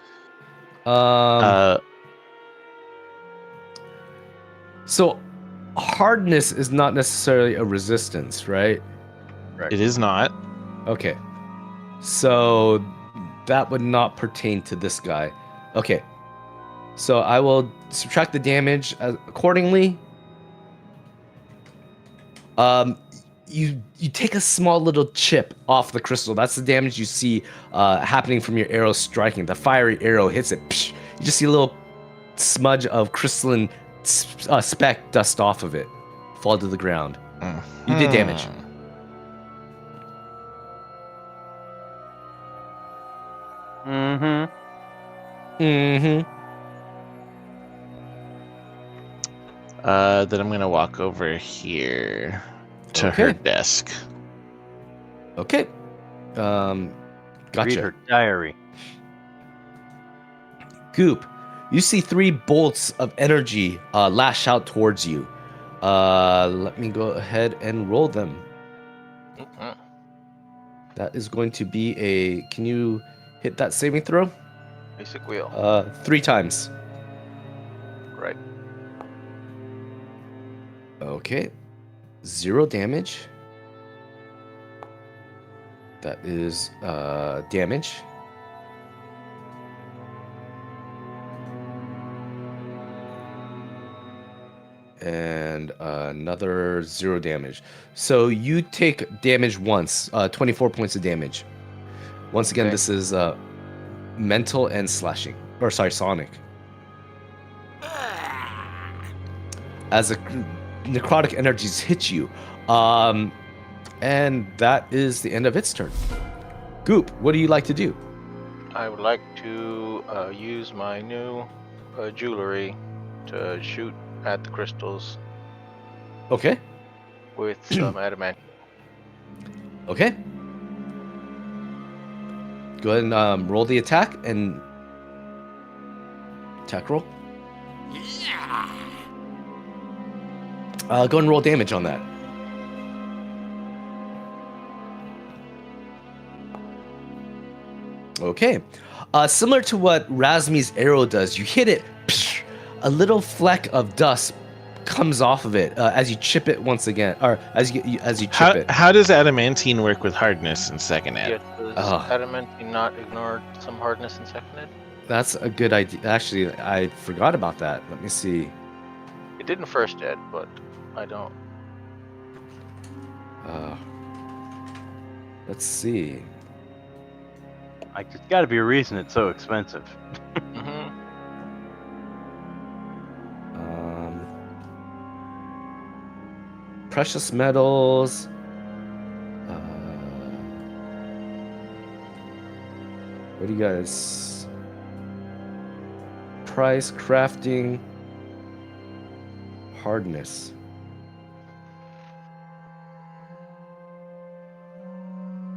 Uh, So hardness is not necessarily a resistance, right? it is not. Okay. So that would not pertain to this guy. Okay. So I will subtract the damage accordingly. You take a small little chip off the crystal. That's the damage you see happening from your arrow striking. The fiery arrow hits it. Psh, you just see a little smudge of crystalline speck dust off of it, fall to the ground. You did damage. Mm-hmm. Mm-hmm. Then I'm gonna walk over here to her Okay. desk. Okay. Read Gotcha. her diary. Goop, you see 3 bolts of energy lash out towards you. Let me go ahead and roll them. Mhm. That is going to be a... Can you hit that saving throw? Basic wheel. 3 times. Right. Okay. 0 damage. That is damage. And another 0 damage. So you take damage once, 24 points of damage. Once again, Okay. this is mental and slashing. Or sorry, sonic. As the necrotic energies hit you. And that is the end of its turn. Goop, what do you like to do? I would like to use my new jewelry to shoot at the crystals Okay. with some adamant. Okay. Go ahead and roll the attack and attack roll. Go ahead and roll damage on that. Okay. Similar to what Razmi's arrow does, you hit it, psh, a little fleck of dust comes off of it as you chip it once again, or as you chip it. How does adamantine work with hardness in second ed? Yeah, does Oh. adamantine not ignore some hardness in second ed? That's a good idea. Actually, I forgot about that. Let me see. It did in first ed, but I don't. Let's see. Like, there's got to be a reason it's so expensive. Mm-hmm. Precious metals. What do you guys? Price, crafting, hardness.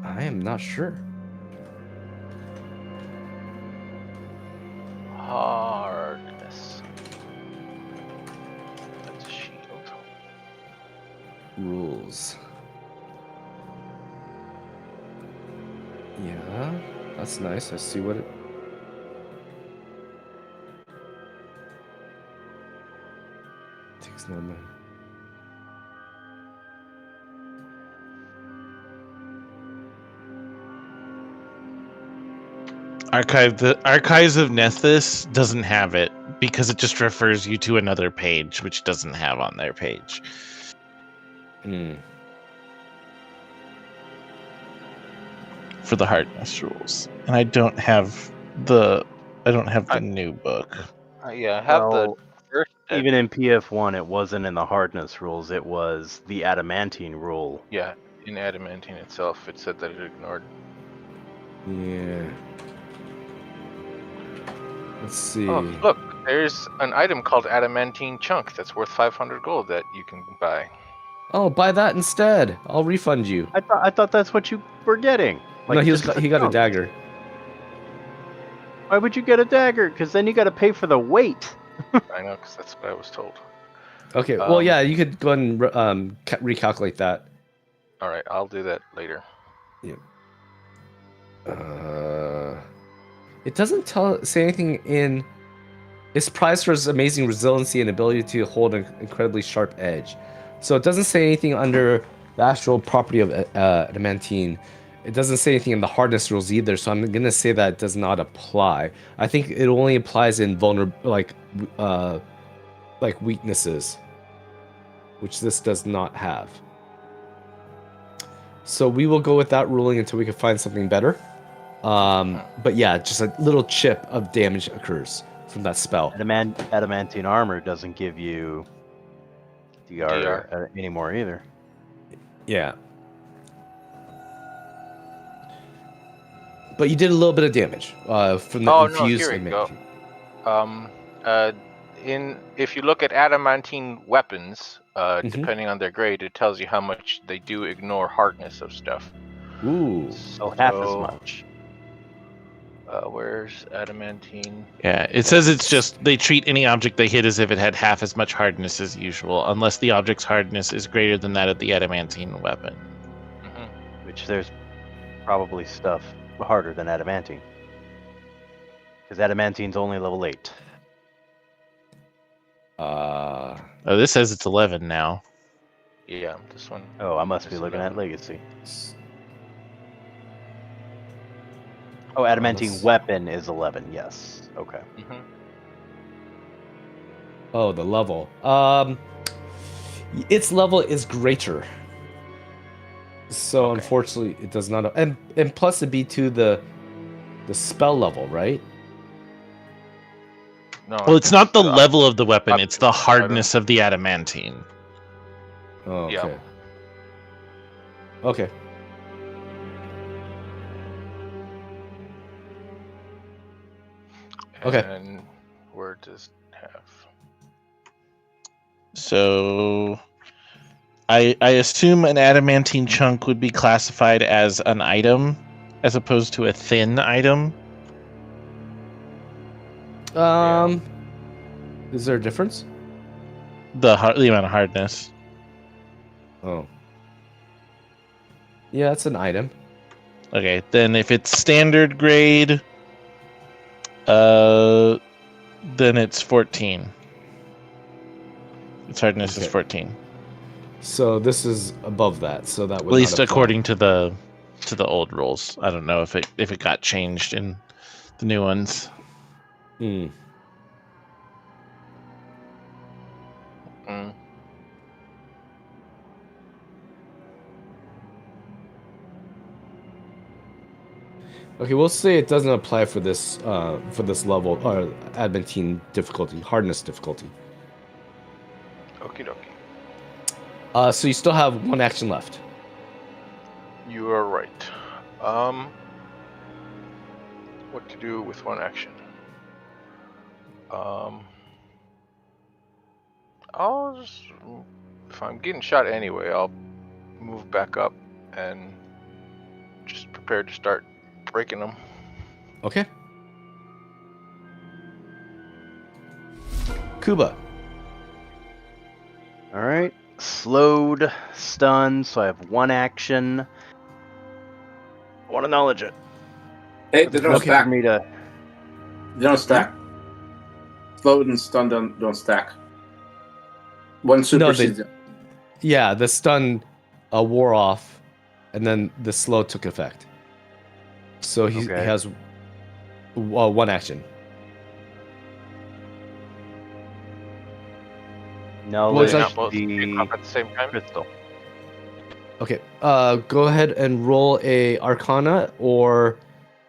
I am not sure. Hardness. That's a shield. Rules. Yeah, that's nice. I see what it. Takes no man. The Archives of Nethys doesn't have it because it just refers you to another page, which doesn't have on their page. For the hardness rules, and I don't have the new book. Yeah, I have Well, the first ed. Even in PF1, it wasn't in the hardness rules. It was the adamantine rule. Yeah, in adamantine itself, it said that it ignored. Yeah. Let's see. Oh, look, there's an item called adamantine chunk that's worth 500 gold that you can buy. Oh, buy that instead. I'll refund you. I thought that's what you were getting. No, he just the got a chunk. dagger. Why would you get a dagger? Because then you got to pay for the weight. I know, because that's what I was told. Okay. Well, yeah, you could go ahead and recalculate that. All right, I'll do that later. It doesn't say anything in. It's prized for its amazing resiliency and ability to hold an incredibly sharp edge. So it doesn't say anything under the actual property of adamantine. It doesn't say anything in the hardness rules either. So I'm gonna say that it does not apply. I think it only applies in like weaknesses, which this does not have. So we will go with that ruling until we can find something better. But yeah, just a little chip of damage occurs from that spell. Adamantine armor doesn't give you DR, anymore either. Yeah. But you did a little bit of damage from the infused. Here we go. If you look at adamantine weapons, depending on their grade, it tells you how much they do ignore hardness of stuff. Ooh. So half as much. Where's adamantine? Yeah, it says it's just they treat any object they hit as if it had half as much hardness as usual, unless the object's hardness is greater than that of the adamantine weapon. Mm-hmm. Which there's probably stuff harder than adamantine. Because adamantine's only level 8. Oh, this says it's 11 now. Yeah, this one. Oh, I must be is looking 11. at Legacy. Oh, adamantine weapon is 11, yes. Okay. Mm-hmm. Oh, the level. Its level is greater. So unfortunately, it does not. And plus, it'd be to the spell level, right? No. Well, it's not the level of the weapon; it's the hardness of the adamantine. Oh, okay. Yeah. Okay. Okay. And where does it have? So, I assume an adamantine chunk would be classified as an item, as opposed to a thin item. Is there a difference? The amount of hardness. Oh. Yeah, it's an item. Okay, then if it's standard grade, then it's 14. Its hardness is 14. So this is above that. So that would At least not apply. according to the old rules. I don't know if it got changed in the new ones. Hmm. Mm. Okay, we'll say it doesn't apply for this level or adamantine difficulty, hardness difficulty. Okie dokie. So you still have one action left. You are right. What to do with one action? I'll just, if I'm getting shot anyway, I'll move back up and just prepare to start breaking them. Okay. Kuba. All right. Slowed, stunned, so I have one action. I want to knowledge it. Hey, they don't Looking stack. for me to. They don't stack. Slowed and stunned don't stack. One supersedes it. Yeah, the stun wore off, and then the slow took effect. So he has one action. No, Well, it's Not like both the pick up at the same time. crystal. Okay. Go ahead and roll a Arcana or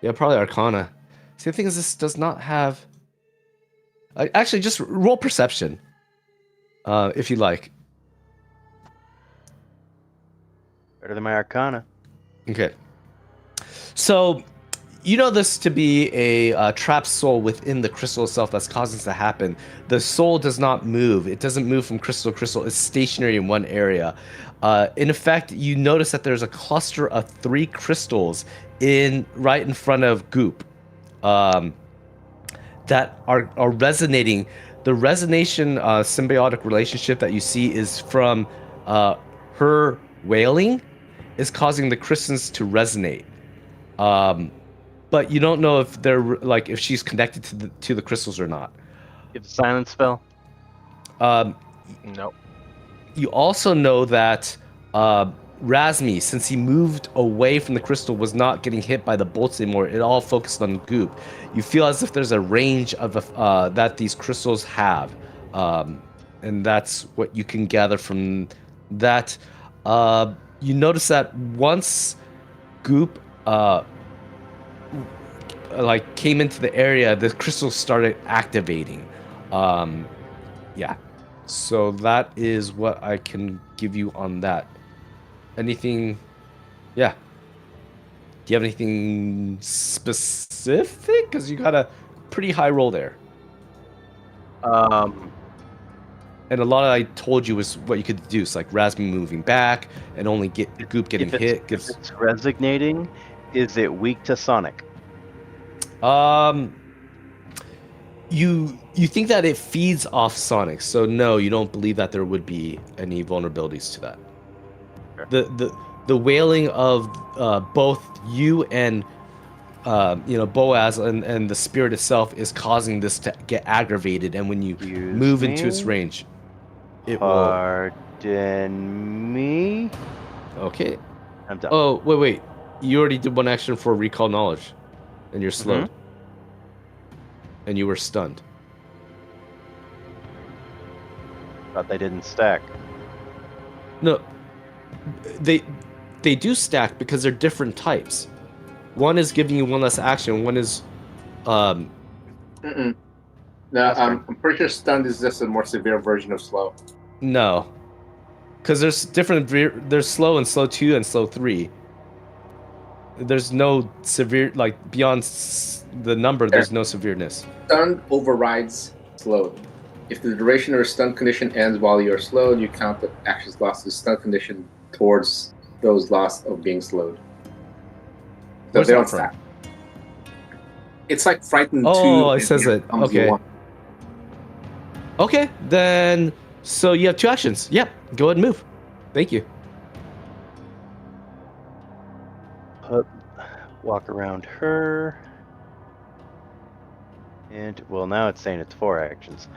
probably Arcana. See, the thing is, this does not have. Actually, just roll Perception, if you like. Better than my Arcana. Okay. So, you know this to be a trapped soul within the crystal itself that's causing this to happen. The soul does not move. It doesn't move from crystal to crystal. It's stationary in one area. In effect, you notice that there's a cluster of 3 crystals right in front of Goop that are resonating. The resonation symbiotic relationship that you see is from her wailing is causing the crystals to resonate. but you don't know if they're like if she's connected to the crystals or not. Give a silence spell. Nope. You also know that Razmi, since he moved away from the crystal, was not getting hit by the bolts anymore. It all focused on Goop. You feel as if there's a range of that these crystals have, and that's what you can gather from that. You notice that once Goop like came into the area, the crystals started activating. Yeah. So that is what I can give you on that. Anything? Yeah. Do you have anything specific? Because you got a pretty high roll there. Um, And a lot of I told you was what you could deduce, like Razmi moving back and only Goop getting if hit. if it's resignating, is it weak to Sonic? You think that it feeds off Sonic, so no, you don't believe that there would be any vulnerabilities to that. Sure. The wailing of both you and Boaz and the spirit itself is causing this to get aggravated, and when you move into its range, it will. Pardon me. Okay. I'm done. Oh wait, you already did one action for recall knowledge, and you're slowed. And you were stunned. Thought they didn't stack. No, they do stack because they're different types. One is giving you one less action. One is, No, I'm pretty sure stunned is just a more severe version of slow. No, because there's different. There's slow and slow 2 and slow 3. There's no severe beyond the number. There's no severeness. Stunned overrides slowed. If the duration of your stun condition ends while you're slowed, you count the actions lost to the stun condition towards those lost of being slowed. So Where's they that don't from? stack. It's like Frightened 2. Oh, it says it. becomes Okay. 1. Okay, then. So you have 2 actions. Yep. Go ahead and move. Thank you. Walk around her. And, well, now it's saying it's 4 actions.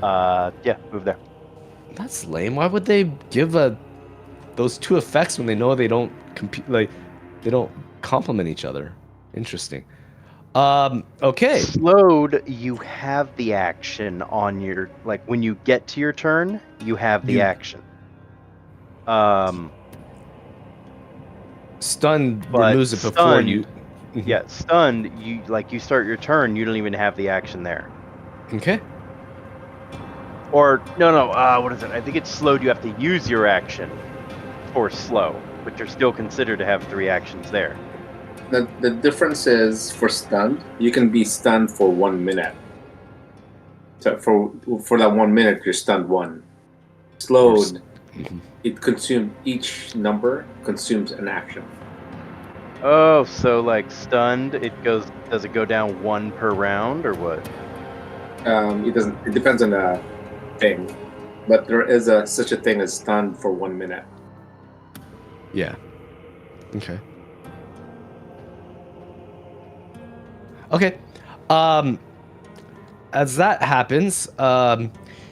Yeah, move there. That's lame. Why would they give those 2 effects when they know they don't compete? Like, they don't complement each other. Interesting. Okay. Slowed, you have the action on your, like, when you get to your turn, you have the action. Stunned But removes it before stunned- you. Yeah, stunned, you start your turn, you don't even have the action there. Okay. Or, no, what is it? I think it's slowed, you have to use your action for slow, but you're still considered to have 3 actions there. The difference is for stunned, you can be stunned for 1 minute. So for that 1 minute, you're stunned 1. Slowed, each number consumes an action. Oh, so like stunned, does it go down 1 per round or what? It doesn't. It depends on the thing, but there is such a thing as stunned for 1 minute. Yeah. Okay. Okay. As that happens,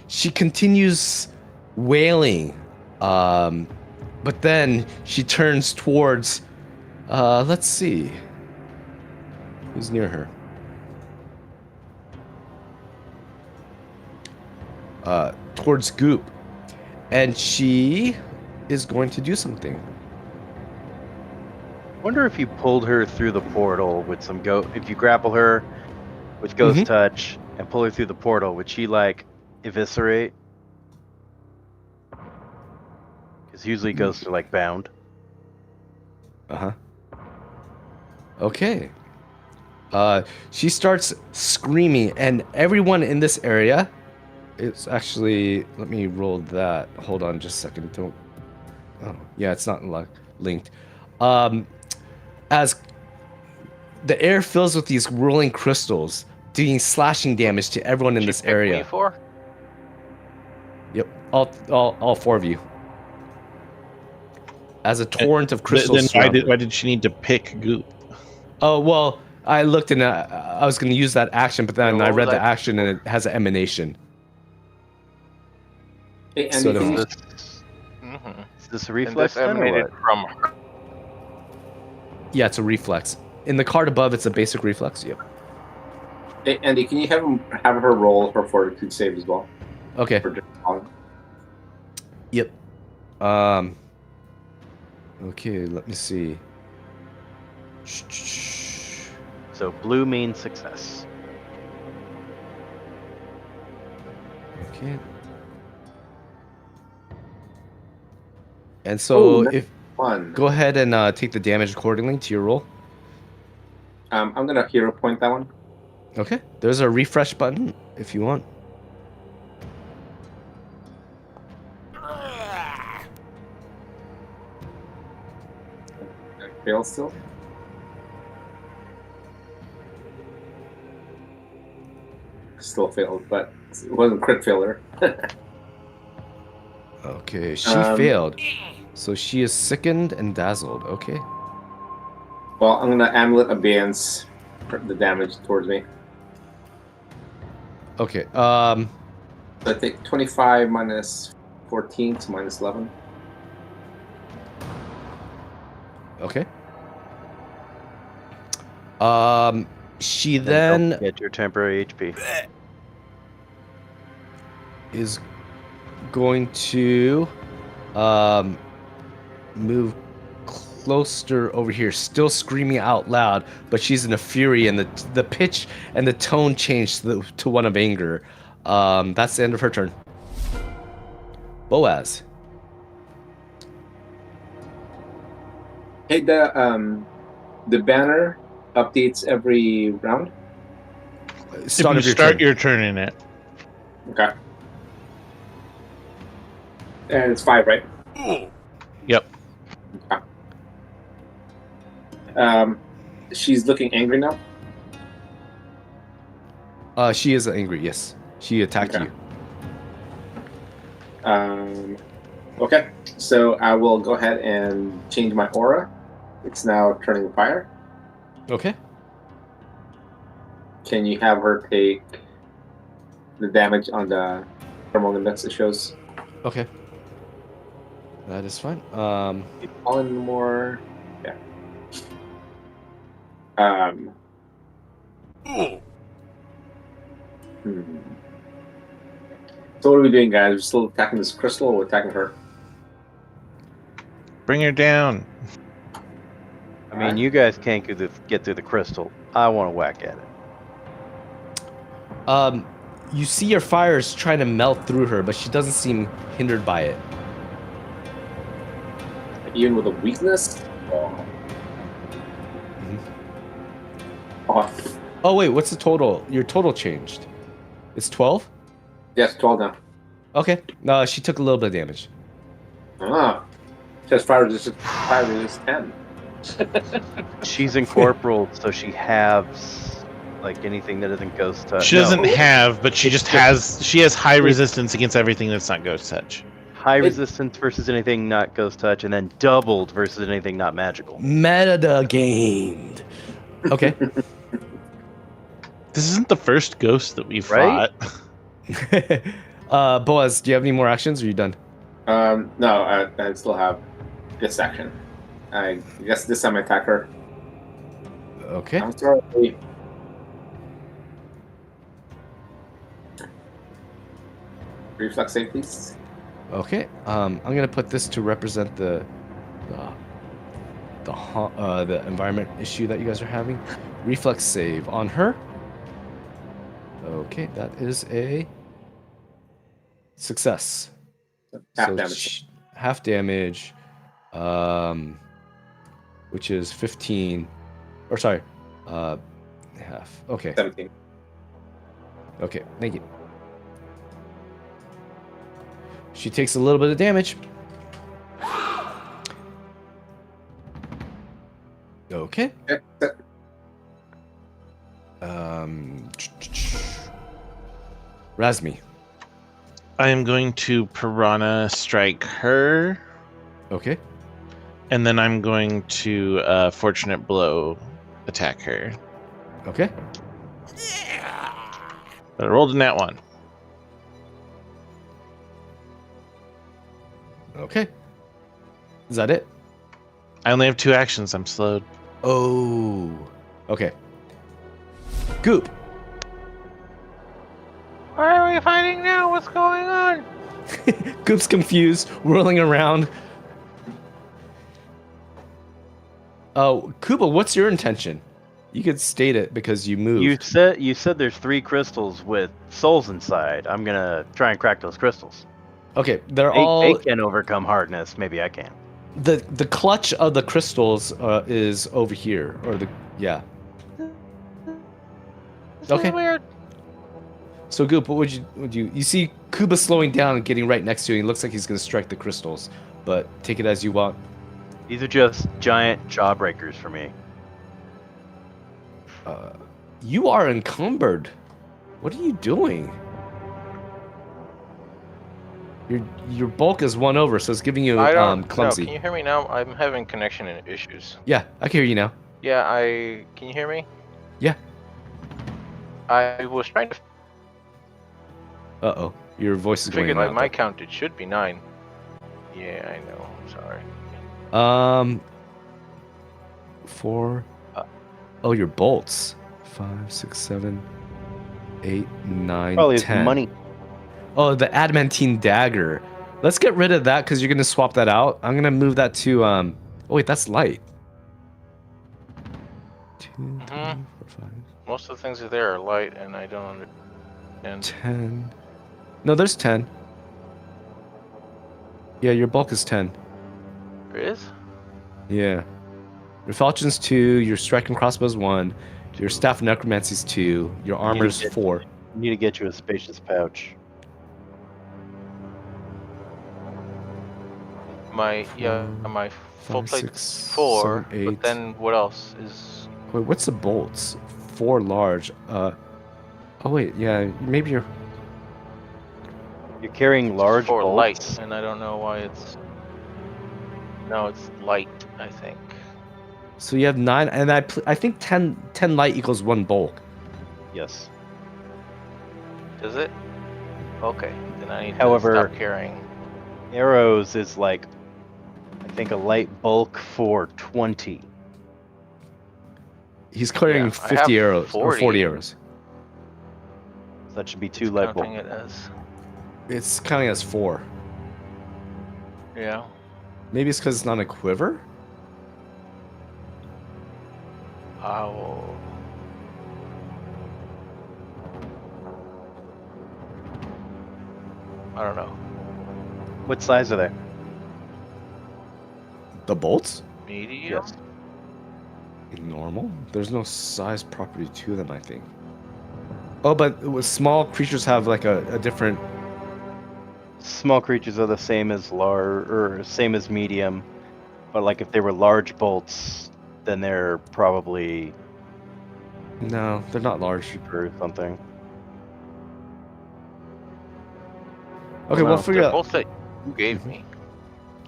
she continues wailing, but then she turns towards. Let's see. Who's near her? Towards Goop, and she is going to do something. Wonder if you pulled her through the portal with some if you grapple her with Ghost Touch and pull her through the portal, would she like eviscerate? Because usually ghosts are like bound. Okay. She starts screaming, and everyone in this area. It's actually. Let me roll that. Hold on, just a second. Don't. Oh, yeah, it's not linked. As the air fills with these whirling crystals, doing slashing damage to everyone in this area. Me for? Yep, all 4 of you. As a torrent of crystals. Then why did she need to pick Goop? Oh well, I looked and I was going to use that action, but then Yeah, I what read was the I- action and it has an emanation. Hey, Andy, Sort of- can you- Mhm. Is this a And reflex this then, or emanated what? from her. Yeah, it's a reflex. In the card above, it's a basic reflex. Yep. hey, Andy, can you have her roll her fortitude save as well? Okay. For just falling? Yep. Okay, let me see. So blue means success. Okay. And so Ooh, if One. go ahead and take the damage accordingly to your roll. I'm gonna hero point that one. Okay. There's a refresh button if you want. I fail still. Still failed, but it wasn't crit failure. Okay, she Um, failed. So she is sickened and dazzled. Okay. Well, I'm gonna amulet abeyance for the damage towards me. Okay. So I take 25 minus 14 to minus 11. Okay. She Don't then get your temporary HP. is going to move closer over here, still screaming out loud, but she's in a fury, and the pitch and the tone changed to one of anger. That's the end of her turn. Boaz. Hey, the banner updates every round. If you start your turn in it. Okay. And it's 5, right? Yep. Okay. She's looking angry now. She is angry. Yes, she attacked Okay. you. Okay. So I will go ahead and change my aura. It's now turning fire. Okay. Can you have her take the damage on the thermal index it shows? Okay. That is fine. Fallen more. Yeah. So what are we doing, guys? We're still attacking this crystal, or we're attacking her? Bring her down. I mean, you guys can't get through the crystal. I want to whack at it. You see your fires trying to melt through her, but she doesn't seem hindered by it. Even with a weakness? Oh. Oh. Oh wait, what's the total? Your total changed. It's 12? Yes, 12 now. Okay. No, she took a little bit of damage. Ah. Just fire resist 10. She's incorporeal, so she has like anything that isn't ghost touch. She doesn't No, have, but she just has. She has high resistance against everything that's not ghost touch. high resistance versus anything not ghost touch, and then doubled versus anything not magical. Meta gained. Okay. This isn't the first ghost that we've Right? fought. Boaz, do you have any more actions, or are you done? No, I still have this action. I guess this time I attack her. Okay. I'm sorry. Reflex save, please. Okay. I'm gonna put this to represent the environment issue that you guys are having. Reflex save on her. Okay, that is a success. Half damage. Half damage. Which is 15. Or sorry, half. Okay. 17. Okay, thank you. She takes a little bit of damage. Okay. Razmi. I am going to Piranha strike her, Okay. and then I'm going to Fortunate Blow attack her. Okay. But I rolled in that one. Okay. Is that it? I only have 2 actions. I'm slowed. Oh. Okay. Goop. Why are we fighting now? What's going on? Goop's confused, whirling around. Oh, Kuba, what's your intention? You could state it because you moved. You said there's 3 crystals with souls inside. I'm gonna try and crack those crystals. Okay, they're They all can overcome hardness. Maybe I can. the clutch of the crystals is over here, or the yeah. This Okay. is weird. So Goop, what would you see Kuba slowing down and getting right next to you? He looks like he's gonna strike the crystals, but take it as you want. These are just giant jawbreakers for me. You are encumbered. What are you doing? Your bulk is 1 over, so it's giving you I don't. clumsy. No, can you hear me now? I'm having connection issues. Yeah, I can hear you now. Yeah, Can you hear me? Yeah. I was trying to Uh-oh. Your voice is going figure by out. my count it should be 9. Yeah, I know. I'm sorry. 4. Oh, your bolts. 5, 6, 7, 8, 9, Probably 10. money. Oh, the adamantine dagger. Let's get rid of that because you're gonna swap that out. I'm gonna move that to Oh wait, that's light. 2, 3, 4, 5, Most of the things there are light, and I don't understand. 10. No, there's 10. Yeah, your bulk is 10. There is? Yeah. Your falchion's 2, your strike and crossbow's 1, your staff of necromancy's 2, your armor's 4. Need to get you a spacious pouch. My full 5, plate's 6, 4, 7, 8. but then what else is? Wait, what's the bolts? 4 large. Oh wait, yeah, maybe you're. You're carrying large 4 bolts. light, and I don't know why it's. No, it's light. I think. So you have 9, and I think 10 light equals 1 bulk. Yes. Does it? Okay, then I need However- to stop carrying. Arrows is like, I think a light bulk for 20. He's carrying Yeah, I 50 have arrows or 40 40. arrows. So that should be 2 It's light counting bulk. it as. It's counting as 4. Yeah. Maybe it's because it's not a quiver. Oh. I don't know. What size are they? The bolts? Medium? Yes. Normal. There's no size property to them, I think. Oh, but small creatures have like a different. Small creatures are the same as same as medium, but like if they were large bolts, then they're probably No, they're not large. or something. Okay, we'll figure They're out. both that you gave me.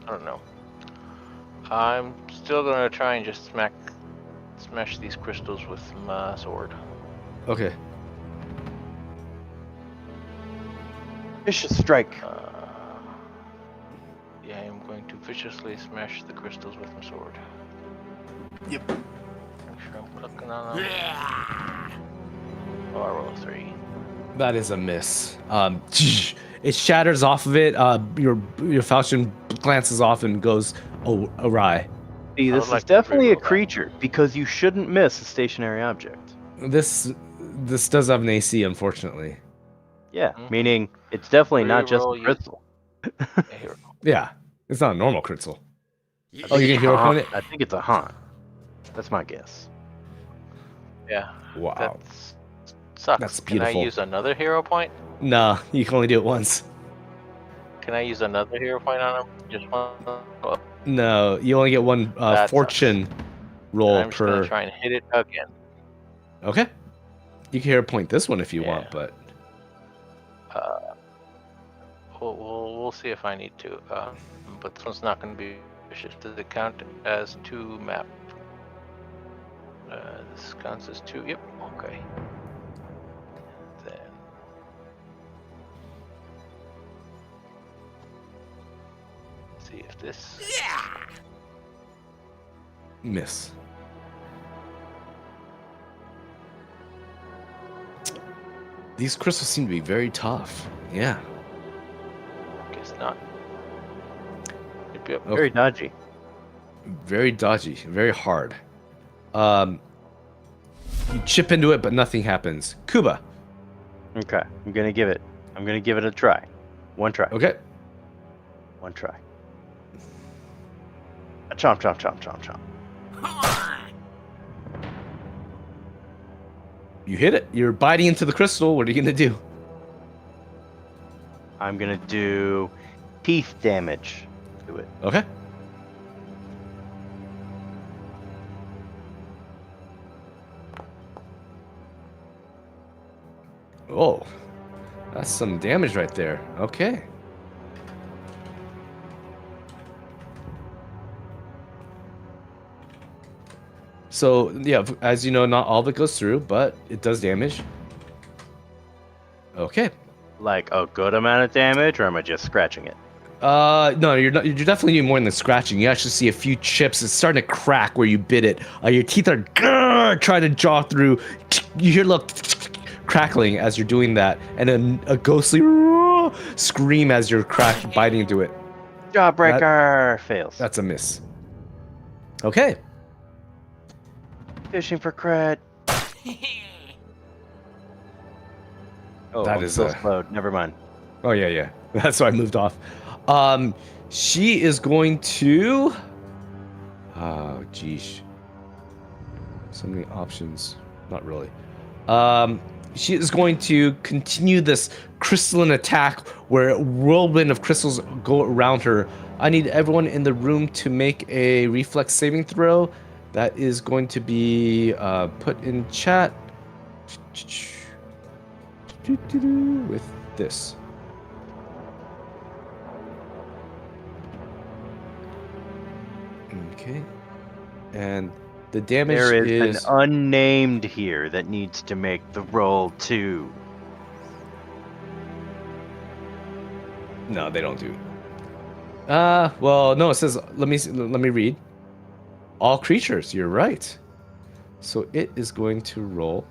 I don't know. I'm still gonna try and just smash these crystals with my sword. Okay. Vicious strike. Yeah, I'm going to viciously smash the crystals with my sword. Yep. Make sure I'm clicking on them. Oh, I roll a 3. That is a miss. It shatters off of it. Your falchion glances off and goes awry. See, I this would like is to definitely a reroll that. creature because you shouldn't miss a stationary object. This does have an AC, unfortunately. Yeah, Mhm. meaning it's definitely not just Reroll a you- crystal. Yeah, here we go. Yeah, it's not a normal crystal. I Oh, think you can it's hero a point haunt. it? I think it's a haunt. That's my guess. Yeah, Wow. that sucks. That's Can beautiful. I use another hero point? Nah, you can only do it once. Can I use another hero point on him? Just one? Oh, No, you only get one That fortune roll I'm just gonna per. try and hit it again. Okay. You can hero point this one if you Yeah. want, but We'll see if I need to. But this one's not going to be vicious. Does it count as 2 map? This counts as 2. Yep. Okay. Then. See if this. Miss. These crystals seem to be very tough. Yeah. Guess not. Yep. Very dodgy. Very dodgy. Very hard. You chip into it, but nothing happens. Kuba. Okay, I'm gonna give it a try. One try. Okay. One try. Chomp, chomp, chomp, chomp, chomp. You hit it. You're biting into the crystal. What are you gonna do? I'm gonna do teeth damage to it. Okay. Oh, that's some damage right there. Okay. So, yeah, as you know, not all of it goes through, but it does damage. Okay. Like a good amount of damage, or am I just scratching it? No, you're not. You're definitely doing more than scratching. You actually see a few chips. It's starting to crack where you bit it. Your teeth are trying to jaw through. You hear a little crackling as you're doing that, and then a ghostly scream as you're biting into it. Jawbreaker fails. That's a miss. Okay. Fishing for cred. Oh, That I'm is still a- slowed. Never mind. Oh yeah. That's why I moved off. She is going to. Oh, geesh. So many options. Not really. She is going to continue this crystalline attack where a whirlwind of crystals go around her. I need everyone in the room to make a reflex saving throw. That is going to be put in chat with this. Okay. And the damage There is is an unnamed here that needs to make the roll too. No, they don't do. Well, no, it says let me read. All creatures, you're right. So it is going to roll.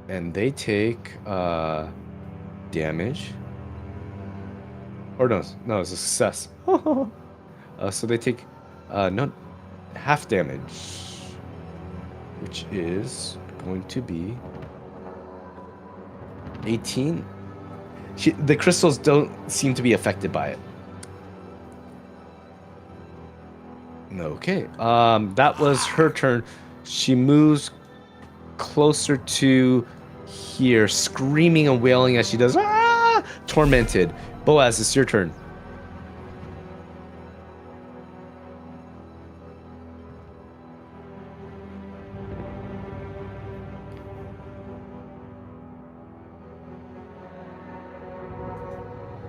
And they take damage. Or no, it's a success. So they take no half damage, which is going to be 18. The crystals don't seem to be affected by it. Okay. That was her turn. She moves closer to here, screaming and wailing as she does. Ah! Tormented. Boaz, it's your turn.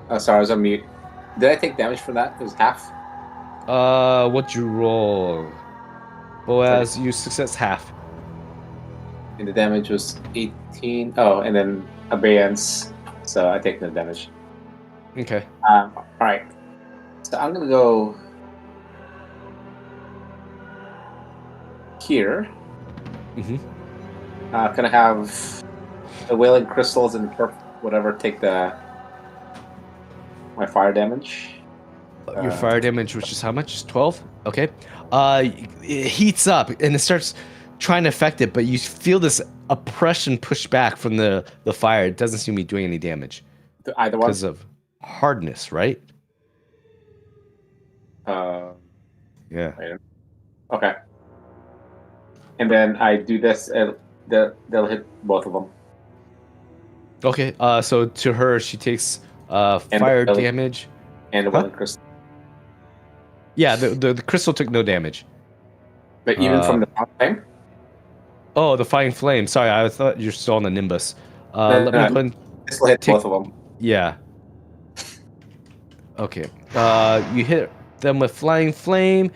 Oh, sorry, I was on mute. Did I take damage from that? It was half. What'd you roll? Boaz, you success half. And the damage was 18. Oh, and then abeyance. So I take no damage. Okay. Alright. So I'm gonna go here. Mm-hmm. Can I have the wailing crystals and whatever take my fire damage? Your fire damage, which is how much? 12? Okay. It heats up and it starts trying to affect it, but you feel this oppression push back from the fire. It doesn't seem to be doing any damage. Either one? Because of hardness, right? Yeah. Okay. And then I do this, and they'll hit both of them. Okay. So to her, she takes fire damage. And the wailing crystal. Yeah, the crystal took no damage. But even from the flame? Oh, the flying flame. Sorry, I thought you're still on the Nimbus. Let me go and This will hit take- both of them. Yeah. Okay. You hit them with flying flame.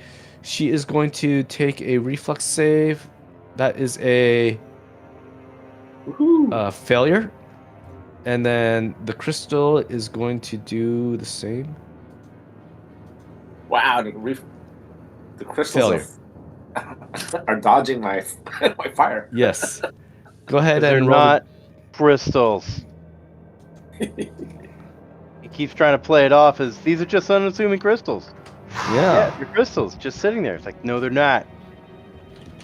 She is going to take a reflex save. That is a Woohoo! failure. And then the crystal is going to do the same. Wow, the crystals Failure. are dodging my my fire. Yes. Go ahead They're and roll. not crystals. He keeps trying to play it off as these are just unassuming crystals. Yeah. They're crystals, just sitting there. It's like, no, they're not.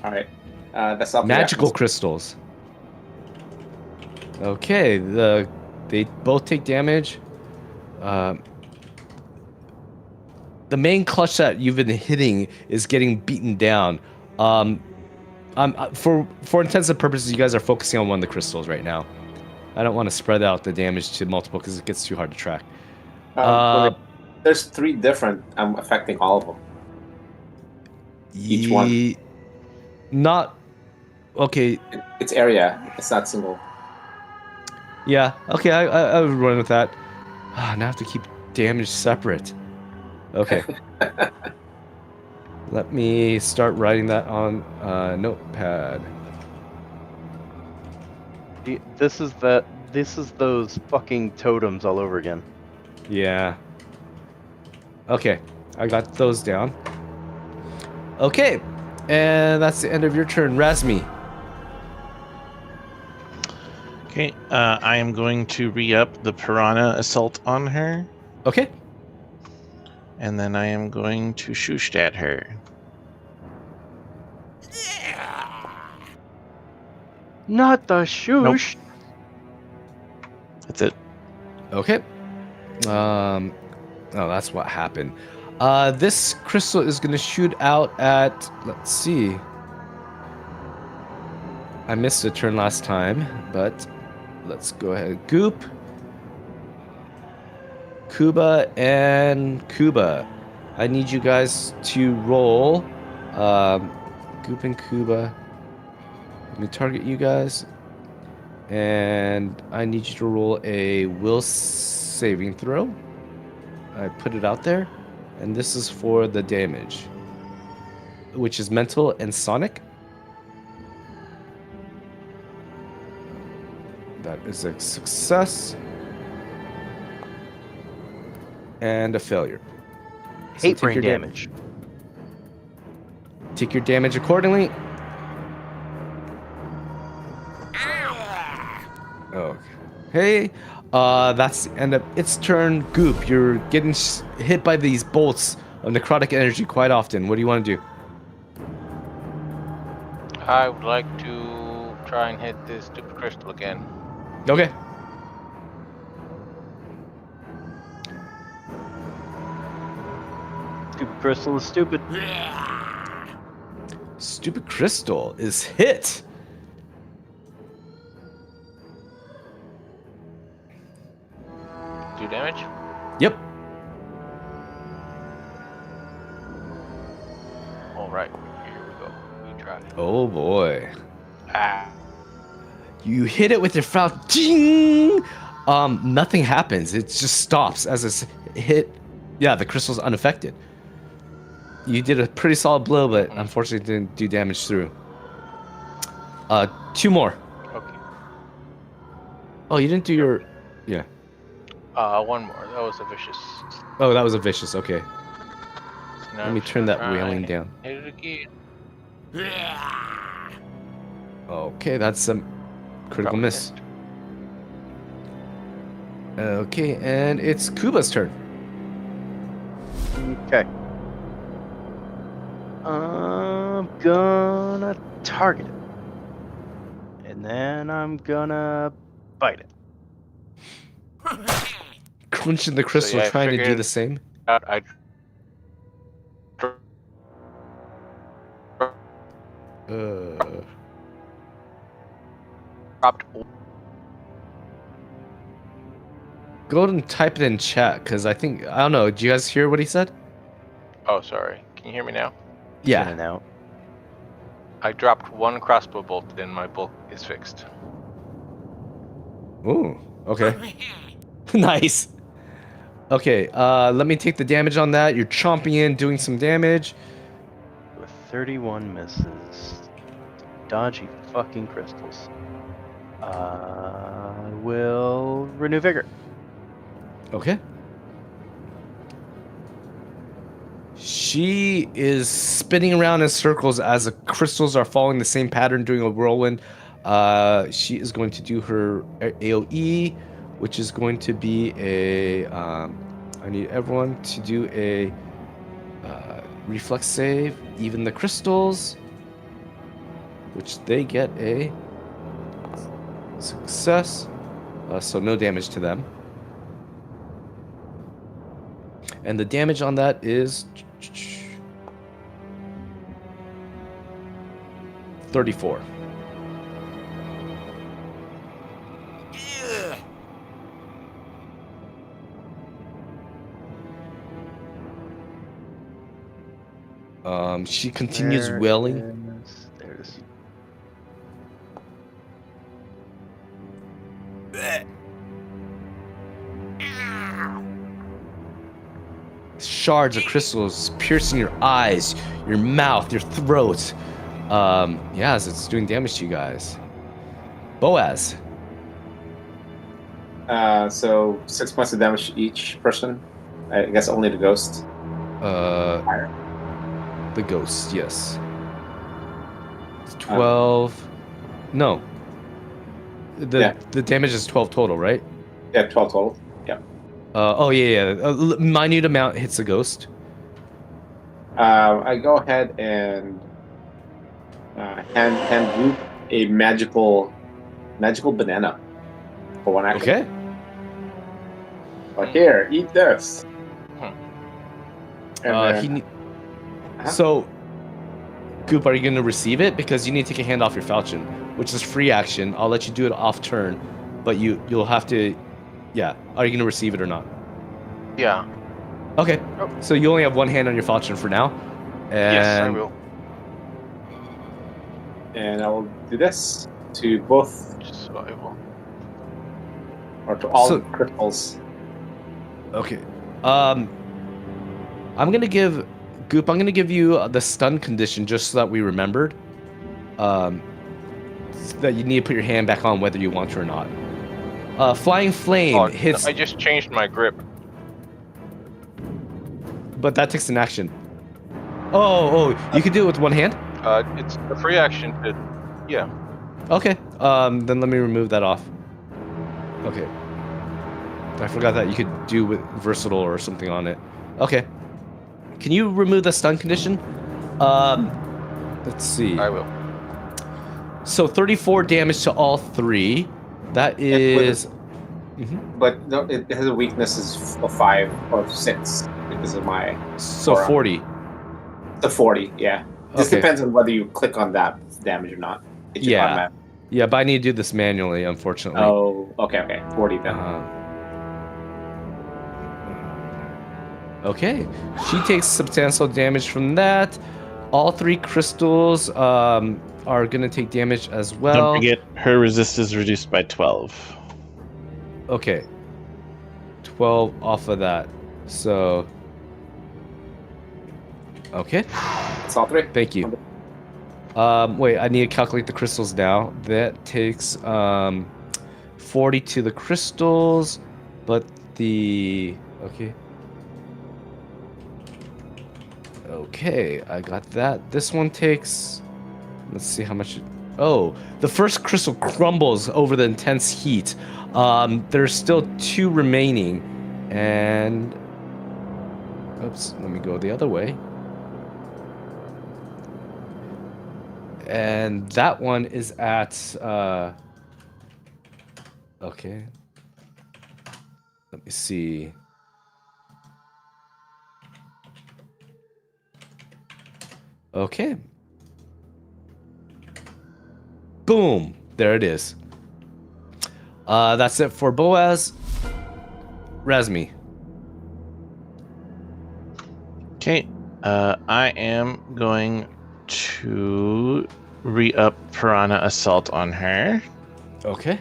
All right, that's up. Magical crystals. Okay, they both take damage. The main clutch that you've been hitting is getting beaten down. For intensive purposes, you guys are focusing on one of the crystals right now. I don't want to spread out the damage to multiple because it gets too hard to track. There's 3 different. I'm affecting all of them. Each one. Not okay. It's area. It's not single. Yeah. Okay. I would run with that. Now I have to keep damage separate. Okay. Let me start writing that on notepad. This is those fucking totems all over again. Yeah. Okay. I got those down. Okay. And that's the end of your turn, Razmi. Okay, I am going to re-up the piranha assault on her, Okay. and then I am going to shoosh at her. Not the shoosh. That's it. Okay. Oh, that's what happened. This crystal is going to shoot out at, let's see. I missed a turn last time, but let's go ahead. Goop, Kuba, and Kuba. I need you guys to roll. Goop and Kuba. Let me target you guys. And I need you to roll a will saving throw. I put it out there. And this is for the damage, which is mental and sonic. That is a success. And a failure. So Hate take brain your damage. Take your damage accordingly. Okay. That's the end of its turn. Goop, you're getting hit by these bolts of necrotic energy quite often. What do you want to do? I would like to try and hit this stupid crystal again. Okay. Stupid crystal is stupid. Stupid crystal is hit. Do damage? Yep. Alright, here we go. We try. Oh boy. Ah. You hit it with your front. Ding! Nothing happens. It just stops as it's hit. Yeah, the crystal's unaffected. You did a pretty solid blow, but unfortunately didn't do damage through. 2 more. Okay. Oh, you didn't do your... Yeah. One more. That was a vicious. Oh, that was a vicious. Okay. So now Let me I'm turn gonna that try wailing and down. Hit it again. Okay, that's a critical Probably miss. missed. Okay, and it's Kuba's turn. Okay. I'm gonna target it. And then I'm gonna bite it. Crunching the crystal, yeah, I trying to do figured- the same. I dropped. Go ahead and type it in chat, because I think... I don't know. Did you guys hear what he said? Oh, sorry. Can you hear me now? In Yeah. and out. I dropped 1 crossbow bolt, and my bolt is fixed. Ooh, okay. Nice. Okay, let me take the damage on that. You're chomping in, doing some damage. 31 misses. Dodgy fucking crystals. Will renew vigor. Okay. She is spinning around in circles as the crystals are following the same pattern, doing a whirlwind. She is going to do her AoE, which is going to be a. I need everyone to do a reflex save, even the crystals, which they get a success. So no damage to them. And the damage on that is 34. She continues There wailing. There's Shards of crystals piercing your eyes, your mouth, your throat. Yeah, as it's doing damage to you guys. Boaz. So 6 points of damage to each person. I guess only the ghost. Fire? The ghost, yes. 12. No. The damage is 12 total, right? Yeah, 12 total. Yeah. Oh yeah. A minute amount hits the ghost. I go ahead and hand Goop a magical banana for one action. Okay. But here, eat this. And then- So, Goop, are you going to receive it? Because you need to take a hand off your falchion, which is free action. I'll let you do it off turn, but you'll have to. Yeah. Are you going to receive it or not? Yeah. Okay. So you only have one hand on your falchion for now. And Yes, I will. And I will do this to both, So I will. or to all So- the crystals. Okay. I'm gonna give Goop. I'm gonna give you the stun condition just so that we remembered. So that you need to put your hand back on whether you want to or not. Flying flame Oh, hits, I just changed my grip. but that takes an action. Oh, you can do it with one hand. It's a free action. Yeah. Okay. Then let me remove that off. Okay. I forgot that you could do with versatile or something on it. Okay. Can you remove the stun condition? Let's see. I will. So 34 damage to all three. That is. But no, it has a weakness of 5 or 6 because of my So aura. 40. The 40, yeah. This Okay. depends on whether you click on that damage or not. It's just Yeah. automatic. Yeah, but I need to do this manually, unfortunately. Oh, okay. 40 then. Okay. She takes substantial damage from that. All three crystals are going to take damage as well. Don't forget, her resist is reduced by 12. Okay. 12 off of that. So. Okay. It's all 3. Thank you. Wait, I need to calculate the crystals now. That takes 40 to the crystals, but the okay. Okay, I got that. This one takes. Let's see how much. Oh, the first crystal crumbles over the intense heat. There's still 2 remaining, and oops, let me go the other way. And that one is at okay. Let me see. Okay. Boom. There it is. That's it for Boaz. Razmi. Okay, I am going to re-up Piranha Assault on her. Okay.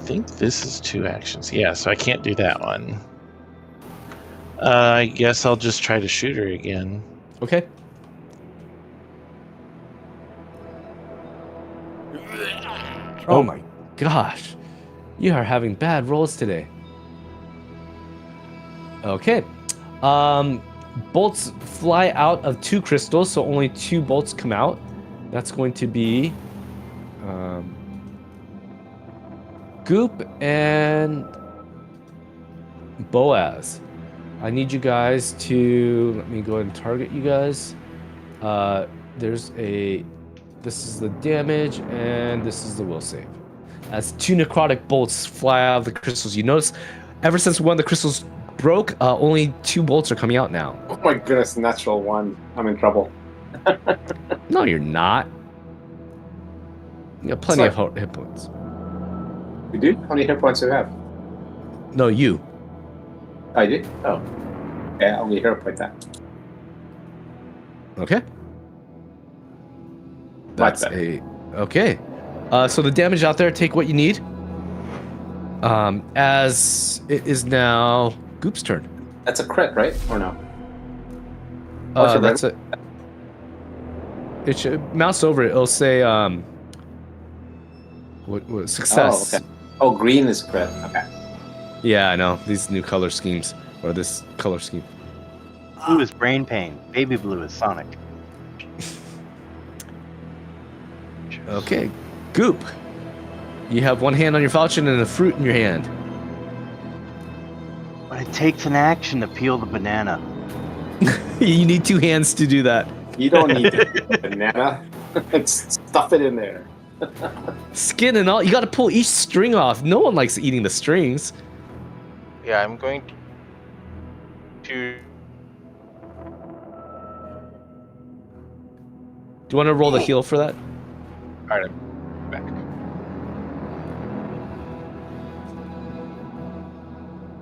think this is 2 actions. Yeah, so I can't do that one. I guess I'll just try to shoot her again. Okay. Oh my gosh. You are having bad rolls today. Okay. Bolts fly out of 2 crystals, so only 2 bolts come out. That's going to be Goop and Boaz. I need you guys to let me go ahead and target you guys. This is the damage, and this is the will save. As 2 necrotic bolts fly out of the crystals. You notice, ever since one of the crystals broke, only 2 bolts are coming out now. Oh my goodness, natural 1. I'm in trouble. No, you're not. You got plenty of hit points. You do? How many hit points do you have? No, you. I did? Oh. Yeah, only hit point that. Okay. That's okay. So the damage out there, take what you need. As it is now Goop's turn. That's a crit, right? Or no? That's it. It should mouse over it. It'll say what success. Oh, okay. Oh, green is crit. Okay. Yeah, I know. These new color schemes, or this color scheme. Blue is brain pain. Baby blue is Sonic. Okay, Goop. You have 1 hand on your falchion and a fruit in your hand. But it takes an action to peel the banana. You need 2 hands to do that. You don't need the banana. Stuff it in there. Skin and all. You got to pull each string off. No one likes eating the strings. Yeah, I'm going to. Do you want to roll the heal for that? Alright, I'm back.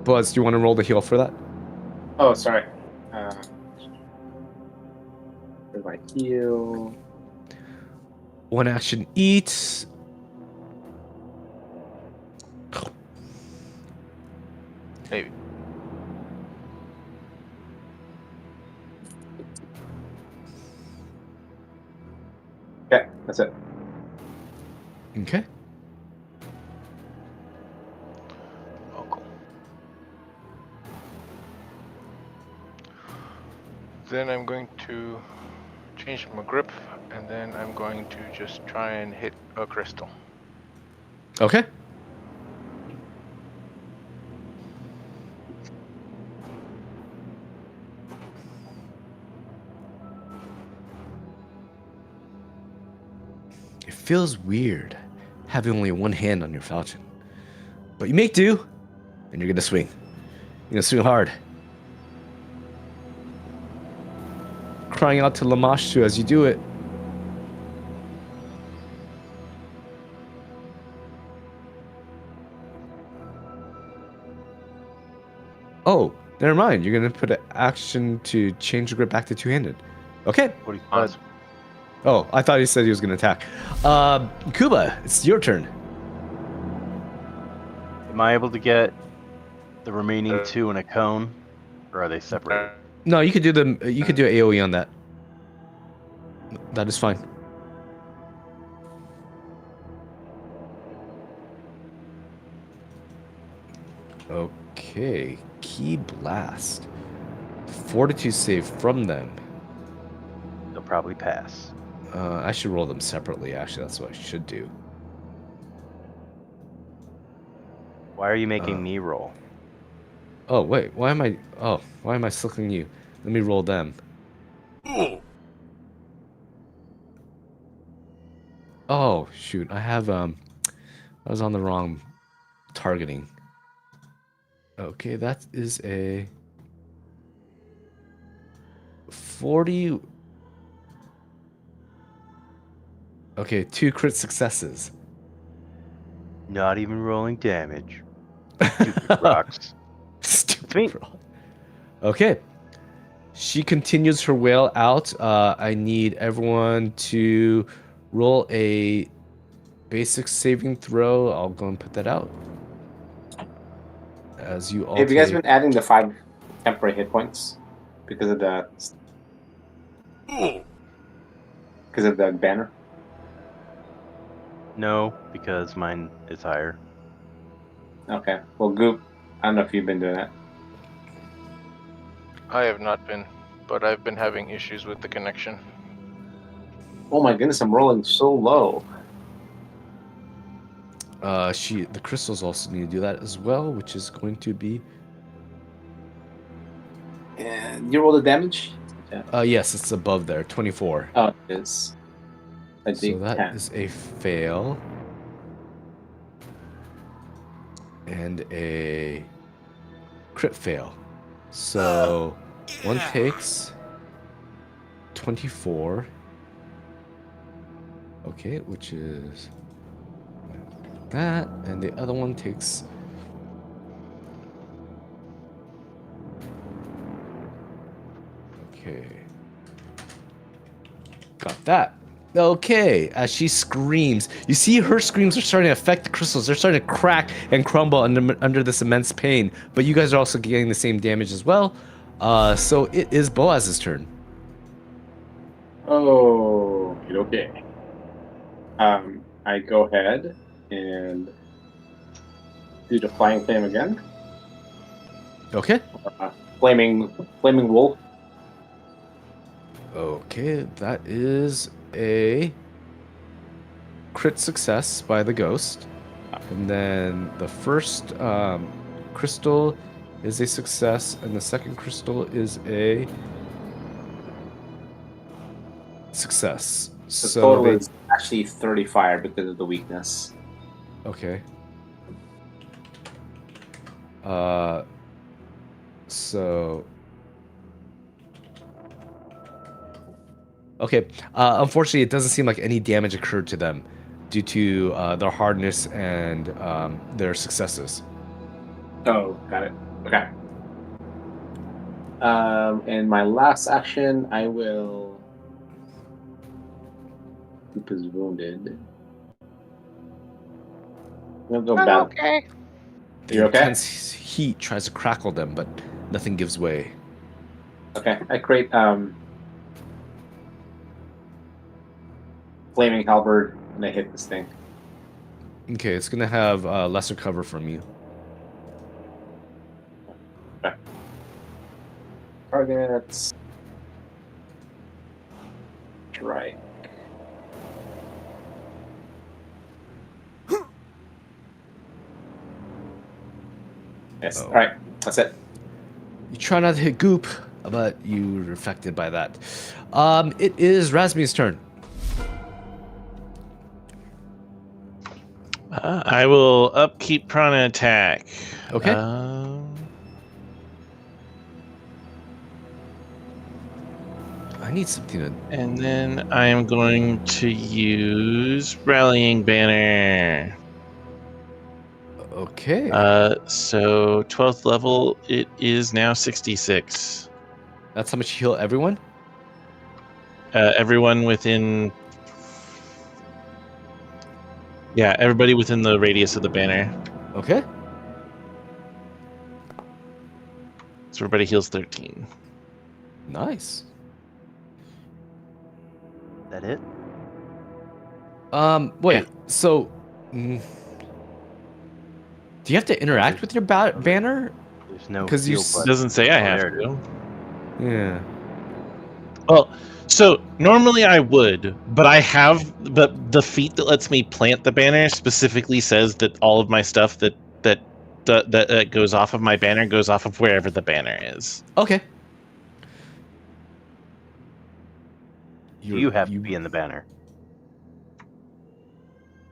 Buzz, do you want to roll the heal for that? Oh, sorry. Where's my heal? 1 action eat. Maybe. Okay, that's it. Okay. Oh, cool. Then I'm going to change my grip, and then I'm going to just try and hit a crystal. Okay. It feels weird having only 1 hand on your falchion. But you make do, and you're gonna swing. You're gonna swing hard. Crying out to Lamashtu as you do it. Oh, never mind. You're gonna put an action to change the grip back to 2-handed. Okay. 45. Oh, I thought he said he was gonna attack. Kuba, it's your turn. Am I able to get the remaining 2 in a cone, or are they separate? No, you could do you could do AOE on that. That is fine. Okay, Key Blast. Fortitude save from them. They'll probably pass. I should roll them separately, actually. That's what I should do. Why are you making me roll? Oh, wait. Why am I selecting you? Let me roll them. Oh, shoot. I was on the wrong targeting. Okay, that is a 40. Okay, 2 crit successes. Not even rolling damage. Stupid rocks. Stupid rock. Okay. She continues her wail out. I need everyone to roll a basic saving throw. I'll go and put that out. as you all Have you guys take... been adding the 5 temporary hit points because of the banner? No, because mine is higher. Okay. Well, Goop, I don't know if you've been doing that. I have not been, but I've been having issues with the connection. Oh my goodness, I'm rolling so low. The crystals also need to do that as well, which is going to be... And you roll the damage? Yeah. Yes, it's above there, 24. Oh, it is. I So think that 10. is a fail. And a crit fail. So one takes 24. Okay, which is that, and the other one takes... Okay. Got that. Okay, as she screams, you see her screams are starting to affect the crystals. They're starting to crack and crumble under this immense pain. But you guys are also getting the same damage as well. So it is Boaz's turn. Oh, okay. I go ahead and do the flying flame again. Okay. Flaming wolf. Okay, that is a crit success by the ghost. And then the first crystal is a success, and the second crystal is a success. The So total they... is actually 30 fire because of the weakness. Okay. So... Okay. Unfortunately, it doesn't seem like any damage occurred to them due to their hardness and their successes. Oh, got it. Okay. And my last action, I will... Goop is wounded. I'm gonna go I'm battle. okay. The You okay? intense heat tries to crackle them, but nothing gives way. Okay, I create flaming halberd and I hit this thing. Okay, it's gonna have lesser cover from you. Okay. Targets. Strike. Yes. Oh. All right. That's it. You try not to hit Goop, but you're affected by that. It is Razmi's turn. I will upkeep prana attack. Okay. I need something to... And then I am going to use Rallying Banner. Okay. So 12th level, it is now 66. That's how much you heal everyone? Everyone within... Yeah, everybody within the radius of the banner. Okay. So everybody heals 13. Nice. That it? Wait, Yeah. so... do you have to interact with your banner? There's no 'Cause you heal s- button. Doesn't say I Oh, have there it is. to. Yeah. Well, so normally I would, but but the feat that lets me plant the banner specifically says that all of my stuff that goes off of my banner goes off of wherever the banner is. Okay. You have to be in the banner.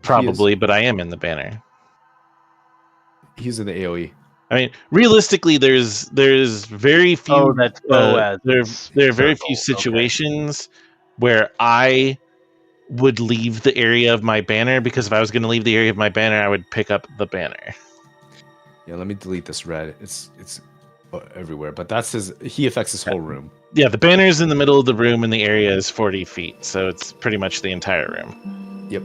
Probably, but I am in the banner. He's in the AoE. I mean, realistically, there's very few. Oh, that's Boaz. There are very few Circle, okay. situations where I would leave the area of my banner, because if I was going to leave the area of my banner, I would pick up the banner. Yeah, let me delete this red. It's everywhere, but that's he affects his whole room. Yeah, the banner is in the middle of the room, and the area is 40 feet, so it's pretty much the entire room. Yep.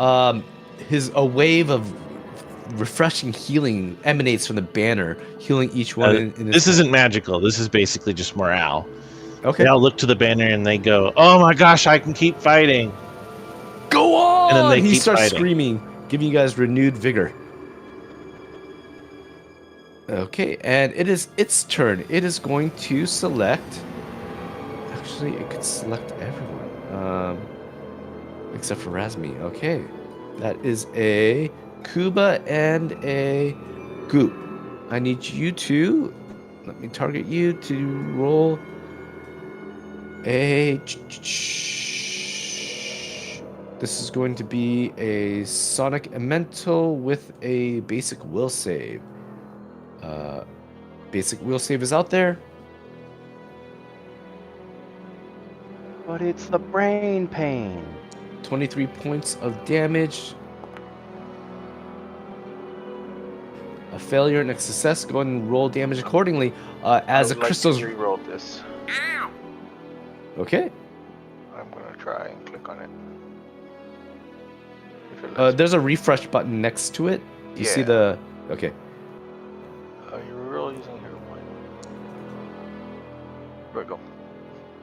A wave of refreshing healing emanates from the banner, healing each one. In This isn't magical. This is basically just morale. okay. They all look to the banner and they go, "Oh my gosh, I can keep fighting!" Go on! And then they he keep starts fighting. screaming, giving you guys renewed vigor. Okay, and it is its turn. It is going to select. Actually, it could select everyone, except for Razmi. Okay, that is a Kuba and a Goop. I need you to. Let me target you to roll a. This is going to be a Sonic Elemental with a basic will save. Basic will save is out there. But it's the brain pain. 23 points of damage. A failure and a success. Go ahead and roll damage accordingly. As I a would crystal's. like to re-roll this. Okay. I'm gonna try and click on it. If it lets There's a refresh button next to it. You see Yeah. the. Okay. you're real using your one. There we go.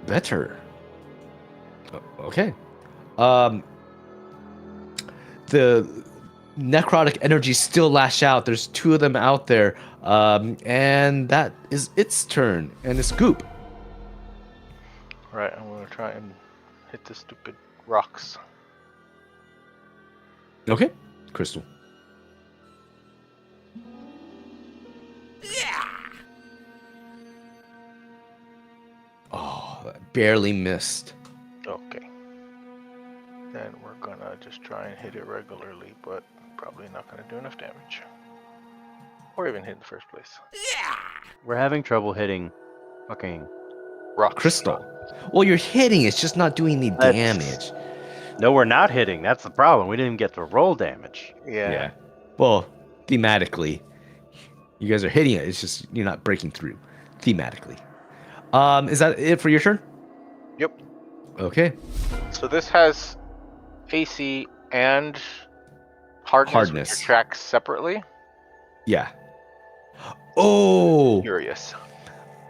Better. Okay. The necrotic energies still lash out. There's 2 of them out there. And that is its turn. And it's Goop. Right, I'm gonna try and hit the stupid rocks. Okay. Crystal. Oh, that barely missed. Okay. Then we're gonna just try and hit it regularly, but probably not gonna do enough damage. Or even hit in the first place. We're having trouble hitting fucking. Rocks. Crystal. Well, you're hitting. It's just not doing any That's- damage. No, we're not hitting. That's the problem. We didn't even get to roll damage. Yeah. Well, thematically, you guys are hitting it. It's just you're not breaking through. Thematically. Is that it for your turn? Yep. Okay. So this has AC and hardness. Which are tracked separately. Yeah. Oh. Curious.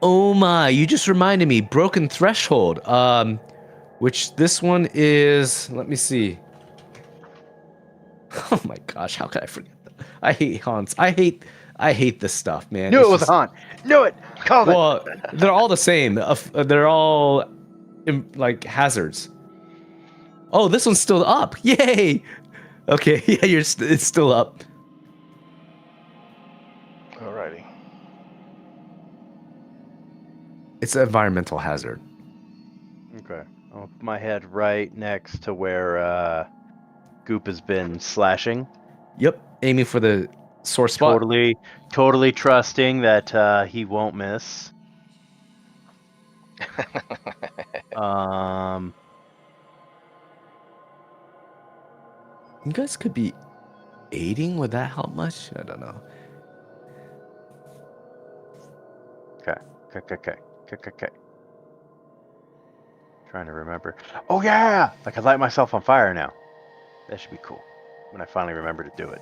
Oh my! You just reminded me. Broken Threshold. Which this one is. Let me see. Oh my gosh! How could I forget that? I hate haunts. I hate this stuff, man. Knew It's it was just- a haunt. Knew it. Called it. Well, they're all the same. They're all like hazards. Oh, this one's still up. Yay! Okay, yeah, it's still up. Alrighty. It's an environmental hazard. Okay. I'll put my head right next to where Goop has been slashing. Yep, aiming for the sore spot. Totally trusting that he won't miss. You guys could be aiding. Would that help much? I don't know. Okay. Trying to remember. Oh yeah! I can light myself on fire now. That should be cool. When I finally remember to do it.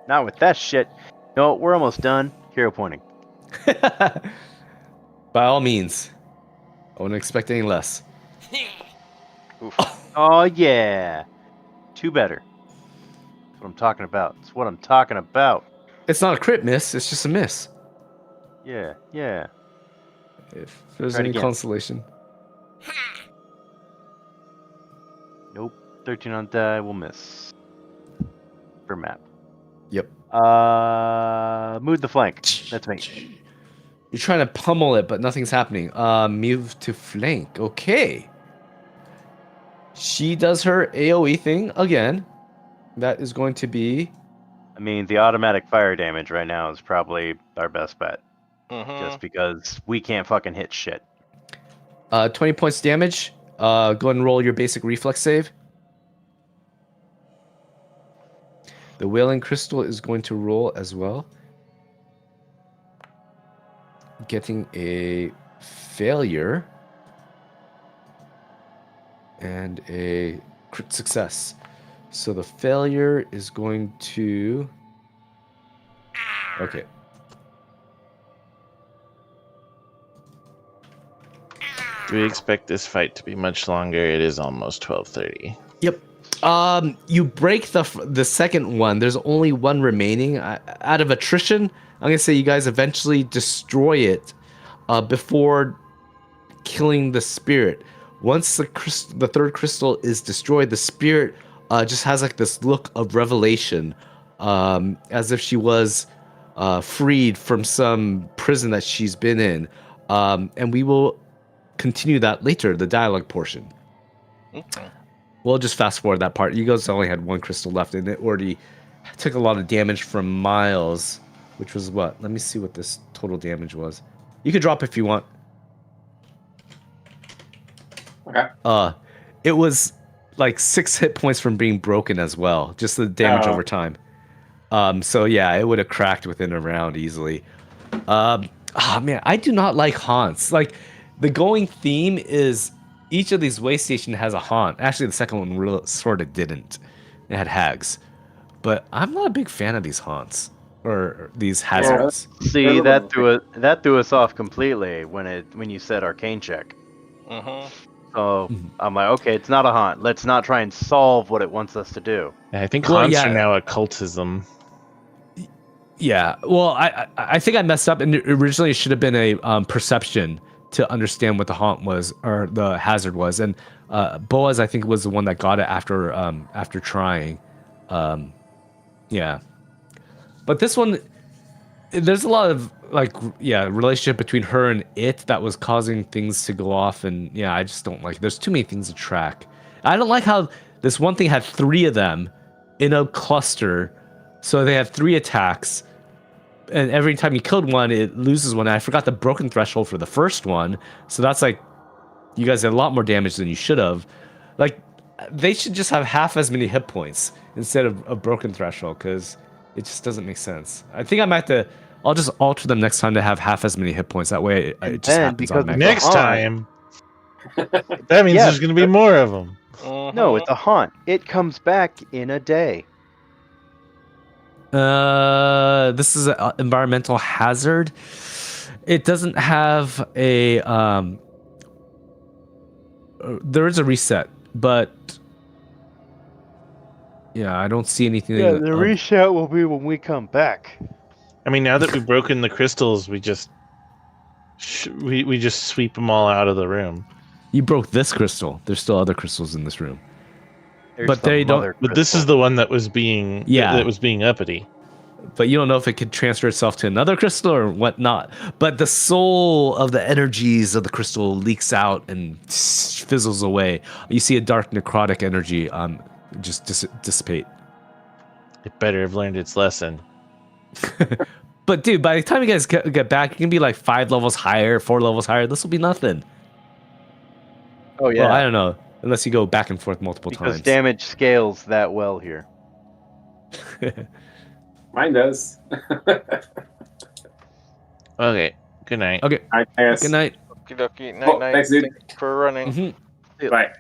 Not with that shit. No, we're almost done. Hero pointing. By all means. I wouldn't expect any less. Oh yeah. 2 better. That's what I'm talking about. That's what I'm talking about. It's not a crit miss. It's just a miss. Yeah. If there's Try it any again. consolation. Nope. 13 on die will miss. Per map. Yep. Move the flank. That's me. You're trying to pummel it, but nothing's happening. Move to flank. Okay. She does her AoE thing again. That is going to be. I mean, the automatic fire damage right now is probably our best bet. Mm-hmm. Just because we can't fucking hit shit. 20 points damage. Go ahead and roll your basic reflex save. The Wailing Crystal is going to roll as well. Getting a failure. And a crit success. So the failure is going to. Okay. Do we expect this fight to be much longer? It is almost 12:30. Yep. You break the second one. There's only one remaining. Out of attrition, I'm gonna say you guys eventually destroy it before killing the spirit. Once the third crystal is destroyed, the spirit just has like this look of revelation, as if she was freed from some prison that she's been in. And we will continue that later, the dialogue portion. Okay. We'll just fast forward that part. You guys only had one crystal left, and it already took a lot of damage from Miles, which was what? Let me see what this total damage was. You could drop if you want. Okay. It was like 6 hit points from being broken as well, just the damage Oh. over time. So yeah, it would have cracked within a round easily. Man, I do not like haunts. Like, the going theme is each of these Waystation has a haunt. Actually, the second one really sort of didn't. It had hags, but I'm not a big fan of these haunts or these hazards. See, that threw us off completely when you said arcane check. Mm-hmm. So I'm like, okay, it's not a haunt. Let's not try and solve what it wants us to do. Yeah, I think Well, haunts yeah. are now occultism. Yeah, well, I think I messed up, and originally it should have been a perception to understand what the haunt was or the hazard was, and Boaz I think was the one that got it after trying. Yeah, but this one, there's a lot of relationship between her and it that was causing things to go off, and yeah, I just don't like. There's too many things to track. I don't like how this one thing had 3 of them in a cluster, so they have 3 attacks. And every time you killed one, it loses one. And I forgot the broken threshold for the first one. So that's like, you guys did a lot more damage than you should have. Like, they should just have half as many hit points instead of a broken threshold, because it just doesn't make sense. I think I might have to, I'll just alter them next time to have half as many hit points. That way it just happens because automatically. Next haunt. time, that means Yeah, there's going to be more of them. No, it's a haunt. It comes back in a day. This is an environmental hazard. It doesn't have a there is a reset, but yeah, I don't see anything. Yeah, the reset will be when we come back. I mean, now that we've broken the crystals, we just we just sweep them all out of the room. You broke this crystal. There's still other crystals in this room. But some they don't- other But this crystal. is the one that was being Yeah. that was being uppity. But you don't know if it could transfer itself to another crystal or whatnot. But the soul of the energies of the crystal leaks out and fizzles away. You see a dark necrotic energy just dissipate. It better have learned its lesson. But dude, by the time you guys get back, you can be like 5 levels higher, 4 levels higher. This will be nothing. Oh yeah, Well, I don't know. Unless you go back and forth multiple because times. damage scales that well here. Mine does. Okay. Good night. Okay. I guess. Good night. Okie dokie. Night Oh, night. thanks, dude. Thanks for running. Mhm. Bye.